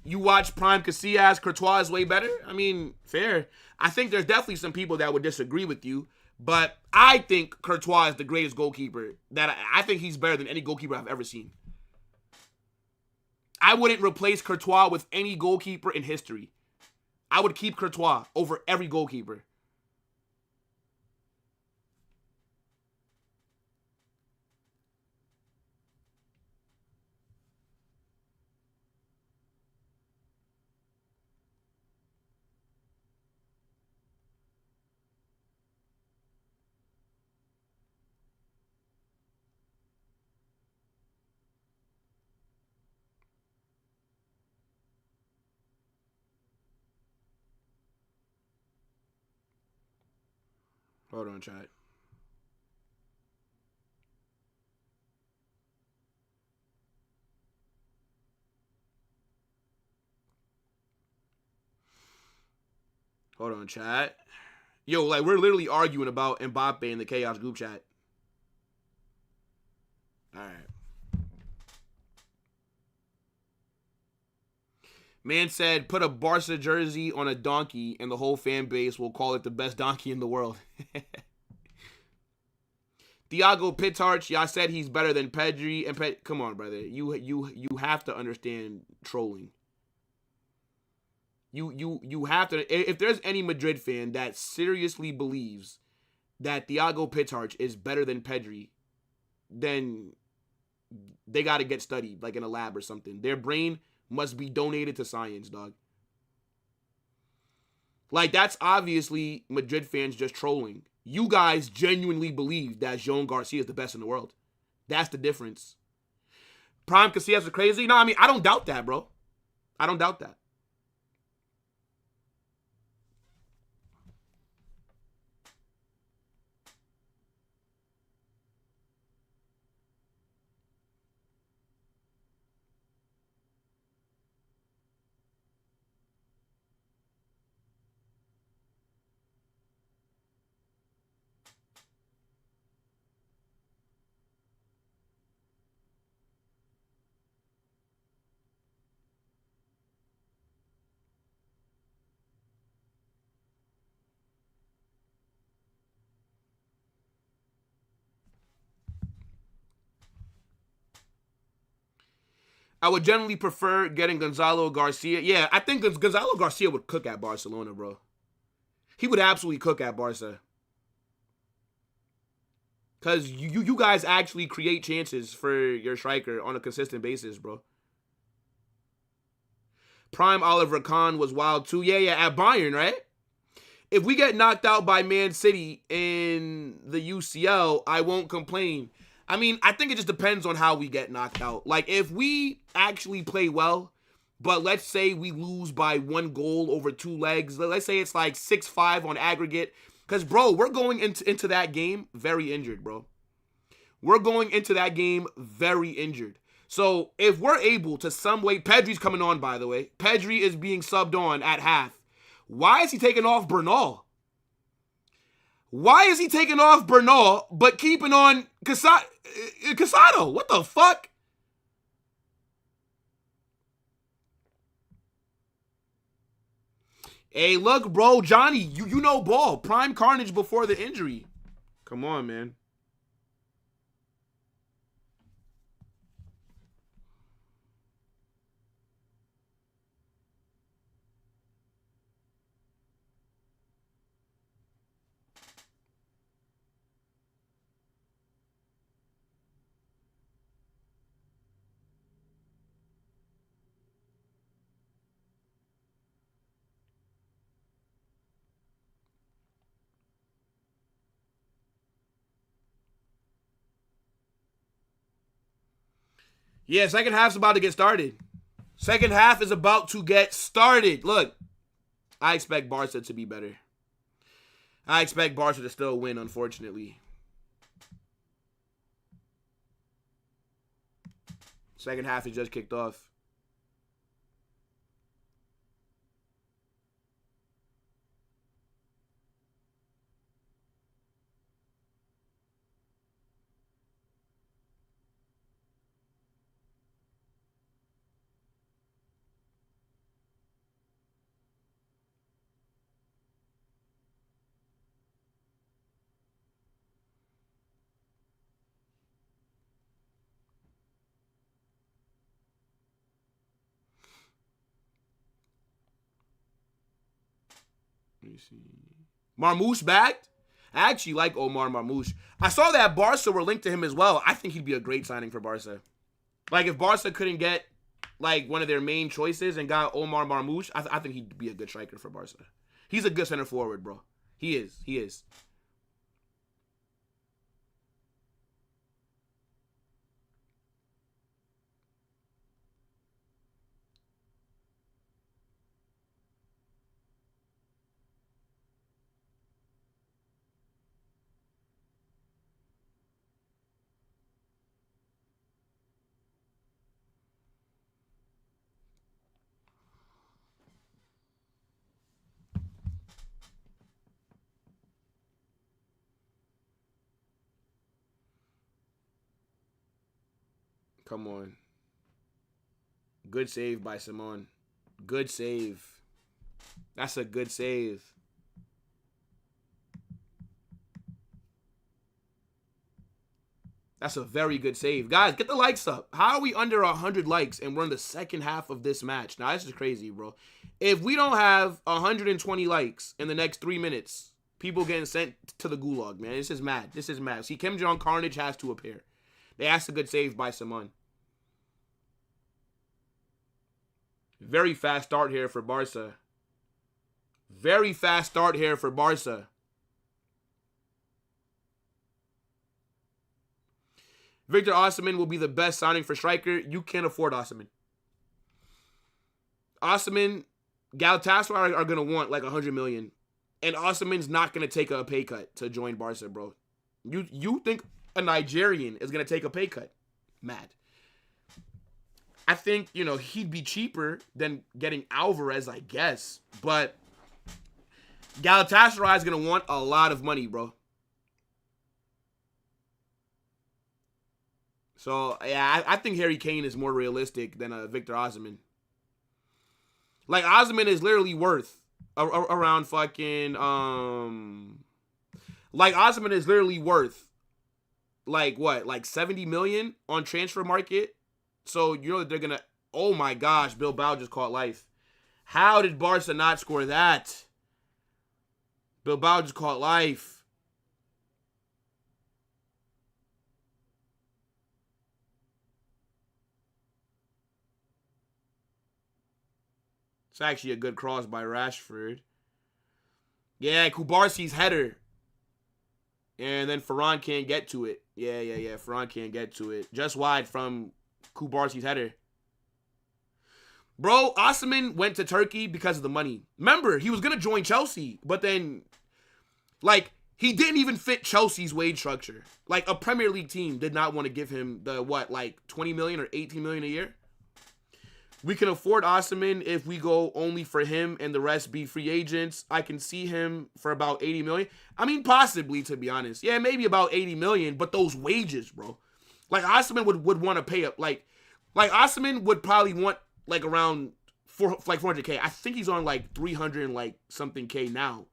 S1: You watch Prime Casillas, Courtois is way better? I mean, fair. I think there's definitely some people that would disagree with you, but I think Courtois is the greatest goalkeeper. I think he's better than any goalkeeper I've ever seen. I wouldn't replace Courtois with any goalkeeper in history. I would keep Courtois over every goalkeeper. Hold on, chat. Hold on, chat. Yo, like, we're literally arguing about Mbappe in the Chaos group chat. All right. Man said, put a Barca jersey on a donkey and the whole fan base will call it the best donkey in the world. Thiago Pitarch, y'all said he's better than Pedri. And come on, brother. You have to understand trolling. You have to. If there's any Madrid fan that seriously believes that Thiago Pitarch is better than Pedri, then they got to get studied, like in a lab or something. Their brain must be donated to science, dog. Like, that's obviously Madrid fans just trolling. You guys genuinely believe that Joan Garcia is the best in the world. That's the difference. Prime Casillas is crazy? No, I mean, I don't doubt that, bro. I don't doubt that. I would generally prefer getting Gonzalo Garcia. Yeah, I think Gonzalo Garcia would cook at Barcelona, bro. He would absolutely cook at Barca. Because you guys actually create chances for your striker on a consistent basis, bro. Prime Oliver Kahn was wild too. Yeah, at Bayern, right? If we get knocked out by Man City in the UCL, I won't complain. I mean, I think it just depends on how we get knocked out. Like, if we actually play well, but let's say we lose by 1 goal over 2 legs. Let's say it's like 6-5 on aggregate. Because, bro, we're going into that game very injured, bro. We're going into that game very injured. So, if we're able to some way... Pedri's coming on, by the way. Pedri is being subbed on at half. Why is he taking off Bernal? Why is he taking off Bernal but keeping on Casado? What the fuck? Hey, look, bro, Johnny, you know ball. Prime carnage before the injury. Come on, man. Yeah, second half's about to get started. Second half is about to get started. Look, I expect Barça to be better. I expect Barça to still win, unfortunately. Second half is just kicked off. Let me see. Marmoush backed? I actually like Omar Marmoush. I saw that Barca were linked to him as well. I think he'd be a great signing for Barca. Like, if Barca couldn't get, like, one of their main choices and got Omar Marmoush, I think he'd be a good striker for Barca. He's a good center forward, bro. He is. He is. Come on. Good save by Simon. Good save. That's a good save. That's a very good save. Guys, get the likes up. How are we under 100 likes and we're in the second half of this match? Now, this is crazy, bro. If we don't have 120 likes in the next 3 minutes, people getting sent to the gulag, man. This is mad. This is mad. See, Kim Jong Carnage has to appear. They asked a good save by Simon. Very fast start here for Barca. Very fast start here for Barca. Victor Osimhen will be the best signing for striker. You can't afford Osimhen. Osimhen, Galatasaray are going to want like 100 million. And Osimhen's not going to take a pay cut to join Barca, bro. You think a Nigerian is going to take a pay cut? Mad. I think, you know, he'd be cheaper than getting Alvarez, I guess. But Galatasaray is going to want a lot of money, bro. So, yeah, I think Harry Kane is more realistic than Victor Osimhen. Like, Osimhen is literally worth around fucking, like, Osimhen is literally worth, like, what, like 70 million on transfer market? So, you know that they're going to, oh my gosh, Bilbao just caught life. How did Barca not score that? Bilbao just caught life. It's actually a good cross by Rashford. Yeah, Kubarsi's header. And then Ferran can't get to it. Yeah. Ferran can't get to it. Just wide from Kubarsi's header. Bro, Osimhen went to Turkey because of the money. Remember, he was going to join Chelsea. But then, like, he didn't even fit Chelsea's wage structure. Like, a Premier League team did not want to give him the, what, like 20 million or 18 million a year? We can afford Osimhen if we go only for him and the rest be free agents. I can see him for about 80 million. I mean, possibly, to be honest. Yeah, maybe about 80 million, but those wages, bro. Like, Osimhen would want to pay up. Like Osimhen would probably want, like, around 400K. I think he's on, like, 300 and, like, something K now.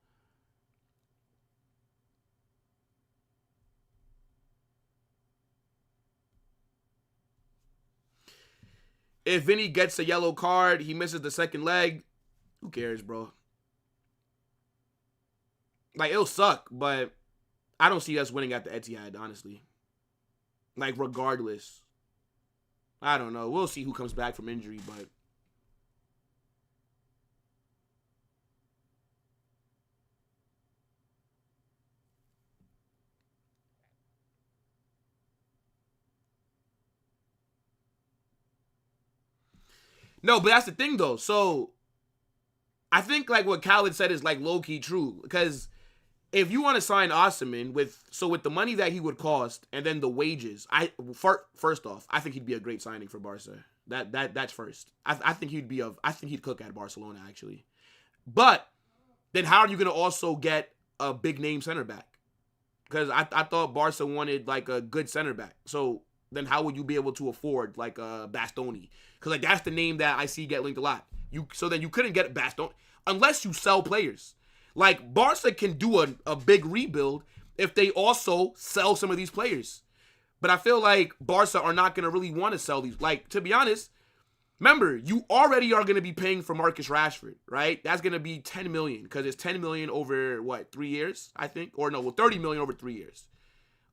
S1: If Vinny gets a yellow card, he misses the second leg. Who cares, bro? Like, it'll suck, but I don't see us winning at the Etihad, honestly. Like, regardless. I don't know. We'll see who comes back from injury, but No, but that's the thing though. So I think like what Khaled said is like low key true because if you want to sign Osimhen with the money that he would cost and then the wages, first off, I think he'd be a great signing for Barca. That's first. I think he'd cook at Barcelona actually. But then how are you gonna also get a big name center back? Because I thought Barca wanted like a good center back. So then how would you be able to afford like a Bastoni? Because like that's the name that I see get linked a lot. So then you couldn't get Bastoni unless you sell players. Like Barca can do a big rebuild if they also sell some of these players. But I feel like Barca are not gonna really want to sell these. Like to be honest, remember you already are gonna be paying for Marcus Rashford, right? That's gonna be 10 million because it's 10 million over what 3 years, I think, or no, 30 million over 3 years,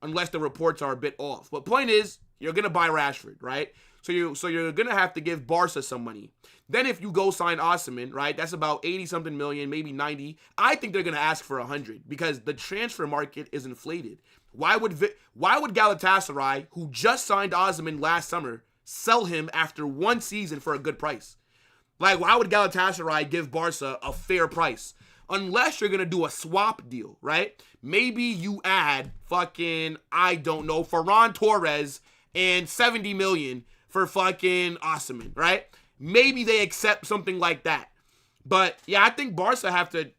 S1: unless the reports are a bit off. But point is, you're gonna buy Rashford, right? So you're gonna have to give Barca some money. Then if you go sign Osimhen, right, that's about 80 something million, maybe 90. I think they're gonna ask for 100 because the transfer market is inflated. Why would Galatasaray, who just signed Osimhen last summer, sell him after one season for a good price? Like, why would Galatasaray give Barca a fair price? Unless you're gonna do a swap deal, right? Maybe you add fucking, I don't know, Ferran Torres and 70 million for fucking Osimhen, right? Maybe they accept something like that. But yeah, I think Barca have to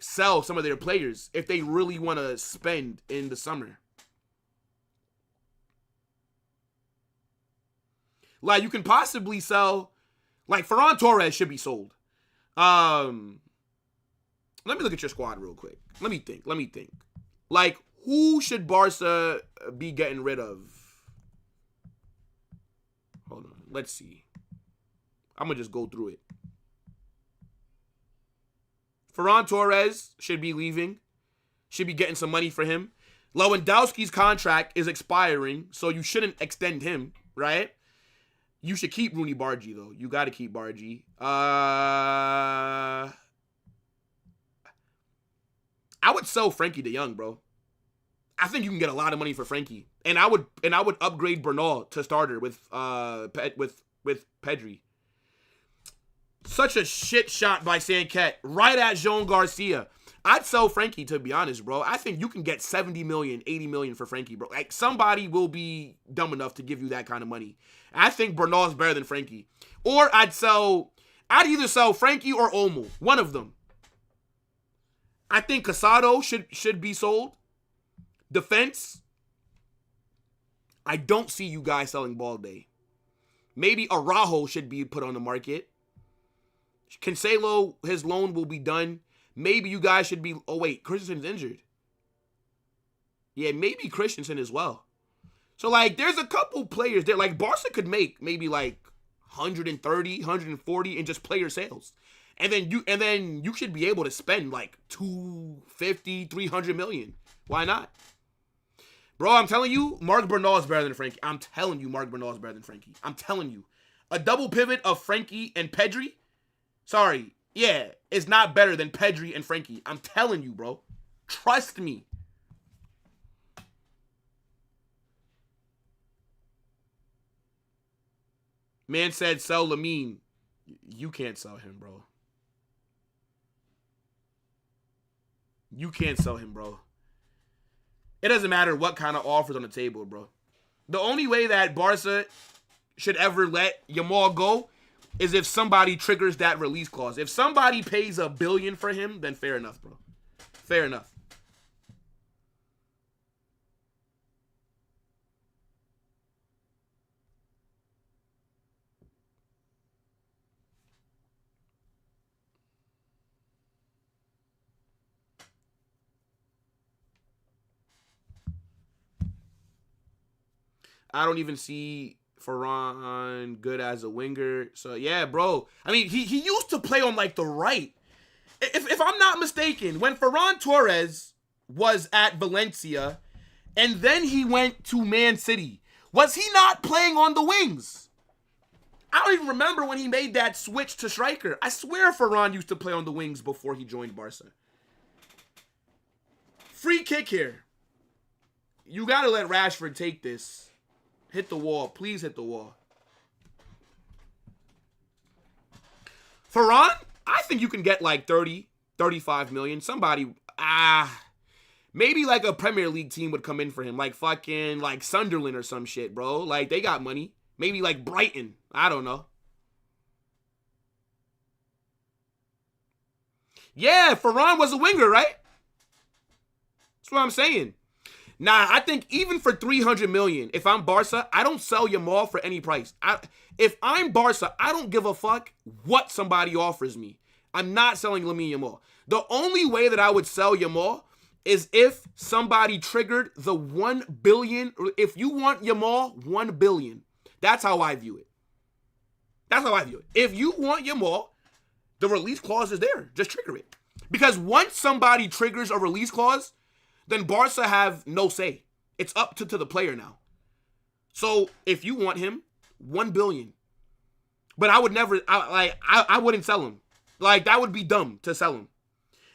S1: sell some of their players if they really want to spend in the summer. Like you can possibly sell, like Ferran Torres should be sold. Let me look at your squad real quick. Let me think. Like who should Barca be getting rid of? Hold on. Let's see. I'm going to just go through it. Ferran Torres should be leaving. Should be getting some money for him. Lewandowski's contract is expiring, so you shouldn't extend him, right? You should keep Rooney Bargy, though. You got to keep Bargy. I would sell Frankie de Jong, bro. I think you can get a lot of money for Frankie. And I would upgrade Bernal to starter with Pedri. Such a shit shot by Sanket right at Jean Garcia. I'd sell Frankie, to be honest, bro. I think you can get 70 million, 80 million for Frankie, bro. Like, somebody will be dumb enough to give you that kind of money. I think Bernal's better than Frankie. Or I'd either sell Frankie or Olmo. One of them. I think Casado should be sold. Defense. I don't see you guys selling Balde. Maybe Araujo should be put on the market. Cancelo, his loan will be done. Maybe you guys should be... Oh, wait. Christensen's injured. Yeah, maybe Christensen as well. So, like, there's a couple players there. Like, Barca could make maybe, like, 130, 140 in just player sales. And then you should be able to spend, like, 250, 300 million. Why not? Bro, I'm telling you, Marc Bernal is better than Frankie. I'm telling you, Marc Bernal is better than Frankie. I'm telling you. A double pivot of Frankie and Pedri... Sorry. Yeah, it's not better than Pedri and Frankie. I'm telling you, bro. Trust me. Man said sell Lamine. You can't sell him, bro. You can't sell him, bro. It doesn't matter what kind of offers on the table, bro. The only way that Barca should ever let Yamal go is if somebody triggers that release clause. If somebody pays $1 billion for him, then fair enough, bro. Fair enough. I don't even see Ferran good as a winger. So, yeah, bro. I mean, he used to play on, like, the right. If I'm not mistaken, when Ferran Torres was at Valencia and then he went to Man City, was he not playing on the wings? I don't even remember when he made that switch to striker. I swear Ferran used to play on the wings before he joined Barca. Free kick here. You got to let Rashford take this. Hit the wall. Please hit the wall. Ferran, I think you can get like 30, 35 million. Somebody, maybe like a Premier League team would come in for him. Like fucking like Sunderland or some shit, bro. Like they got money. Maybe like Brighton. I don't know. Yeah, Ferran was a winger, right? That's what I'm saying. Nah, I think even for 300 million, if I'm Barca, I don't sell Yamal for any price. If I'm Barca, I don't give a fuck what somebody offers me. I'm not selling Lamine Yamal. The only way that I would sell Yamal is if somebody triggered the 1 billion. If you want Yamal, 1 billion. That's how I view it. That's how I view it. If you want Yamal, the release clause is there. Just trigger it. Because once somebody triggers a release clause, then Barca have no say. It's up to the player now. So if you want him, 1 billion. But I would never, I wouldn't sell him. Like, that would be dumb to sell him.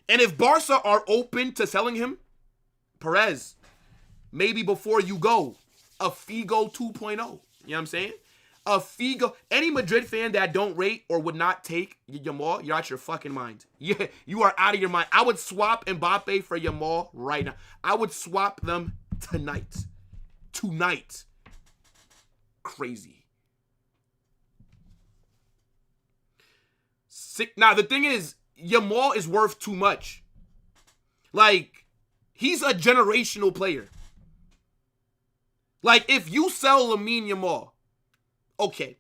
S1: And if Barca are open to selling him, Perez, maybe before you go, a Figo 2.0. You know what I'm saying? A Figo. Any Madrid fan that don't rate or would not take Yamal, you're out your fucking mind. Yeah, you are out of your mind. I would swap Mbappe for Yamal right now. I would swap them tonight. Tonight. Crazy. Now, the thing is, Yamal is worth too much. Like, he's a generational player. Like, if you sell Lamine Yamal, okay,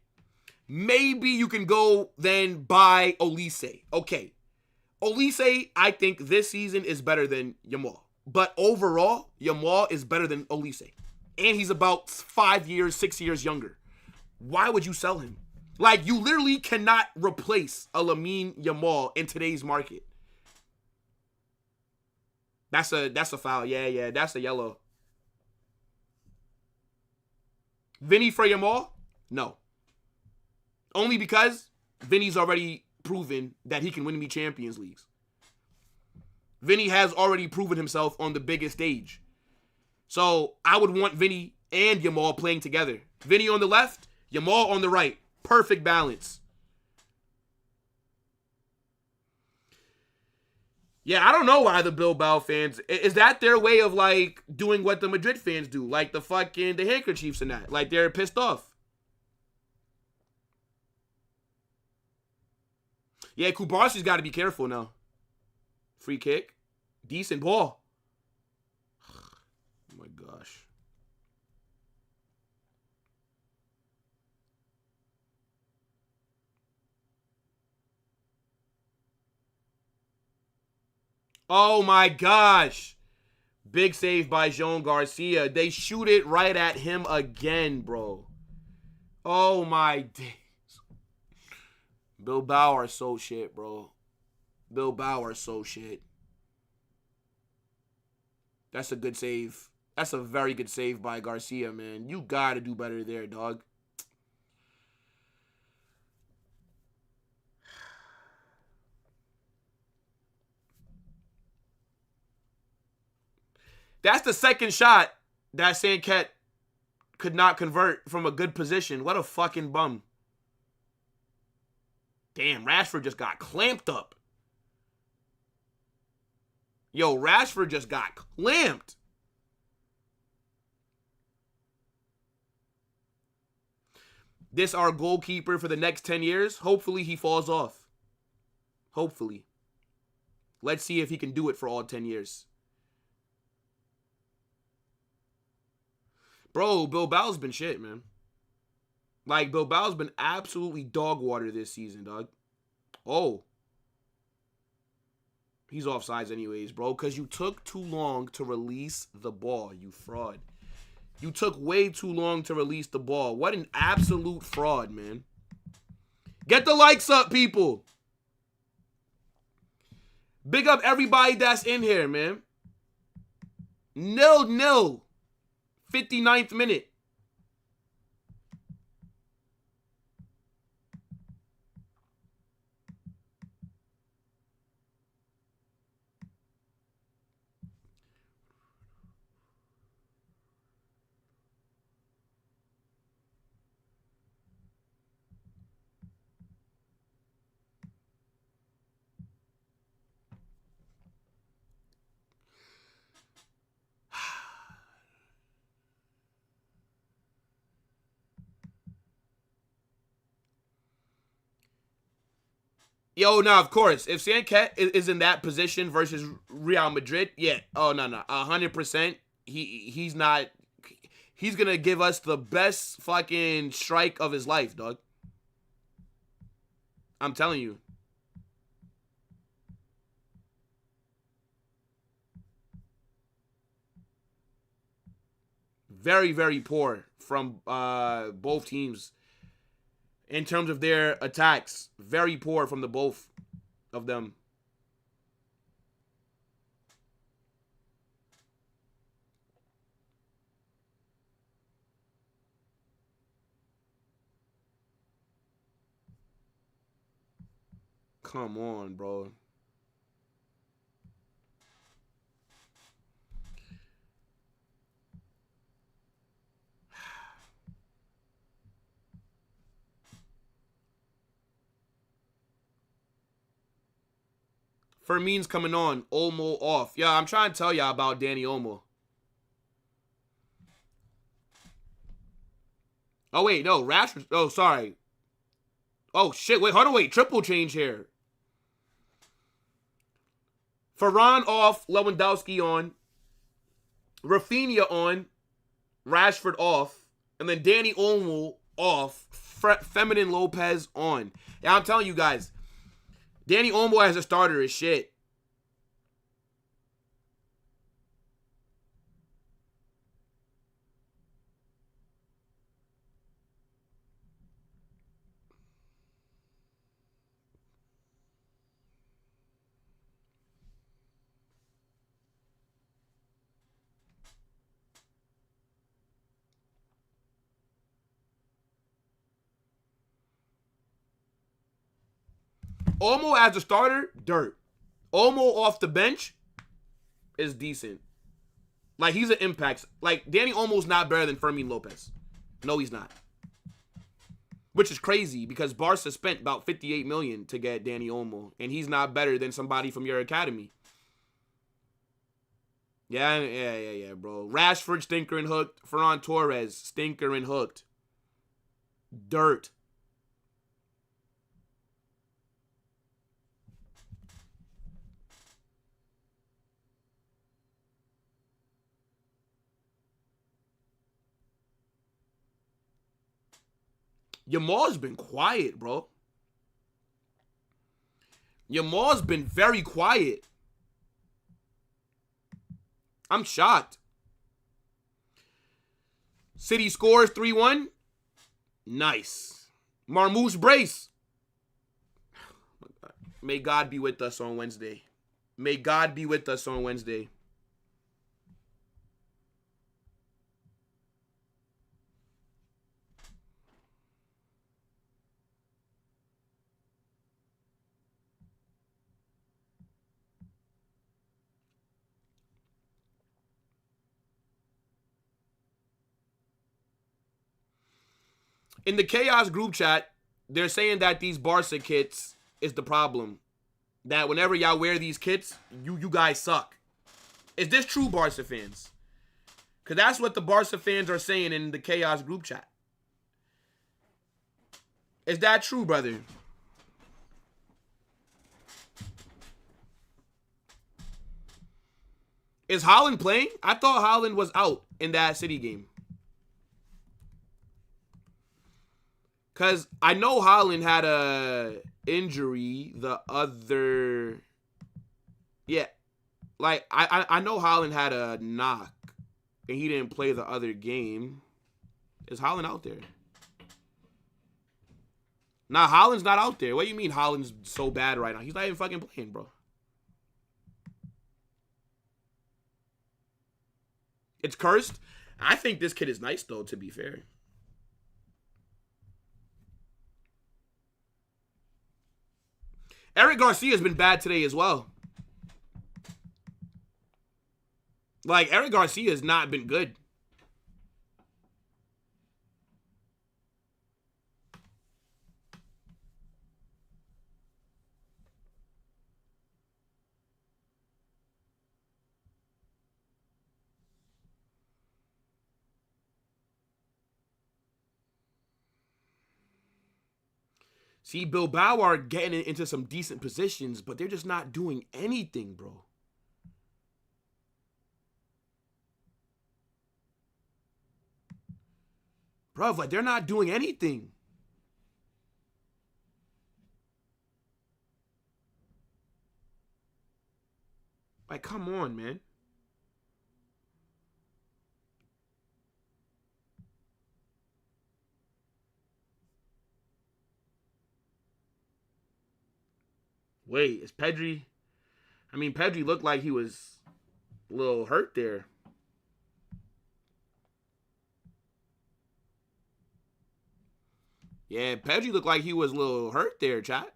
S1: maybe you can go then buy Olise. Okay, Olise, I think this season is better than Yamal. But overall, Yamal is better than Olise. And he's about 5 years, 6 years younger. Why would you sell him? Like, you literally cannot replace a Lamine Yamal in today's market. That's a foul. Yeah, that's a yellow. Vinny for Yamal? No. Only because Vinny's already proven that he can win me Champions Leagues. Vinny has already proven himself on the biggest stage. So I would want Vinny and Yamal playing together. Vinny on the left, Yamal on the right. Perfect balance. Yeah, I don't know why the Bilbao fans, is that their way of like doing what the Madrid fans do? Like the handkerchiefs and that. Like they're pissed off. Yeah, Kubarsi's got to be careful now. Free kick. Decent ball. Oh my gosh. Oh my gosh. Big save by Jean Garcia. They shoot it right at him again, bro. Oh my days. Bilbao are so shit, bro. Bilbao are so shit. That's a good save. That's a very good save by Garcia, man. You gotta do better there, dog. That's the second shot that Sanket could not convert from a good position. What a fucking bum. Damn, Rashford just got clamped up. Yo, Rashford just got clamped. This our goalkeeper for the next 10 years. Hopefully he falls off. Hopefully. Let's see if he can do it for all 10 years. Bro, Bilbao's been shit, man. Like, Bilbao's been absolutely dog water this season, dog. Oh. He's offsides anyways, bro, because you took too long to release the ball, you fraud. You took way too long to release the ball. What an absolute fraud, man. Get the likes up, people. Big up everybody that's in here, man. 0-0. 59th minute. Yo, now of course, if Sanket is in that position versus Real Madrid, yeah. Oh no, 100%. He's not. He's gonna give us the best fucking strike of his life, dog. I'm telling you. Very, very poor from both teams in terms of their attacks. Very poor from the both of them. Come on, bro. Fermin's coming on. Olmo off. Yeah, I'm trying to tell y'all about Danny Olmo. Oh, wait. No. Rashford. Oh, sorry. Oh, shit. Wait. Hold on. Wait. Triple change here. Varane off. Lewandowski on. Rafinha on. Rashford off. And then Danny Olmo off. Feminine Lopez on. Yeah, I'm telling you guys. Danny Olmo as a starter is shit. Olmo as a starter, dirt. Olmo off the bench is decent. Like, he's an impact. Like, Danny Olmo's not better than Fermin Lopez. No, he's not. Which is crazy because Barca spent about $58 million to get Danny Olmo, and he's not better than somebody from your academy. Yeah, bro. Rashford, stinker and hooked. Ferran Torres, stinker and hooked. Dirt. Yamal's been quiet, bro. Yamal's been very quiet. I'm shocked. City scores 3-1. Nice. Marmouche brace. May God be with us on Wednesday. May God be with us on Wednesday. In the Chaos group chat, they're saying that these Barca kits is the problem. That whenever y'all wear these kits, you guys suck. Is this true, Barca fans? Because that's what the Barca fans are saying in the Chaos group chat. Is that true, brother? Is Haaland playing? I thought Haaland was out in that City game. Because I know Haaland had a injury the other... Yeah. Like, I know Haaland had a knock. And he didn't play the other game. Is Haaland out there? Nah, Haaland's not out there. What do you mean Haaland's so bad right now? He's not even fucking playing, bro. It's cursed. I think this kid is nice, though, to be fair. Eric Garcia has been bad today as well. Like, Eric Garcia has not been good. See, Bilbao are getting into some decent positions, but they're just not doing anything, bro. Bro, like, they're not doing anything. Like, come on, man. Wait, is Pedri? I mean, Pedri looked like he was a little hurt there. Yeah, Pedri looked like he was a little hurt there, chat.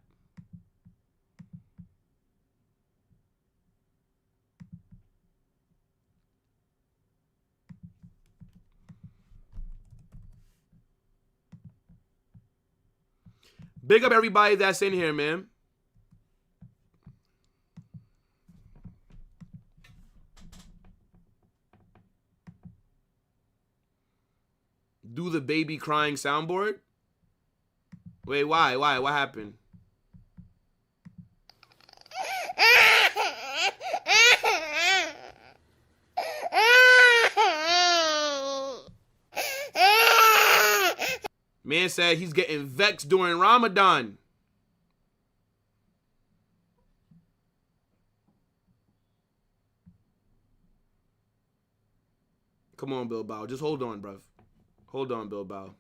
S1: Big up everybody that's in here, man. Do the baby crying soundboard? Wait, why? What happened? Man said he's getting vexed during Ramadan. Come on, Bilbao. Just hold on, bruv. Hold on, Bilbao.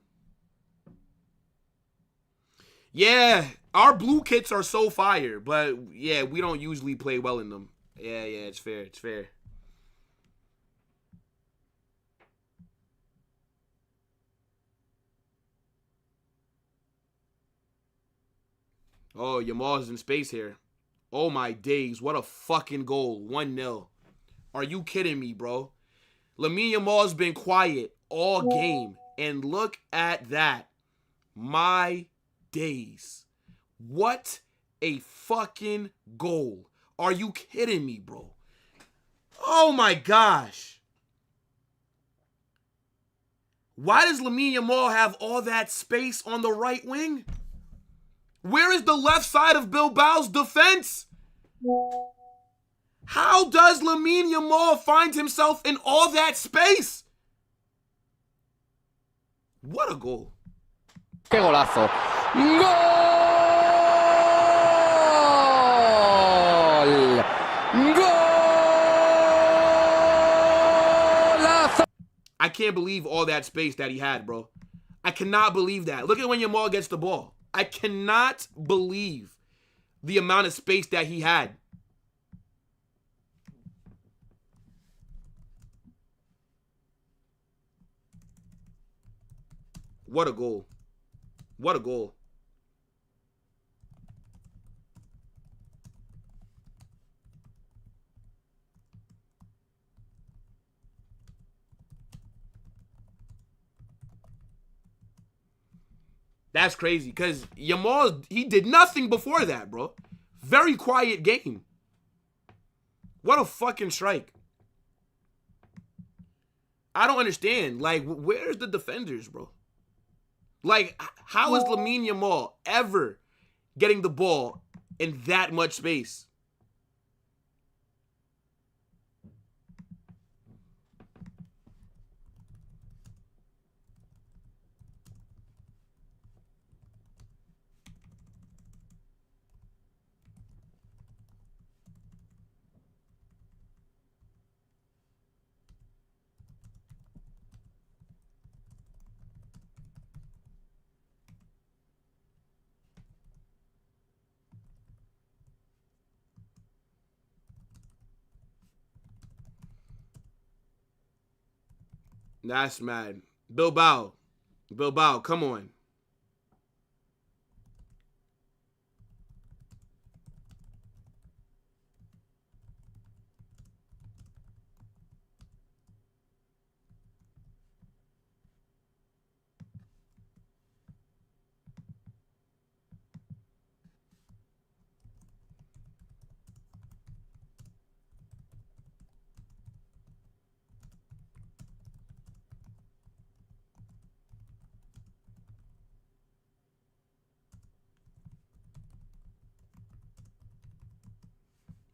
S1: Yeah, our blue kits are so fire, but yeah, we don't usually play well in them. Yeah, it's fair. It's fair. Oh, Yamal's in space here. Oh my days, what a fucking goal. 1-0. Are you kidding me, bro? Lamine Yamal's been quiet all game. And look at that. My days. What a fucking goal. Are you kidding me, bro? Oh my gosh. Why does Lamine Yamal have all that space on the right wing? Where is the left side of Bilbao's defense? How does Lamine Yamal find himself in all that space? What a goal.
S3: ¡Qué golazo! ¡Gol! ¡Golazo!
S1: I can't believe all that space that he had, bro. I cannot believe that. Look at when Yamal gets the ball. I cannot believe the amount of space that he had. What a goal. What a goal. That's crazy because Yamal, he did nothing before that, bro. Very quiet game. What a fucking strike. I don't understand. Like, where's the defenders, bro? Like, how is Lamine Yamal ever getting the ball in that much space? That's mad. Bilbao, come on.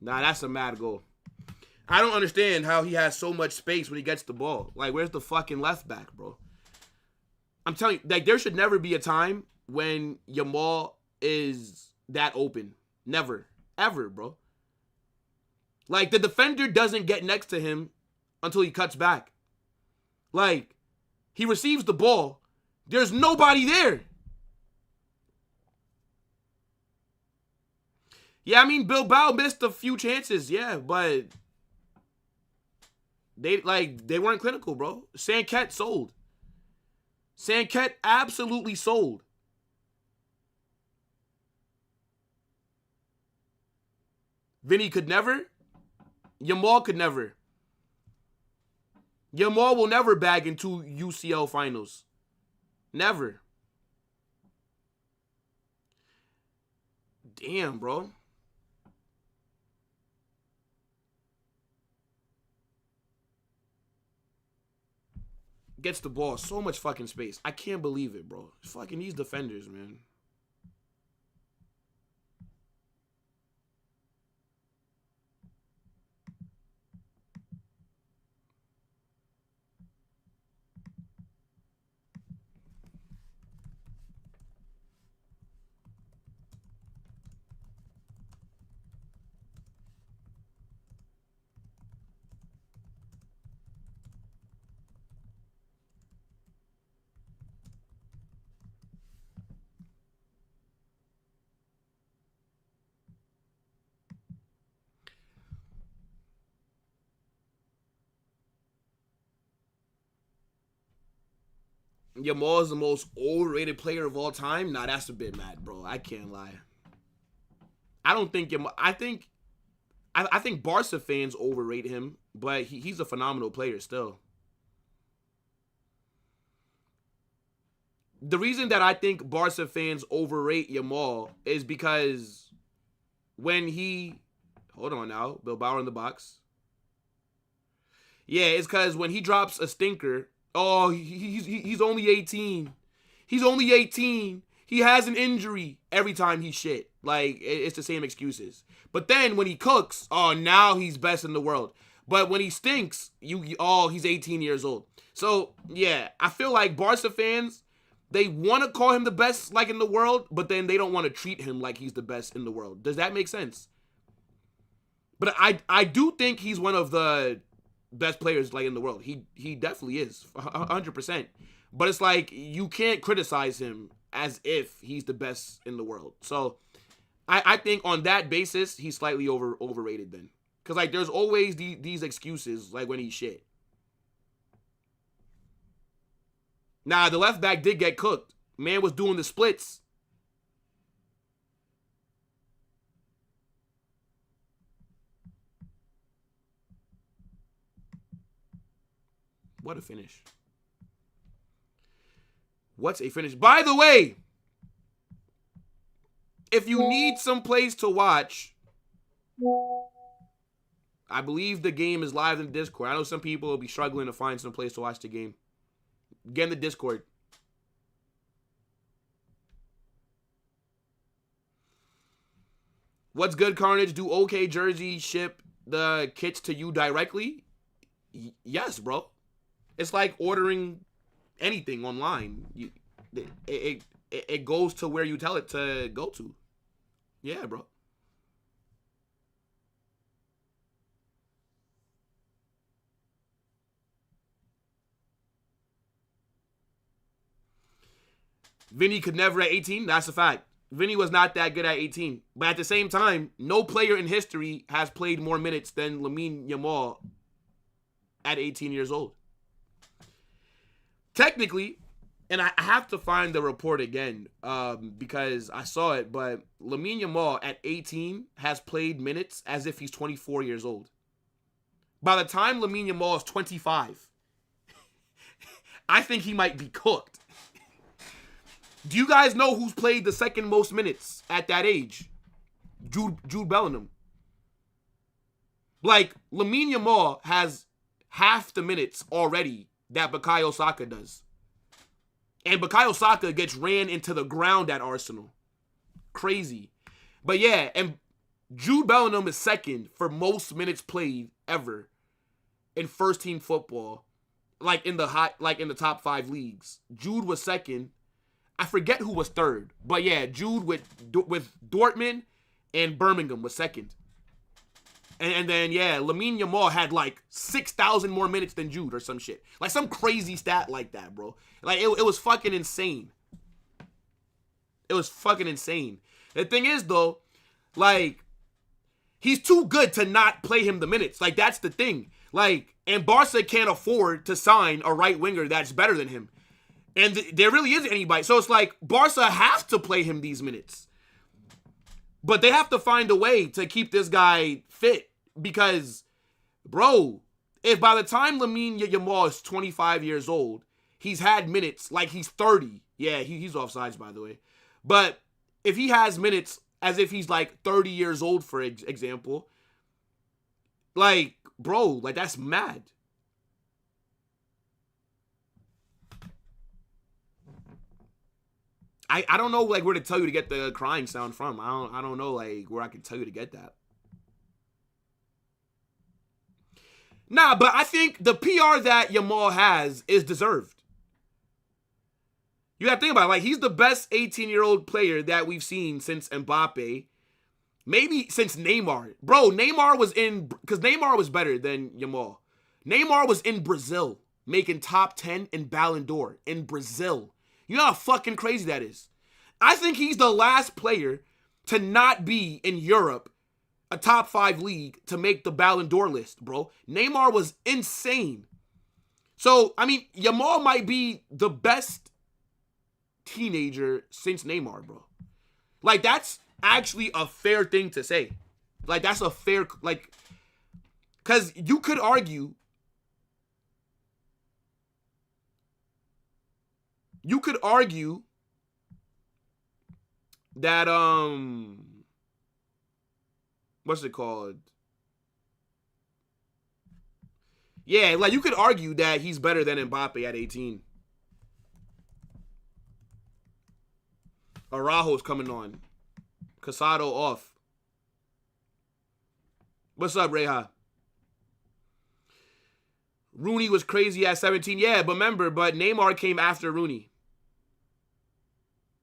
S1: Nah, that's a mad goal. I don't understand how he has so much space when he gets the ball. Like, where's the fucking left back, bro? I'm telling you, like, there should never be a time when Yamal is that open. Never. Ever, bro. Like, the defender doesn't get next to him until he cuts back. Like, he receives the ball. There's nobody there. Yeah, I mean, Bilbao missed a few chances, yeah, but they weren't clinical, bro. Sanket sold. Sanket absolutely sold. Vinny could never. Yamal could never. Yamal will never bag into UCL finals. Never. Damn, bro. Gets the ball. So much fucking space. I can't believe it, bro. Fucking these defenders, man. Yamal is the most overrated player of all time. Nah, that's a bit mad, bro. I can't lie. I don't think Yamal. I think Barca fans overrate him, but he's a phenomenal player still. The reason that I think Barca fans overrate Yamal is because when he... Hold on now. Bilbao in the box. Yeah, it's because when he drops a stinker... Oh, he's only 18. He's only 18. He has an injury every time he shit. Like, it's the same excuses. But then when he cooks, oh, now he's best in the world. But when he stinks, he's 18 years old. So, yeah, I feel like Barca fans, they want to call him the best, like, in the world, but then they don't want to treat him like he's the best in the world. Does that make sense? But I do think he's one of the best players like in the world. He definitely is 100%. But it's like you can't criticize him as if he's the best in the world. So I think on that basis he's slightly overrated then. Cause like there's always these excuses like when he's shit. Nah, the left back did get cooked. Man was doing the splits. What a finish. What's a finish? By the way, if you need some place to watch, I believe the game is live in Discord. I know some people will be struggling to find some place to watch the game. Get in the Discord. What's good, Carnage? Do OK Jersey ship the kits to you directly? Yes, bro. It's like ordering anything online. It goes to where you tell it to go to. Yeah, bro. Vinny could never at 18. That's a fact. Vinny was not that good at 18. But at the same time, no player in history has played more minutes than Lamine Yamal at 18 years old. Technically, and I have to find the report again because I saw it, but Lamine Yamal at 18 has played minutes as if he's 24 years old. By the time Lamine Yamal is 25, I think he might be cooked. Do you guys know who's played the second most minutes at that age? Jude Bellingham. Like, Lamine Yamal has half the minutes already that Bukayo Saka does. And Bukayo Saka gets ran into the ground at Arsenal. Crazy. But yeah, and Jude Bellingham is second for most minutes played ever in first team football, like in the top 5 leagues. Jude was second. I forget who was third, but yeah, Jude with Dortmund and Birmingham was second. And then, yeah, Lamine Yamal had like 6,000 more minutes than Jude or some shit. Like some crazy stat like that, bro. Like it was fucking insane. It was fucking insane. The thing is, though, like, he's too good to not play him the minutes. Like, that's the thing. Like, and Barca can't afford to sign a right winger that's better than him. And there really isn't anybody. So it's like, Barca have to play him these minutes. But they have to find a way to keep this guy fit because, bro, if by the time Lamine Yamal is 25 years old, he's had minutes like he's 30. Yeah, he's offsides, by the way. But if he has minutes as if he's like 30 years old, for example, like, bro, like that's mad. I don't know like where to tell you to get the crying sound from. I don't know like where I can tell you to get that. Nah, but I think the PR that Yamal has is deserved. You gotta think about it. Like, he's the best 18-year-old player that we've seen since Mbappe. Maybe since Neymar. Bro, Neymar was because Neymar was better than Yamal. Neymar was in Brazil, making top 10 in Ballon d'Or. In Brazil. You know how fucking crazy that is? I think he's the last player to not be in Europe, a top 5 league, to make the Ballon d'Or list, bro. Neymar was insane. So, I mean, Yamal might be the best teenager since Neymar, bro. Like, that's actually a fair thing to say. Like, that's a fair, like, because you could argue that what's it called? Yeah, like you could argue that he's better than Mbappe at 18. Araujo's coming on. Casado off. What's up, Reha? Rooney was crazy at 17. Yeah, but Neymar came after Rooney.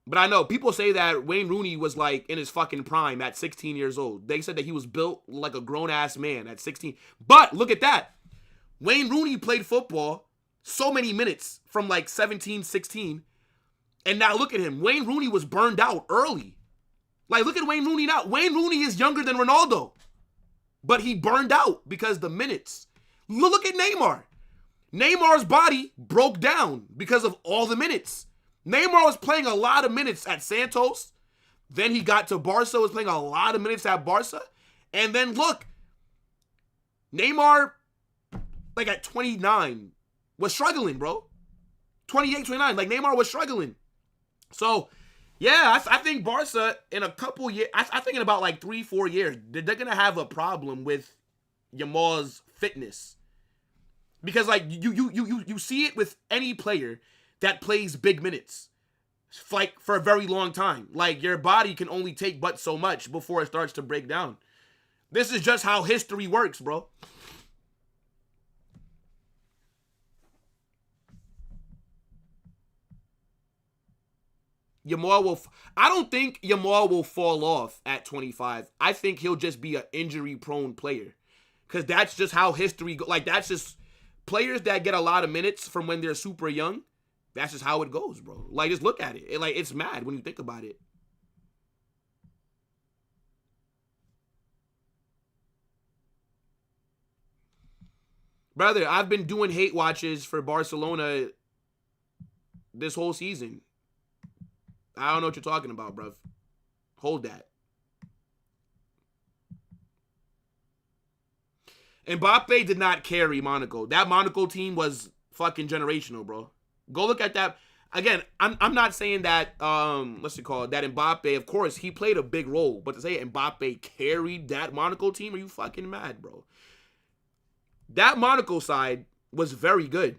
S1: But I know, people say that Wayne Rooney was like in his fucking prime at 16 years old. They said that he was built like a grown-ass man at 16. But look at that. Wayne Rooney played football so many minutes from like 17, 16. And now look at him. Wayne Rooney was burned out early. Like, look at Wayne Rooney now. Wayne Rooney is younger than Ronaldo. But he burned out because the minutes. Look at Neymar. Neymar's body broke down because of all the minutes. Neymar was playing a lot of minutes at Santos. Then he got to Barca, was playing a lot of minutes at Barca. And then look, Neymar, like at 29, was struggling, bro. 28, 29, like Neymar was struggling. So, yeah, I think Barca in a couple years, I think in about like 3-4 years, they're going to have a problem with Yamal's fitness. Because like you see it with any player that plays big minutes, like for a very long time. Like, your body can only take but so much before it starts to break down. This is just how history works, bro. I don't think Yamal will fall off at 25. I think he'll just be an injury-prone player. Because that's just how history goes. Like, that's just players that get a lot of minutes from when they're super young. That's just how it goes, bro. Like, just look at it. It's mad when you think about it. Brother, I've been doing hate watches for Barcelona this whole season. I don't know what you're talking about, bruv. Hold that. Mbappe did not carry Monaco. That Monaco team was fucking generational, bro. Go look at that. Again, I'm not saying that, what's it called? That Mbappe, of course, he played a big role. But to say Mbappe carried that Monaco team, are you fucking mad, bro? That Monaco side was very good.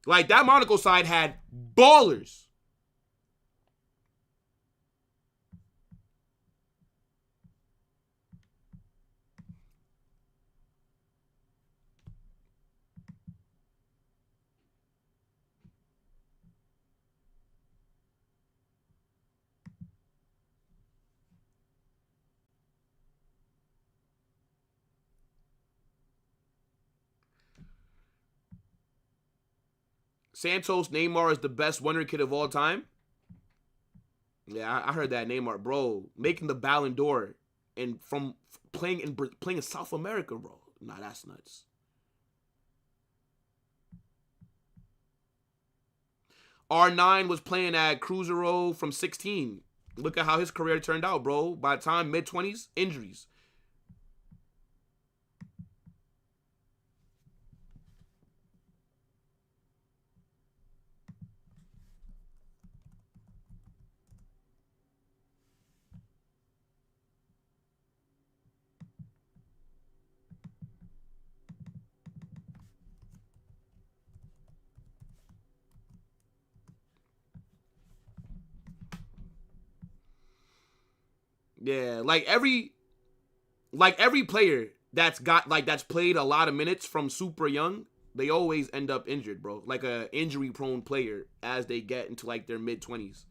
S1: Like, that Monaco side had ballers. Santos Neymar is the best wonder kid of all time. Yeah, I heard that. Neymar, bro, making the Ballon d'Or and from playing in South America, bro. Nah, that's nuts. R9 was playing at Cruzeiro from 16. Look at how his career turned out, bro. By the time mid-20s, injuries. Yeah, like every player that's played a lot of minutes from super young, they always end up injured, bro. Like a injury prone player as they get into like their mid-20s.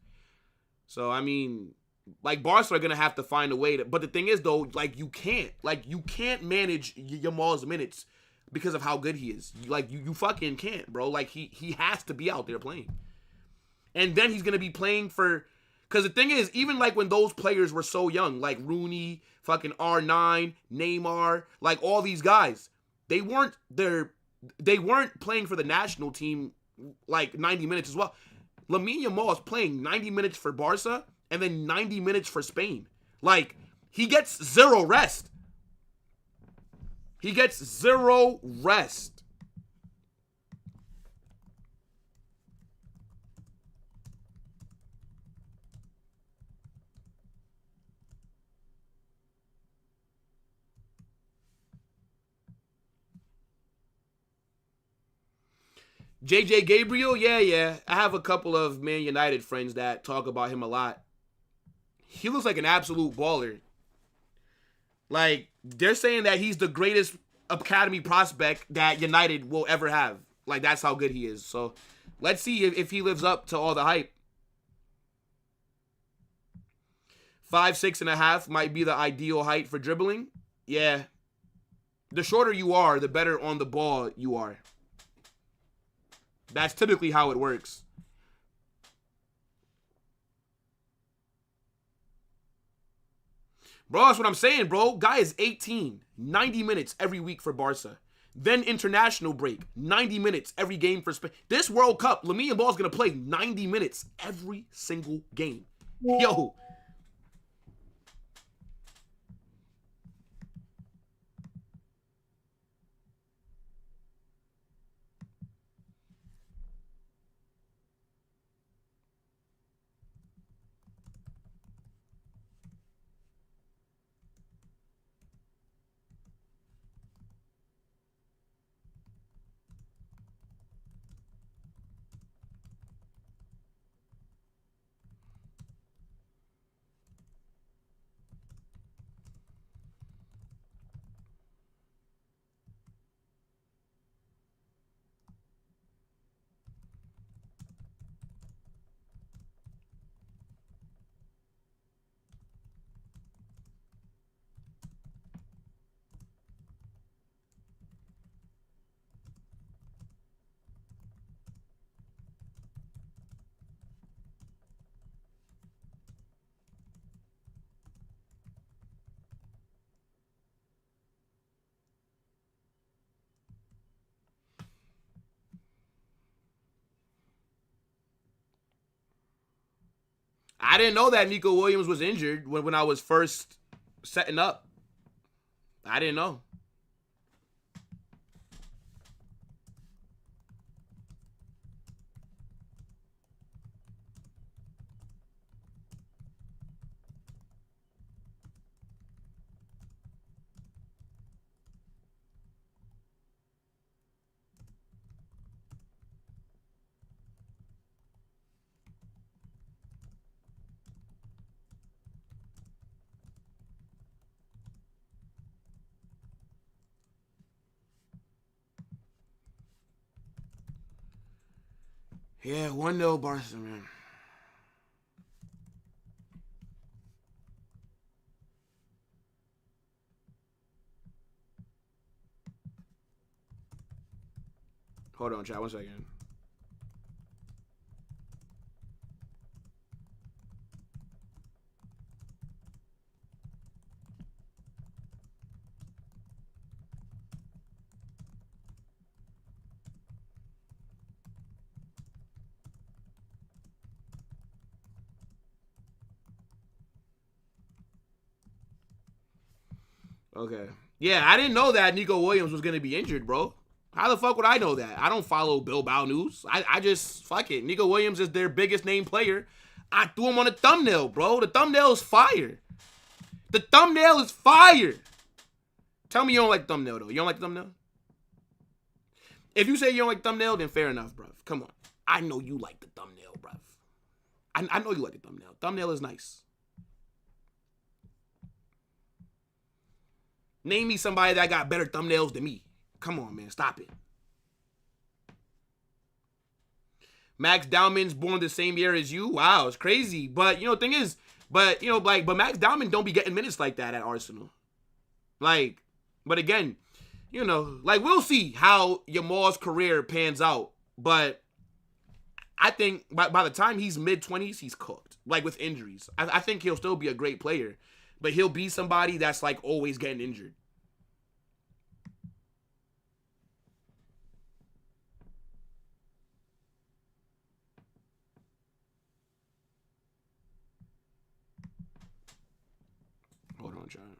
S1: So I mean, like Barca are gonna have to find a way to. But the thing is though, like you can't manage Yamal's minutes because of how good he is. Like you fucking can't, bro. Like he has to be out there playing, and then he's gonna be playing for. Because the thing is, even like when those players were so young, like Rooney, fucking R9, Neymar, like all these guys, they weren't playing for the national team like 90 minutes as well. Lamine Yamal is playing 90 minutes for Barca and then 90 minutes for Spain. Like, he gets zero rest. He gets zero rest. JJ Gabriel, yeah. I have a couple of Man United friends that talk about him a lot. He looks like an absolute baller. Like, they're saying that he's the greatest academy prospect that United will ever have. Like, that's how good he is. So, let's see if he lives up to all the hype. 5'6.5" might be the ideal height for dribbling. Yeah. The shorter you are, the better on the ball you are. That's typically how it works. Bro, that's what I'm saying, bro. Guy is 18. 90 minutes every week for Barca. Then international break. 90 minutes every game for Spain. This World Cup, Lamine Yamal's going to play 90 minutes every single game. Yo. I didn't know that Nico Williams was injured when I was first setting up. I didn't know. Yeah, 1-0 Barca, man. Hold on, chat. 1 second. Okay. Yeah, I didn't know that Nico Williams was gonna be injured, bro. How the fuck would I know that? I don't follow Bilbao news. I just fuck it. Nico Williams is their biggest name player. I threw him on the thumbnail, bro. The thumbnail is fire. The thumbnail is fire. Tell me you don't like the thumbnail though. You don't like the thumbnail? If you say you don't like the thumbnail, then fair enough, bro. Come on. I know you like the thumbnail, bro. I know you like the thumbnail. Thumbnail is nice. Name me somebody that got better thumbnails than me. Come on, man. Stop it. Max Dowman's born the same year as you. Wow, it's crazy. But, the thing is, but Max Dowman don't be getting minutes like that at Arsenal. Like, but again, we'll see how Yamal's career pans out. But I think by the time he's mid-20s, he's cooked. Like, with injuries. I think he'll still be a great player. But he'll be somebody that's, like, always getting injured. Hold on, John.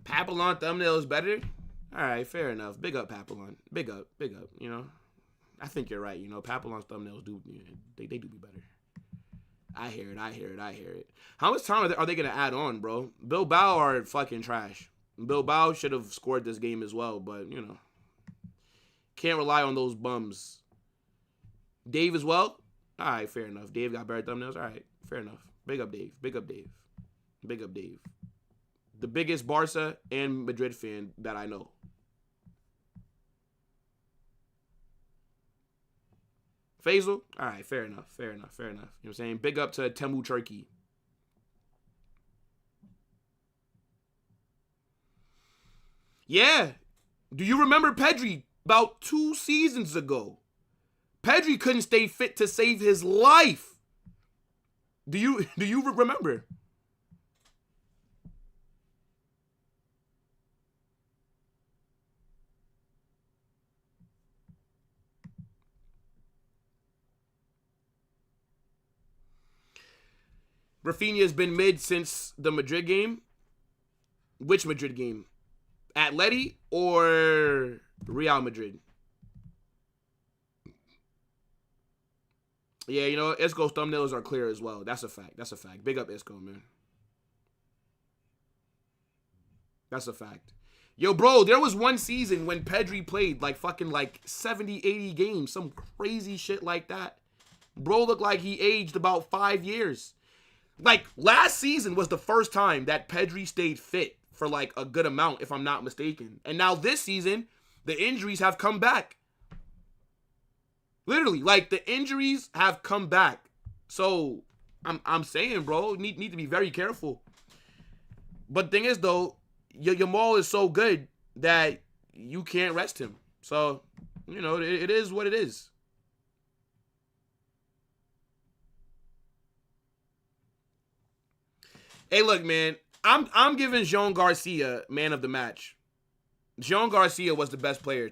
S1: Papillon thumbnail is better? Alright, fair enough. Big up, Papillon. Big up. I think you're right. Papillon's thumbnails they do be better. I hear it. How much time are they going to add on, bro? Bilbao are fucking trash. Bilbao should have scored this game as well, but, can't rely on those bums. Dave as well? Alright, fair enough. Dave got better thumbnails? Alright, fair enough. Big up, Dave. The biggest Barça and Madrid fan that I know. Faisal? All right, fair enough. You know what I'm saying? Big up to Temu Turkey. Yeah. Do you remember Pedri about 2 seasons ago? Pedri couldn't stay fit to save his life. Do you remember? Rafinha's been mid since the Madrid game. Which Madrid game? Atleti or Real Madrid? Yeah, Isco's thumbnails are clear as well. That's a fact. Big up Isco, man. That's a fact. Yo, bro, there was one season when Pedri played like 70, 80 games. Some crazy shit like that. Bro looked like he aged about 5 years. Like, last season was the first time that Pedri stayed fit for, like, a good amount, if I'm not mistaken. And now this season, the injuries have come back. Literally, like, the injuries have come back. So, I'm saying, bro, need to be very careful. But the thing is, though, Yamal is so good that you can't rest him. So, it is what it is. Hey, look, man, I'm giving Jean Garcia man of the match. Jean Garcia was the best player.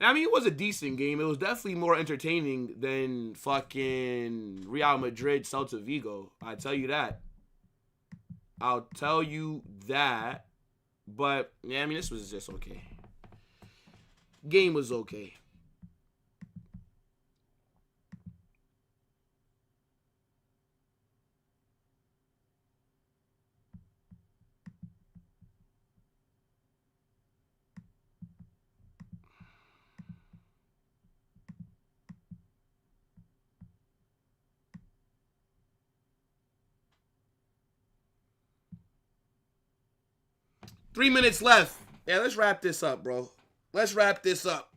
S1: I mean, it was a decent game. It was definitely more entertaining than fucking Real Madrid, Celta Vigo. I tell you that. I'll tell you that. But, yeah, I mean, this was just okay. Game was okay. Three minutes left. Yeah, let's wrap this up, bro. Let's wrap this up.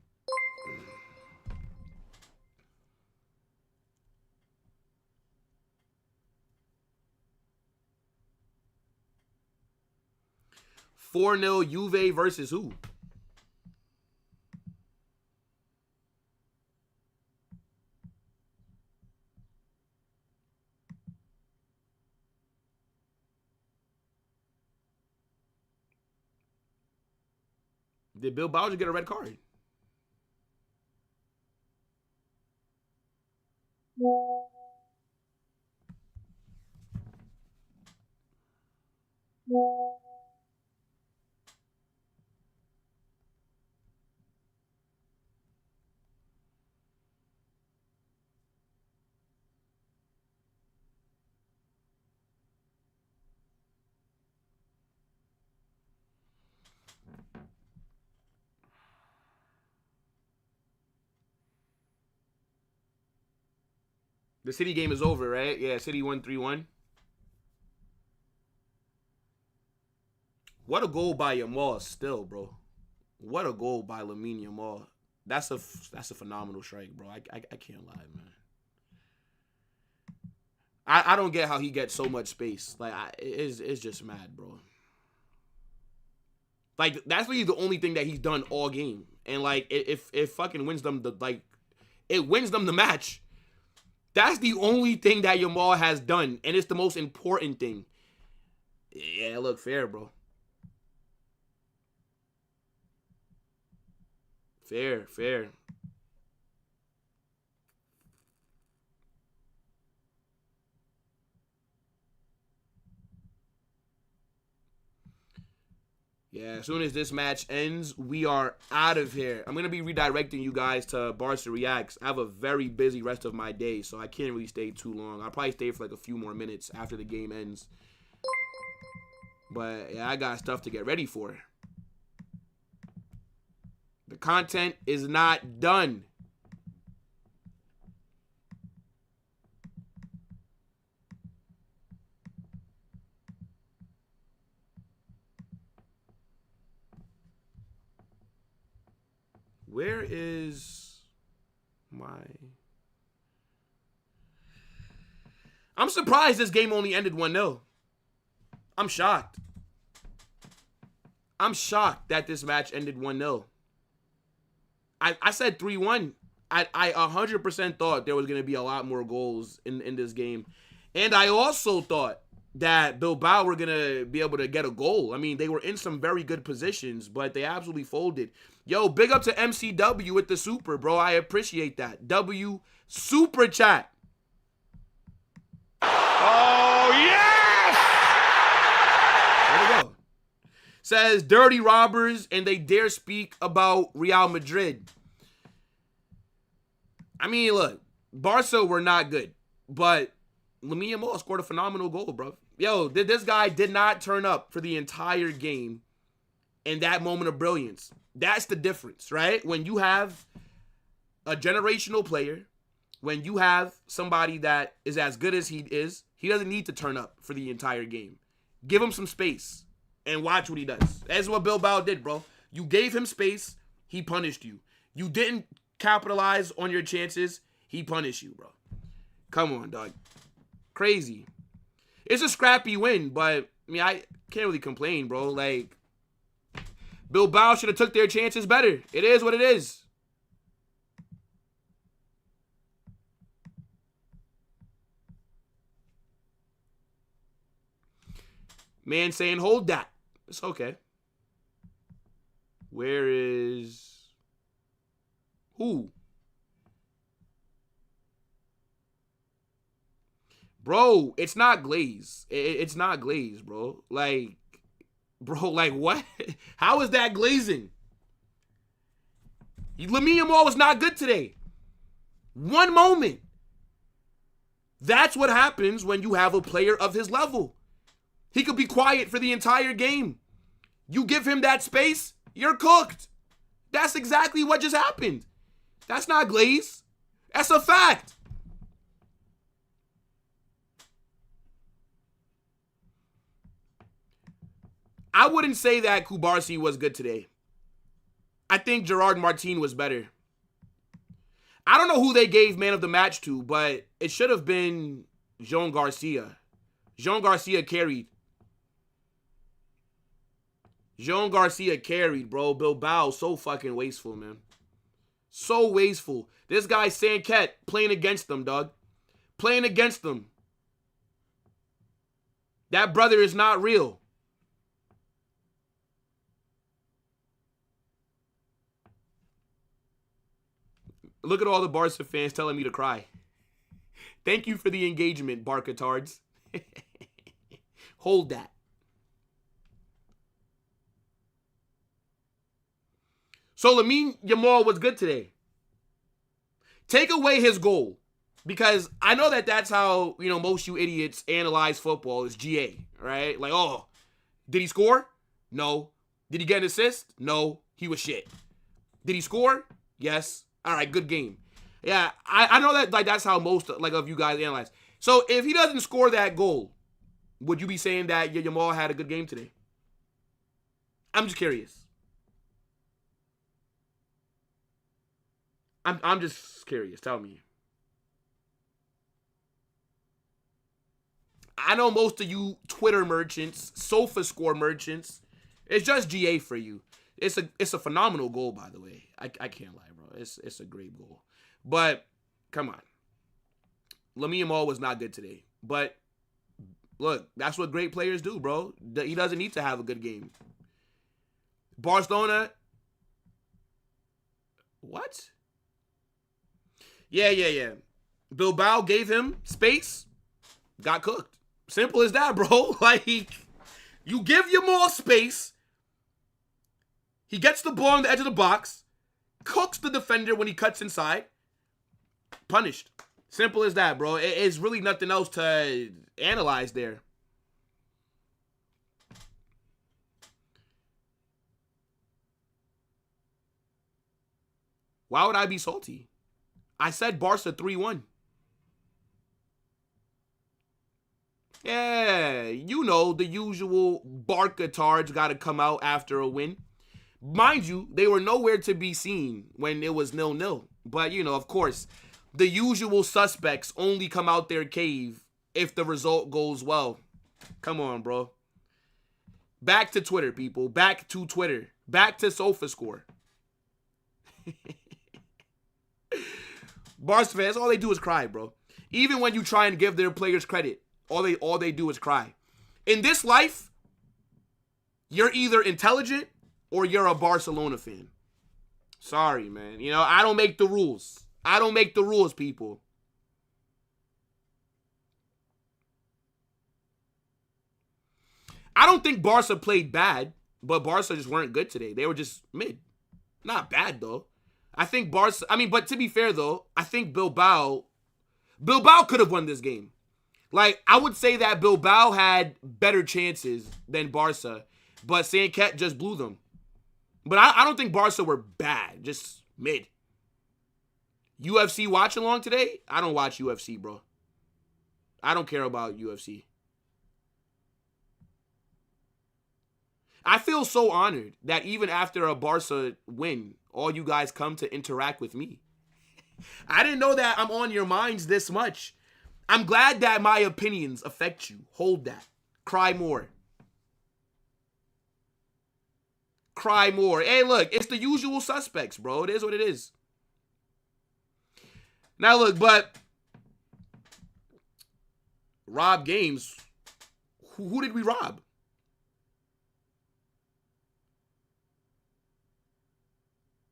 S1: Four 0 Juve versus who? Did Bilbao just get a red card? The City game is over, right? Yeah, City won 3-1. What a goal by Yamal still, bro. What a goal by Lamine Yamal. That's a phenomenal strike, bro. I can't lie, man. I don't get how he gets so much space. Like, it's just mad, bro. Like, that's really the only thing that he's done all game. And, like, if fucking wins them it wins them the match. That's the only thing that Yamal has done. And it's the most important thing. Yeah, look, fair, bro. Fair. Yeah, as soon as this match ends, we are out of here. I'm going to be redirecting you guys to Barça Reacts. I have a very busy rest of my day, so I can't really stay too long. I'll probably stay for like a few more minutes after the game ends. But, yeah, I got stuff to get ready for. The content is not done. Where is my... I'm surprised this game only ended 1-0. I'm shocked. I'm shocked that this match ended 1-0. I said 3-1. I 100% thought there was going to be a lot more goals in this game. And I also thought that Bilbao were going to be able to get a goal. I mean, they were in some very good positions, but they absolutely folded. Yo, big up to MCW with the super, bro. I appreciate that. W super chat.
S2: Oh, yes!
S1: There we go. Says, dirty robbers, and they dare speak about Real Madrid. I mean, look, Barça were not good, but Lamine Yamal scored a phenomenal goal, bro. Yo, this guy did not turn up for the entire game in that moment of brilliance. That's the difference, right? When you have a generational player, when you have somebody that is as good as he is, he doesn't need to turn up for the entire game. Give him some space and watch what he does. That's what Bilbao did, bro. You gave him space, he punished you. You didn't capitalize on your chances, he punished you, bro. Come on, dog. Crazy. It's a scrappy win, but I mean, I can't really complain, bro. Like, Bilbao should have took their chances better. It is what it is. Man saying, hold that. It's okay. Where is... Who? Bro, it's not glaze. It's not glaze, bro. Like, bro, like what? How is that glazing? Lamine Yamal was not good today. One moment. That's what happens when you have a player of his level. He could be quiet for the entire game. You give him that space, you're cooked. That's exactly what just happened. That's not glaze. That's a fact. I wouldn't say that Kubarsi was good today. I think Gerard Martin was better. I don't know who they gave man of the match to, but it should have been Jean Garcia. Jean Garcia carried. Jean Garcia carried, bro. Bilbao, so fucking wasteful, man. So wasteful. This guy, Sanket, playing against them, dog. Playing against them. That brother is not real. Look at all the Barca fans telling me to cry. Thank you for the engagement, Barca-tards. Hold that. So Lamine Yamal was good today. Take away his goal. Because I know that that's how, most you idiots analyze football is GA, right? Like, oh, did he score? No. Did he get an assist? No. He was shit. Did he score? Yes. All right, good game. Yeah, I know that that's how most of you guys analyze. So if he doesn't score that goal, would you be saying that Yamal had a good game today? I'm just curious. I'm just curious. Tell me. I know most of you Twitter merchants, SofaScore merchants, it's just GA for you. It's a phenomenal goal, by the way. I can't lie, bro. It's a great goal. But, come on. Lamine Yamal was not good today. But, look, that's what great players do, bro. He doesn't need to have a good game. Barcelona. What? Yeah. Bilbao gave him space. Got cooked. Simple as that, bro. Like, you give Yamal space. He gets the ball on the edge of the box. Cooks the defender when he cuts inside. Punished. Simple as that, bro. It's really nothing else to analyze there. Why would I be salty? I said Barca 3-1. Yeah, the usual Barca-tards got to come out after a win. Mind you, they were nowhere to be seen when it was 0-0. But, of course, the usual suspects only come out their cave if the result goes well. Come on, bro. Back to Twitter, people. Back to Twitter. Back to SofaScore. Barca fans, all they do is cry, bro. Even when you try and give their players credit, all they do is cry. In this life, you're either intelligent or you're a Barcelona fan. Sorry, man. I don't make the rules. I don't make the rules, people. I don't think Barca played bad, but Barca just weren't good today. They were just mid. Not bad, though. I think Barca... but to be fair, though, I think Bilbao could have won this game. Like, I would say that Bilbao had better chances than Barca, but Sanket just blew them. But I don't think Barca were bad, just mid. UFC watch along today? I don't watch UFC, bro. I don't care about UFC. I feel so honored that even after a Barca win, all you guys come to interact with me. I didn't know that I'm on your minds this much. I'm glad that my opinions affect you. Hold that. Cry more. Cry more. Hey, look, it's the usual suspects, bro. It is what it is. Now, look, but rob games. Who did we rob?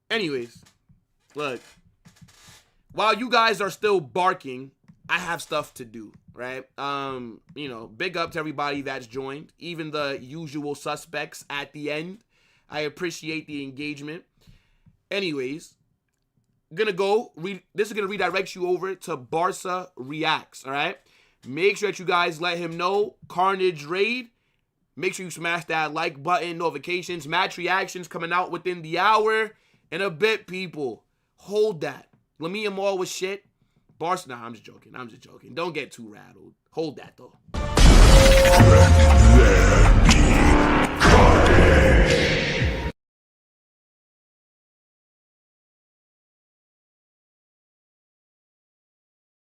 S1: Anyways, look, while you guys are still barking, I have stuff to do, right? Big up to everybody that's joined, even the usual suspects at the end. I appreciate the engagement. Anyways, this is gonna redirect you over to Barça Reacts, all right? Make sure that you guys let him know Carnage Raid. Make sure you smash that like button, notifications, match reactions coming out within the hour and a bit, people. Hold that. Lamine Yamal was shit. Barca, nah, I'm just joking. Don't get too rattled. Hold that, though.